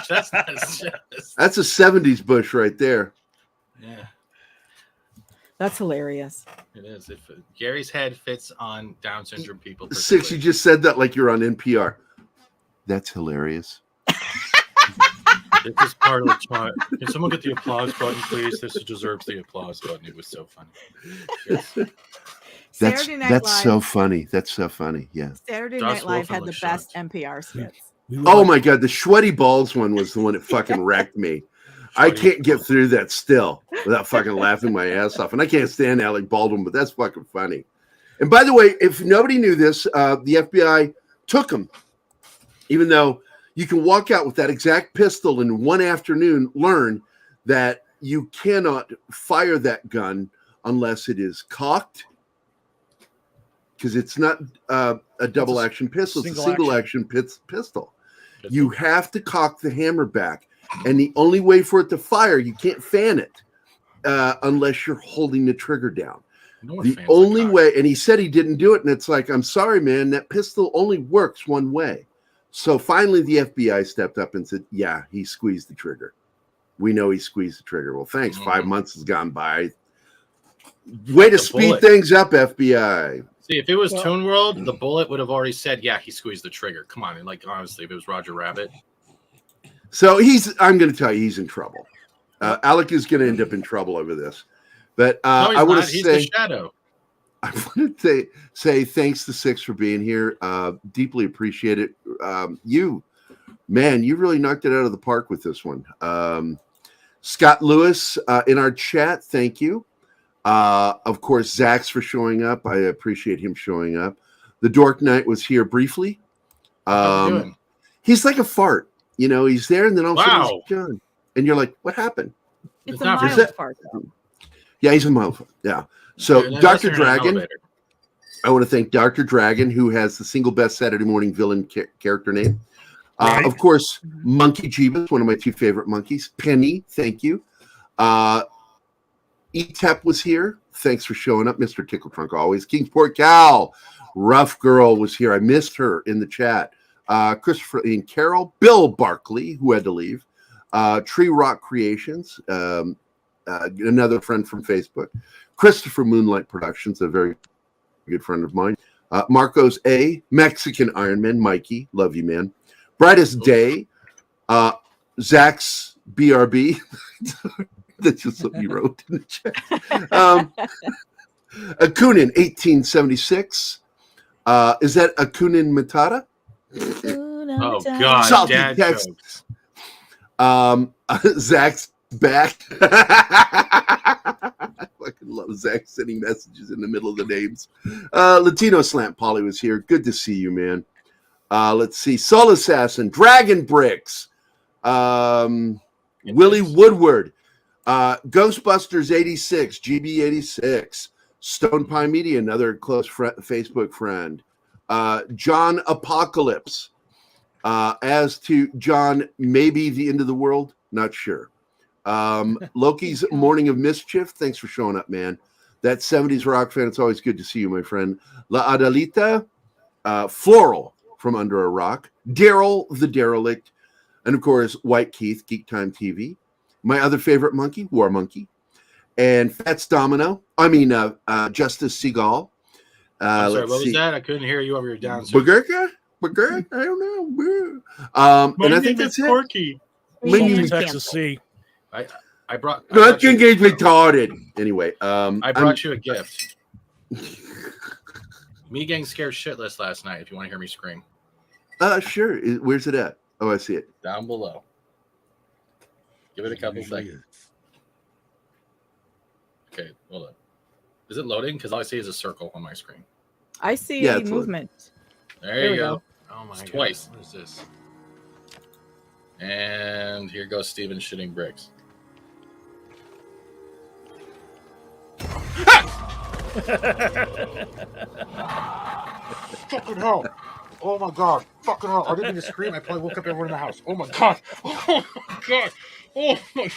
That's a 70s bush right there. Yeah. That's hilarious. It is. Gary's head fits on Down syndrome people. Six, you just said that like you're on NPR. That's hilarious. This is part of the chart. Can someone get the applause button, please? This deserves the applause button. It was so funny. Yes. That's so funny. That's so funny. Yeah. Saturday Night Live had the best NPR skits. Oh my God, the sweaty balls one was the one that fucking wrecked me. I can't get through that still without fucking laughing my ass off. And I can't stand Alec Baldwin, but that's fucking funny. And by the way, if nobody knew this, the FBI took him. Even though you can walk out with that exact pistol in one afternoon, learn that you cannot fire that gun unless it is cocked, because it's not a double action pistol. It's a single action pistol. You have to cock the hammer back. And the only way for it to fire, you can't fan it unless you're holding the trigger down. The only way, and he said he didn't do it, and it's like, I'm sorry, man, that pistol only works one way. So finally the FBI stepped up and said, yeah, he squeezed the trigger. We know he squeezed the trigger. Well, thanks. 5 months has gone by. Way to speed things up, FBI. See, if it was Toon World, the bullet would have already said, yeah, he squeezed the trigger. Come on. Like, honestly, if it was Roger Rabbit. So I'm going to tell you, he's in trouble. Alec is going to end up in trouble over this. But no, I want to say, he's the shadow. I want to say thanks to Six for being here. Deeply appreciate it. You really knocked it out of the park with this one. Scott Lewis in our chat, thank you. Of course, Zach's for showing up. I appreciate him showing up. The Dork Knight was here briefly. He's like a fart. You know, he's there, and then all of a sudden he's gone. And you're like, what happened? It's a mild fart, though. Yeah, he's a mild fart. Yeah. So, Dr. Dragon, I want to thank Dr. Dragon, who has the single best Saturday morning villain character name. Of course, Monkey Jeebus, one of my two favorite monkeys. Penny, thank you. E-Tep was here. Thanks for showing up, Mr. Tickle Trunk, always. Kingsport Cal, Rough Girl was here. I missed her in the chat. Christopher and Carol, Bill Barkley, who had to leave, Tree Rock Creations, another friend from Facebook, Christopher Moonlight Productions, a very good friend of mine, Marcos A, Mexican Iron Man, Mikey, love you, man, Brightest Day, Zach's BRB, that's just something you wrote in the chat, Akunin 1876, is that Akunin Matata? Oh God! Salty Dad Texas. Zach's back. I fucking love Zach sending messages in the middle of the names. Latino Slant Polly was here. Good to see you, man. Let's see. Soul Assassin, Dragon Bricks, Willie Woodward, Ghostbusters 86, GB 86, Stone Pie Media, another close Facebook friend, John Apocalypse. As to John, maybe the end of the world, not sure. Loki's Morning of Mischief, thanks for showing up, man. That 70s rock fan, it's always good to see you, my friend. La Adalita, Floral from Under a Rock, Daryl the Derelict, and of course, White Keith, Geek Time TV. My other favorite monkey, War Monkey, and Fats Domino. Justice Seagal. I'm sorry, what was that? I couldn't hear you over your down. Bagurka? I don't know. And I think that's it. Corky. Texas C. I brought. Not engaged retarded. Anyway, I brought you a gift. Me getting scared shitless last night. If you want to hear me scream. Sure. Where's it at? Oh, I see it. Down below. Give it a couple seconds. Okay, hold on. Is it loading? Because all I see is a circle on my screen. I see movement. There you go. Oh my god. Twice. What is this? And here goes Steven shitting bricks. Fucking hell. Oh my god. Fucking hell. I didn't mean to scream. I probably woke up everyone in the house. Oh my god. Oh my god. Oh my.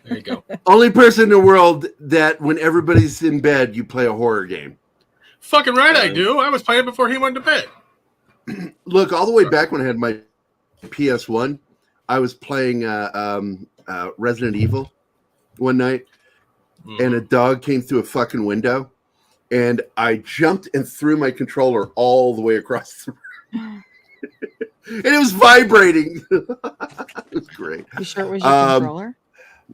There you go. Only person in the world that when everybody's in bed, you play a horror game. Fucking right I do. I was playing before he went to bed. Look, all the way back when I had my PS1, I was playing Resident Evil one night, and a dog came through a fucking window, and I jumped and threw my controller all the way across the room. And it was vibrating. It was great. You sure it was your controller?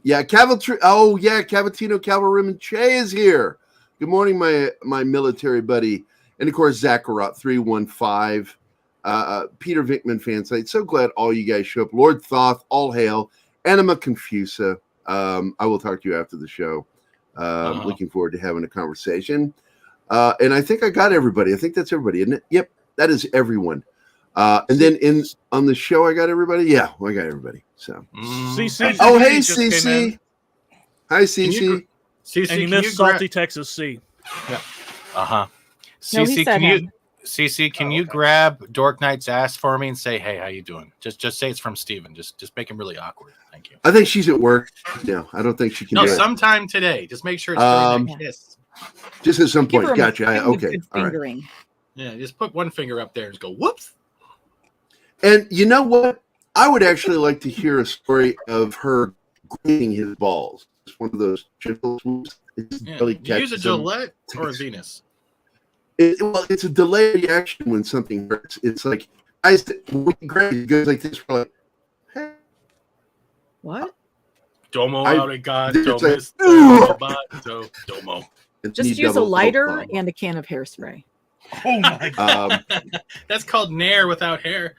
Yeah, Cavatino Calvarim Che is here. Good morning, my military buddy. And of course, Zacharot 315, Peter Vickman fan site. So glad all you guys show up. Lord Thoth, all hail. Anima Confusa. I will talk to you after the show. Looking forward to having a conversation. And I think I got everybody. I think that's everybody, isn't it? Yep, that is everyone. And then on the show, I got everybody. Yeah, I got everybody. So, CC. Oh, hey, CC. Hi, CC. CC, and you missed Salty Texas C. Yeah. CC, can you grab Dork Knight's ass for me and say, "Hey, how you doing?" Just say it's from Steven. Just make him really awkward. Thank you. I think she's at work now. I don't think she can. No, do sometime today. Just make sure it's during that kiss. Just at some point. Gotcha. Okay. All right. Yeah, just put one finger up there and just go whoops. And you know what? I would actually like to hear a story of her grinding his balls. It's one of those gentle moves. Really use a Gillette or a Venus. It's a delayed reaction when something hurts. It's like when you grab it goes like this. We're like, hey. What? Domo arigato, Mr. Domo. Just use a lighter and a can of hairspray. Oh my god. That's called Nair without hair.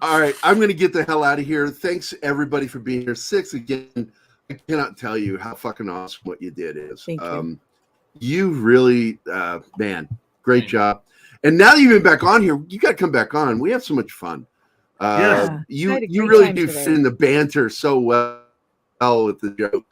All right, I'm going to get the hell out of here. Thanks everybody for being here. Six again. I cannot tell you how fucking awesome what you did is. Thank you. You really, man, great job. And now that you've been back on here, you got to come back on. We have so much fun. You really do fit in the banter so well with the joke.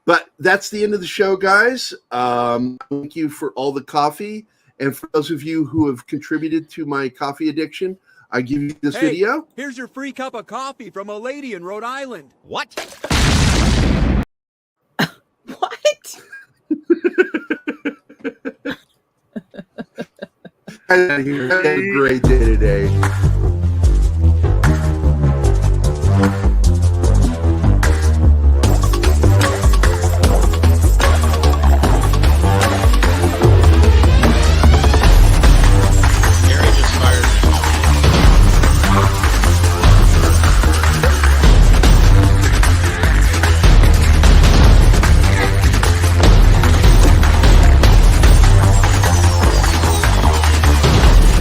But that's the end of the show, guys. Thank you for all the coffee. And for those of you who have contributed to my coffee addiction, I give you this video. Here's your free cup of coffee from a lady in Rhode Island. What? What? Have a great day today.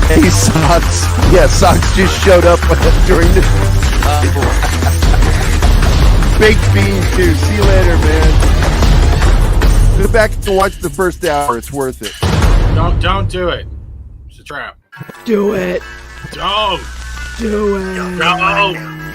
Hey, Socks. Yeah, Socks just showed up during the baked bean too. See you later, man. Go back and watch the first hour. It's worth it. Don't do it. It's a trap. Do it. Don't. do it. No.